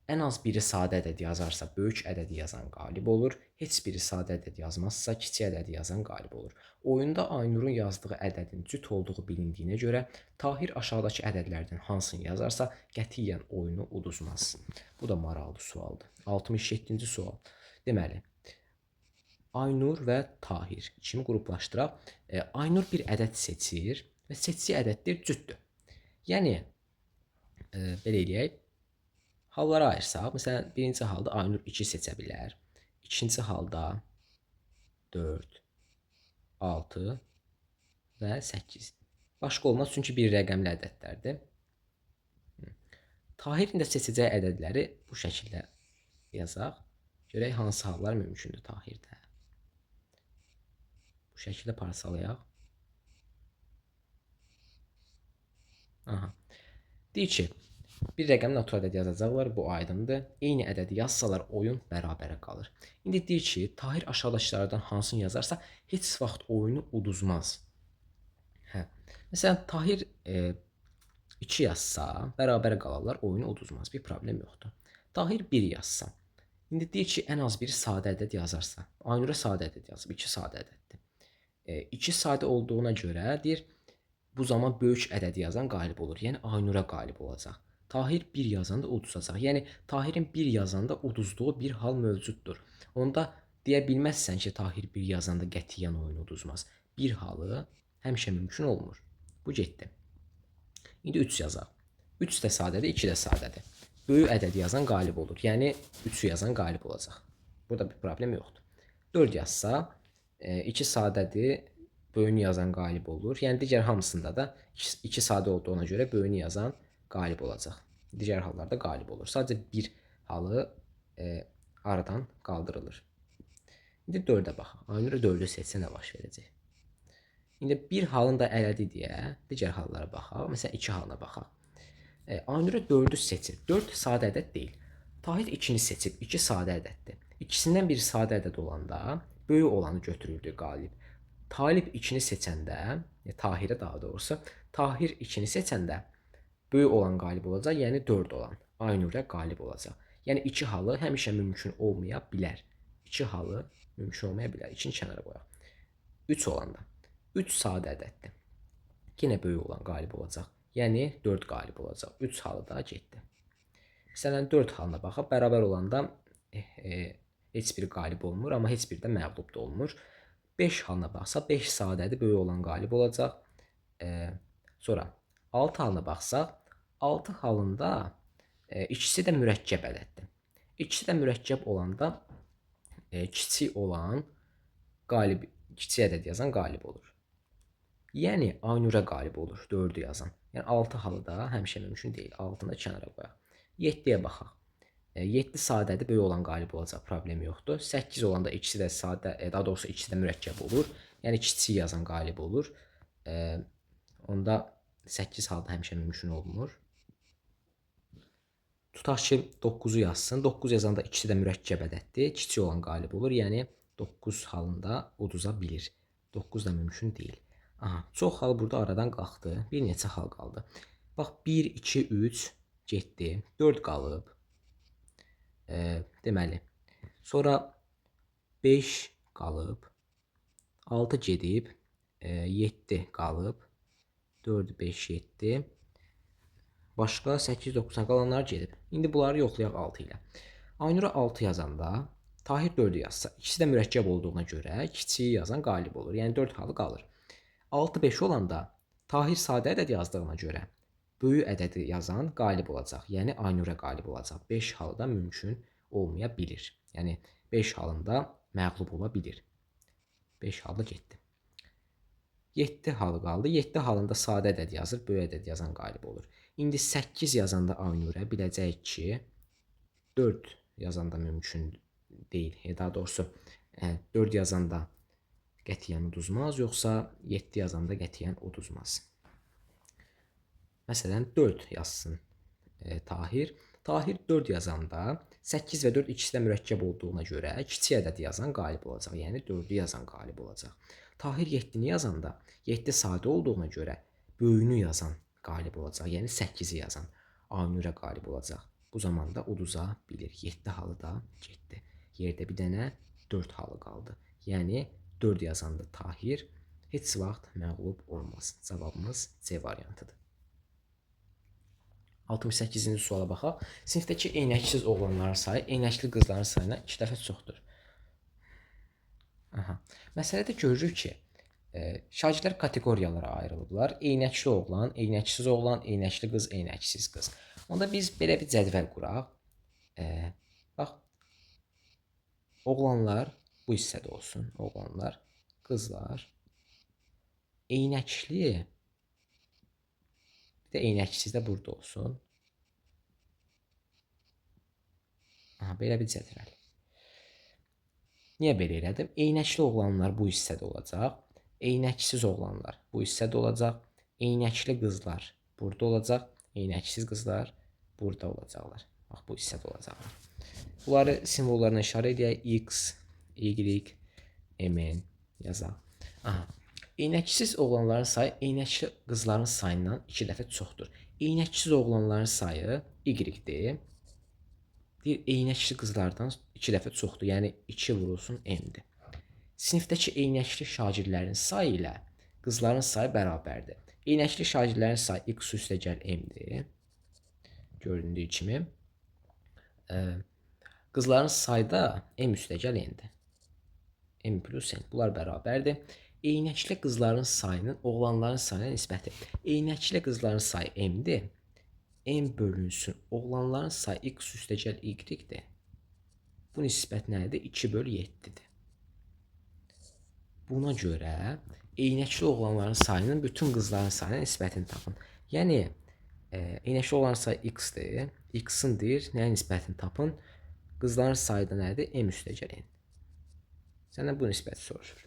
Ən az biri sadə ədəd yazarsa böyük ədədi yazan qalib olur. Heç biri sadə ədəd yazmazsa kiçik ədədi yazan qalib olur. Oyunda Aynurun yazdığı ədədin cüt olduğu bilindiyinə görə Tahir aşağıdakı ədədlərdən hansını yazarsa qətiyyən oyunu uduzmaz. Bu da maraqlı sualdır. 67-ci sual. Deməli, Aynur və Tahir kimi qruplaşdıraq. Aynur bir ədəd seçir və seçdiyi ədədlər cütdür. Yəni, belə eləyək. Hallara ayırsaq, məsələn, birinci halda Aynur 2 seçə bilər. İkinci halda 4, 6 və 8. Başqa olmaz, çünki bir rəqəmli ədədlərdir. Tahirin də seçəcəyi ədədləri bu şəkildə yazaq. Görək hansı hallar mümkündür Tahirdə. Bu şəkildə parçalayaq. Aha. Deyir ki, bir rəqəm natural ədəd yazacaqlar, bu aydındır. Eyni ədədi yazsalar oyun bərabərə qalır. İndi deyir ki, Tahir aşağıdakılardan hansını yazarsa heç vaxt oyunu uduzmaz. Məsələn, Tahir 2 yazsa bərabərə qalarlar, oyunu uduzmaz. Bir problem yoxdur. Tahir 1 yazsa. İndi deyir ki, ən az biri sadə ədəd yazarsa. Aynura sadə ədəd yazıb, 2 sadə ədəddir. 2 sadə olduğuna görə deyir, bu zaman böyük ədədi yazan qalib olur. Yəni Aynura qalib olacaq. Tahir 1 yazanda uduzacaq. Yəni Tahirin 1 yazanda uduzduğu bir hal mövcuddur. Onda deyə bilməzsən ki, Tahir 1 yazanda qətiyyən oyunu uduzmaz. Bir halı həmişə mümkün olmur. Bu getdi. İndi 3 yazaq. 3 də sadədir, 2 də sadədir. Böyük ədədi yazan qalib olur. Yəni 3-ü yazan qalib olacaq. Burada bir problem yoxdur. 4 yazsa 2 sadədir, böyüyünü yazan qalib olur. Yəni digər hamısında da 2 sadə olduğuna görə böyüyünü yazan qalib olacaq. Digər hallarda qalib olur. Sadəcə bir halı aradan qaldırılır. İndi 4-ə baxaq. Aynura 4-ü seçsə nə baş verəcək? İndi bir halın da elədi deyə digər hallara baxaq. Məsələn, 2 halına baxaq. Aynura 4-ü seçib. 4 sadə ədəd deyil. Tahir 2-ni seçib. 2 sadə ədəddir. İkisindən biri sadə ədəd olanda böyük olanı götürüldü qalib. Talib 2-ni seçəndə, Tahirə daha doğrusu, Tahir 2-ni seçəndə böyük olan qalib olacaq, yəni 4 olan. Aynura qalib olacaq. Yəni 2 halı həmişə mümkün olmaya bilər. 2 halı mümkün olmaya bilər. 2-ni kənara qoyaq. 3 olanda. 3 sadə ədəddir. Yenə böyük olan qalib olacaq. Yəni 4 qalib olacaq. 3 halı da getdi. Məsələn, 4 halına baxaq. Bərabər olanda heç biri qalib olmur, amma heç biri də məğlub da olmur. 5 halına baxsaq, 5 sadədir, böyük olan qalib olacaq. Sonra 6 halına baxsaq, 6 halında ikisi də mürəkkəb ədəddir. İkisi də mürəkkəb olanda kiçik olan qalib, kiçik ədəd yazan qalib olur. Yəni Aynura qalib olur 4-ü yazan. Yəni 6 halı da həmişə mümkün deyil. 6-nı da kənara qoyaq. 7-yə baxaq. 7 sadədir, böyük olan qalib olacaq, problem yoxdur. 8 olanda ikisi də sadə, daha doğrusu ikisi də mürəkkəb olur. Yəni kiçik yazan qalib olur. Onda 8 halda həmişə mümkün olmur. Tutaq ki, 9-u yazsın. 9 yazanda ikisi də mürəkkəb ədəddir. Kiçik olan qalib olur. Yəni 9 halında uduza bilir. 9 da mümkün deyil. Aha, çox hal burada aradan qalxdı. Bir neçə hal qaldı. Bax, 1, 2, 3 getdi. 4 qalıb. Deməli. Sonra 5 qalıb. 6 gedib. 7 qalıb. 4, 5, 7. Başqa 8, 9 qalanlar gedib. İndi bunları yoxlayaq 6 ilə. Aynura 6 yazanda Tahir 4-ü yazsa, ikisi də mürəkkəb olduğuna görə kiçiyi yazan qalib olur. Yəni 4 halı qalır. 6, 5 olanda Tahir sadə ədəd yazdığına görə böyük ədədi yazan qalib olacaq. Yəni Aynura qalib olacaq. 5 halda mümkün olmaya bilir. Yəni 5 halında məğlub ola bilir. 5 halı getdi. 7 halı qaldı. 7 halında sadə ədəd yazır, böyük ədəd yazan qalib olur. İndi 8 yazanda Aynura biləcək ki, 4 yazanda mümkün deyil. Daha doğrusu 4 yazanda qətiyyən uduzmaz, yoxsa 7 yazanda qətiyyən uduzmaz. Məsələn, 4 yazsın Tahir. Tahir 4 yazanda 8 və 4 ikisi də mürəkkəb olduğuna görə kiçik ədəd yazan qalib olacaq. Yəni 4-ü yazan qalib olacaq. Tahir 7-ni yazanda 7 sadə olduğuna görə böyüyünü yazan qalib olacaq. Yəni 8-i yazan Aynurə qalib olacaq. Bu zamanda uduza bilir. 7 halı da getdi. Yerdə bir dənə 4 halı qaldı. Yəni 4 yazanda Tahir heç vaxt məğlub olmaz. Cavabımız C variantıdır. 68-ci suala baxaq. Sinifdəki eynəksiz oğlanların sayı eynəkli qızların sayına 2 dəfə çoxdur. Məsələdə görürük ki, şagirdlər kateqoriyalara ayrılıblar. Eynəkli oğlan, eynəksiz oğlan, eynəkli qız, eynəksiz qız. Onda biz belə bir cədvəl quraq. Bax, oğlanlar bu hissədə olsun. Oğlanlar, qızlar, eynəkli, bir də eynəksiz də burada olsun. Belə bir cədvəl. Niyə belə elədim? Eynəkli oğlanlar bu hissədə olacaq. Eynəksiz oğlanlar bu hissədə olacaq. Eynəkli qızlar burada olacaq. Eynəksiz qızlar burada olacaqlar. Bax, bu hissədə olacaqlar. Bunları simvollarla işarə edək. X, Y, MN yazaq. Eynəksiz oğlanların sayı eynəkli qızların sayından 2 dəfə çoxdur. Eynəksiz oğlanların sayı Y-dir. Deyir, eynəkli qızlardan 2 dəfə çoxdur. Yəni 2 vurulsun M-dir. Sinifdəki eynəkli şagirdlərin sayı ilə qızların sayı bərabərdir. Eynəkli şagirdlərin sayı X üstəgəl M-dir. Göründüyü kimi. Qızların sayı da M üstəgəl N-dir. M plus N. Bunlar bərabərdir. Eynəkli qızların sayının oğlanların sayına nisbəti. Eynəkli qızların sayı M-dir. M bölünsün. Oğlanların sayı X üstəgəl Y-dir. Bu nisbət nədir? 2 bölü 7-dir. Buna görə eynəkli oğlanların sayının bütün qızların sayına nisbətini tapın. Yəni, eynəkli oğlanların sayı X-dir. X-in deyir, nəyə nisbətini tapın? Qızların sayı da nədir? M üstəgəl N. Səndən bu nisbəti soruşur.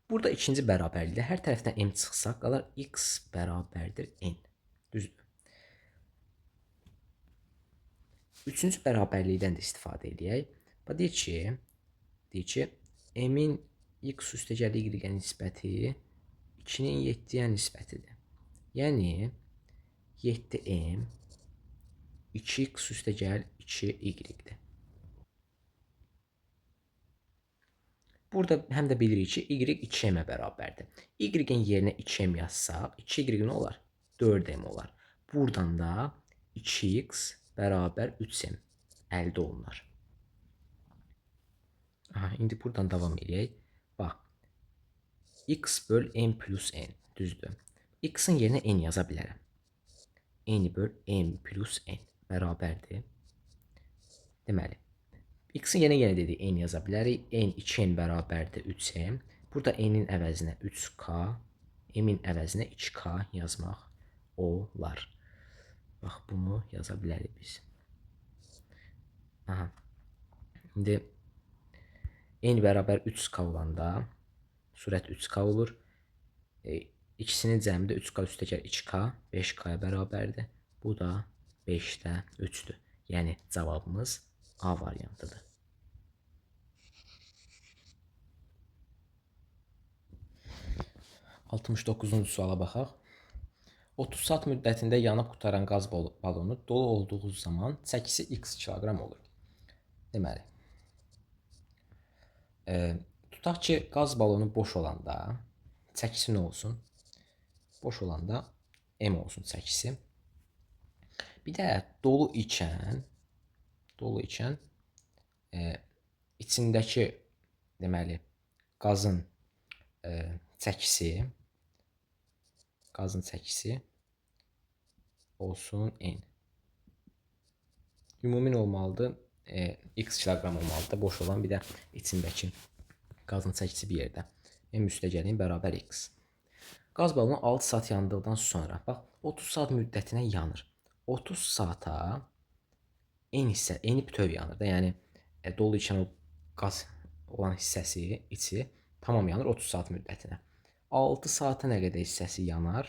Burada ikinci bərabərlikdə hər tərəfdən M çıxsa, qalar X bərabərdir N. Düzdür. Üçüncü bərabərlikdən də istifadə edək. Deyir ki, M-in X üstəgəl Y-ə nisbəti 2-nin 7-yə nisbətidir. Yəni, 7M 2X üstəgəl 2Y-dir. Burada həm də bilirik ki, Y 2M-ə bərabərdir. Y-in yerinə 2M yazsaq, 2Y nə olar? 4M olar. Buradan da 2X bərabər 3M əldə olunur. İndi buradan davam edək. Bax, X böl M plus N, düzdür. X-in yerinə N yaza bilərəm. N böl M plus N bərabərdir. Deməli, X-in yenə dedik, N yaza bilərik. N 2N bərabərdir 3M. Burada N-in əvəzinə 3K, M-in əvəzinə 2K yazmaq olar. Bax, bunu yaza bilərik biz. İndi N bərabər 3K olanda sürət 3K olur. İkisinin cəmdə 3K üstəgəl 2K 5K-ya bərabərdir. Bu da 5-də 3-dür. Yəni, cavabımız A variantıdır. Altmış 9-cu suala baxaq. 30 saat müddətində yanıb qutaran qaz balonu dolu olduğu zaman çəkisi x kiloqram olur. Deməli, tutaq ki, qaz balonu boş olanda çəkisi nə olsun? Boş olanda M olsun çəkisi. Bir də dolu ikən içindəki deməli qazın çəkisi olsun N. Ümumi nə olmalıdır? X kiloqram olmalıdır. Boş olan bir də içindəki qazın çəkisi bir yerdə. M üstəgəlin bərabər X. Qaz balonu 6 saat yandıqdan sonra, bax, 30 saat müddətinə yanır. 30 saata eni bütöv yanır da. Yəni dolu içən o qaz olan hissəsi, içi tamam yanır 30 saat müddətinə. 6 saata nə qədər hissəsi yanar?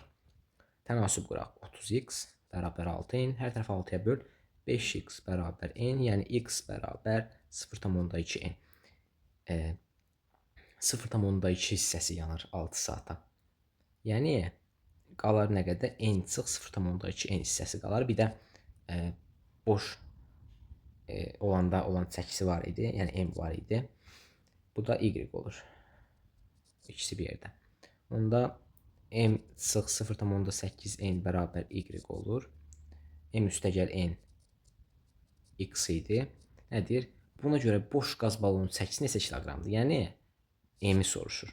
Tənasüb quraq. 30x bərabər 6n. Hər tərəfi 6-ya böl. 5x bərabər n. Yəni x bərabər 0,2n. 0,2 hissəsi yanır 6 saata. Yəni qalar nə qədər? N çıx 0,2 n hissəsi qalar. Bir də boş olanda olan çəkisi var idi. Yəni m var idi. Bu da y olur. İkisi bir yerdə. Onda m çıx 0,8 n bərabər y olur. M üstəgəl n x idi. Nədir? Buna görə boş qaz balonunun çəkisi neçə kiloqramdır? Yəni m-i soruşur.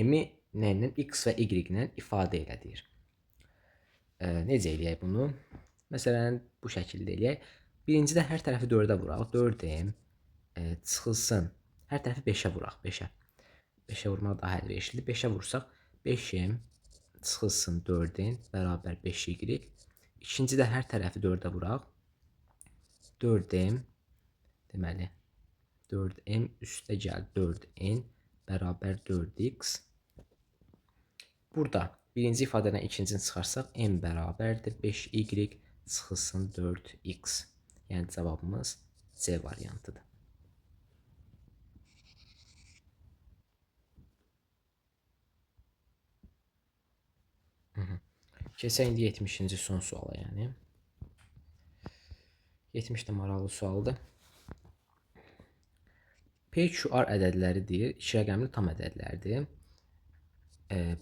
M-i nə ilə? X və y ilə ifadə elədir. Necə eləyək bunu? Məsələn, bu şəkildə eləyək. Birincidə hər tərəfi 4-ə vuraq. 4m çıxılsın. Hər tərəfi 5-ə vuraq. 5-ə. 5-ə vurmaq daha əlverişlidir. 5-ə vursaq 5m çıxılsın 4n bərabər 5y. İkincidə hər tərəfi 4-ə vuraq. 4m deməli 4m üstəgəl 4n bərabər 4x. Burada birinci ifadədən ikincini çıxarsaq m bərabərdir 5y çıxılsın 4x. Yəni cavabımız C variantıdır. Keçək indi 70-ci son suala, yəni. 70 də maraqlı sualdır. PQR ədədləridir, 2 rəqəmli tam ədədlərdir.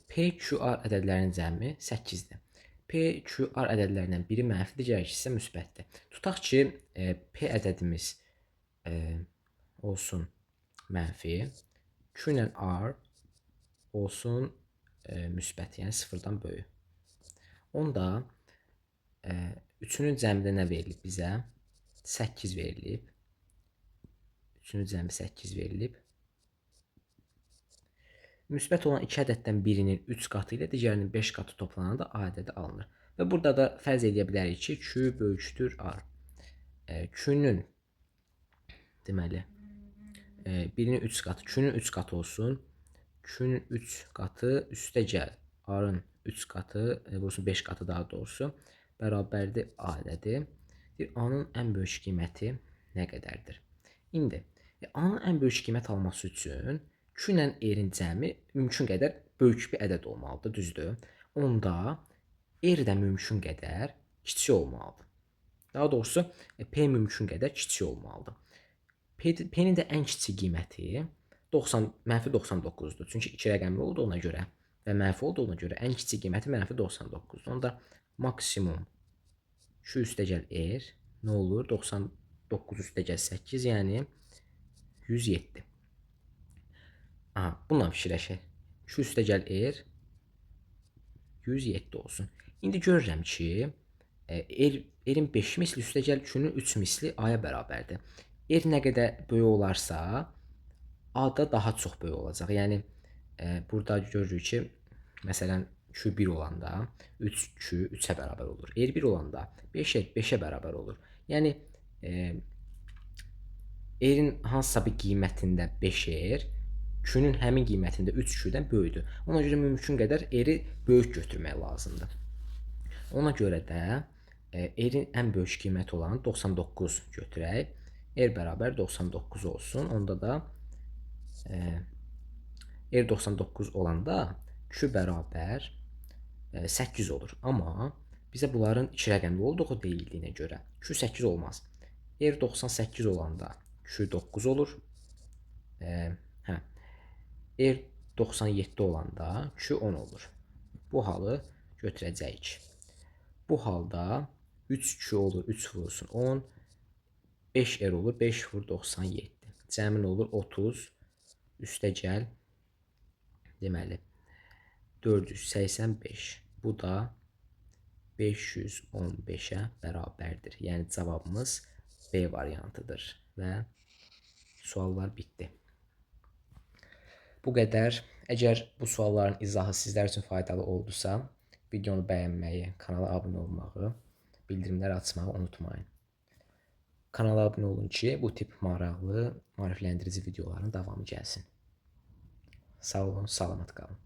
PQR ədədlərinin cəmi 8-dir. PQR ədədlərindən biri mənfidir, digər ikisi isə müsbətdir. Tutaq ki, P ədədimiz olsun mənfi, Q ilə R olsun müsbət, yəni 0-dan böyük. Onda üçünün cəmində nə verilib bizə? 8 verilib. Üçünün cəmi 8 verilib. Müsbət olan 2 ədəddən birinin 3 qatı ilə digərinin 5 qatı toplananda A ədədi alınır. Və burada da fərz edə bilərik ki, Q böyükdür R. Q-nün deməli birinin 3 qatı, Q-nün 3 qatı olsun. Q-nün 3 qatı üstəgəl R-ın 3 qatı, vursun 5 qatı daha doğrusu bərabərdir A ədədi. A-nın ən böyük qiyməti nə qədərdir? İndi A-nın ən böyük qiymət alması üçün Q ilə R-in cəmi mümkün qədər böyük bir ədəd olmalıdır, düzdür? Onda R də mümkün qədər kiçik olmalıdır. Daha doğrusu P mümkün qədər kiçik olmalıdır. P-nin də ən kiçik qiyməti -99-dur. Çünki 2 rəqəmli olduğuna görə və mənfi olduğuna görə ən kiçik qiyməti -99-dur. Onda maksimum Q üstəgəl R nə olur? 99 üstəgəl 8, yəni 107. Bununla fikirləşək. Q üstəgəl R 107 olsun. İndi görürəm ki, R-in 5 misli üstəgəl Q-nün 3 misli A-ya bərabərdir. R nə qədər böyük olarsa, A da daha çox böyük olacaq. Yəni, burada görürük ki, məsələn, Q 1 olanda 3Q 3-ə bərabər olur. R 1 olanda 5R 5-ə bərabər olur. Yəni, R-in hansısa bir qiymətində 5R, Q-nün həmin qiymətində 3Q-dən böyükdür. Ona görə mümkün qədər R-i böyük götürmək lazımdır. Ona görə də R-in ən böyük qiyməti olan 99 götürək. R bərabər 99 olsun. Onda da R 99 olanda Q bərabər 8 olur. Amma bizə bunların 2 rəqəmli olduğu deyildiyinə görə Q 8 olmaz. R 98 olanda Q 9 olur. R 97 olanda Q 10 olur. Bu halı götürəcəyik. Bu halda 3Q olur, 3 vurulsun 10. 5R olur, 5 vur 97. Cəmin olur 30 üstəgəl deməli 485. Bu da 515-ə bərabərdir. Yəni cavabımız B variantıdır və suallar bitdi. Bu qədər. Əgər bu sualların izahı sizlər üçün faydalı oldusa, videonu bəyənməyi, kanala abunə olmağı, bildirimləri açmağı unutmayın. Kanala abunə olun ki, bu tip maraqlı, maarifləndirici videoların davamı gəlsin. Sağ olun, salamat qalın.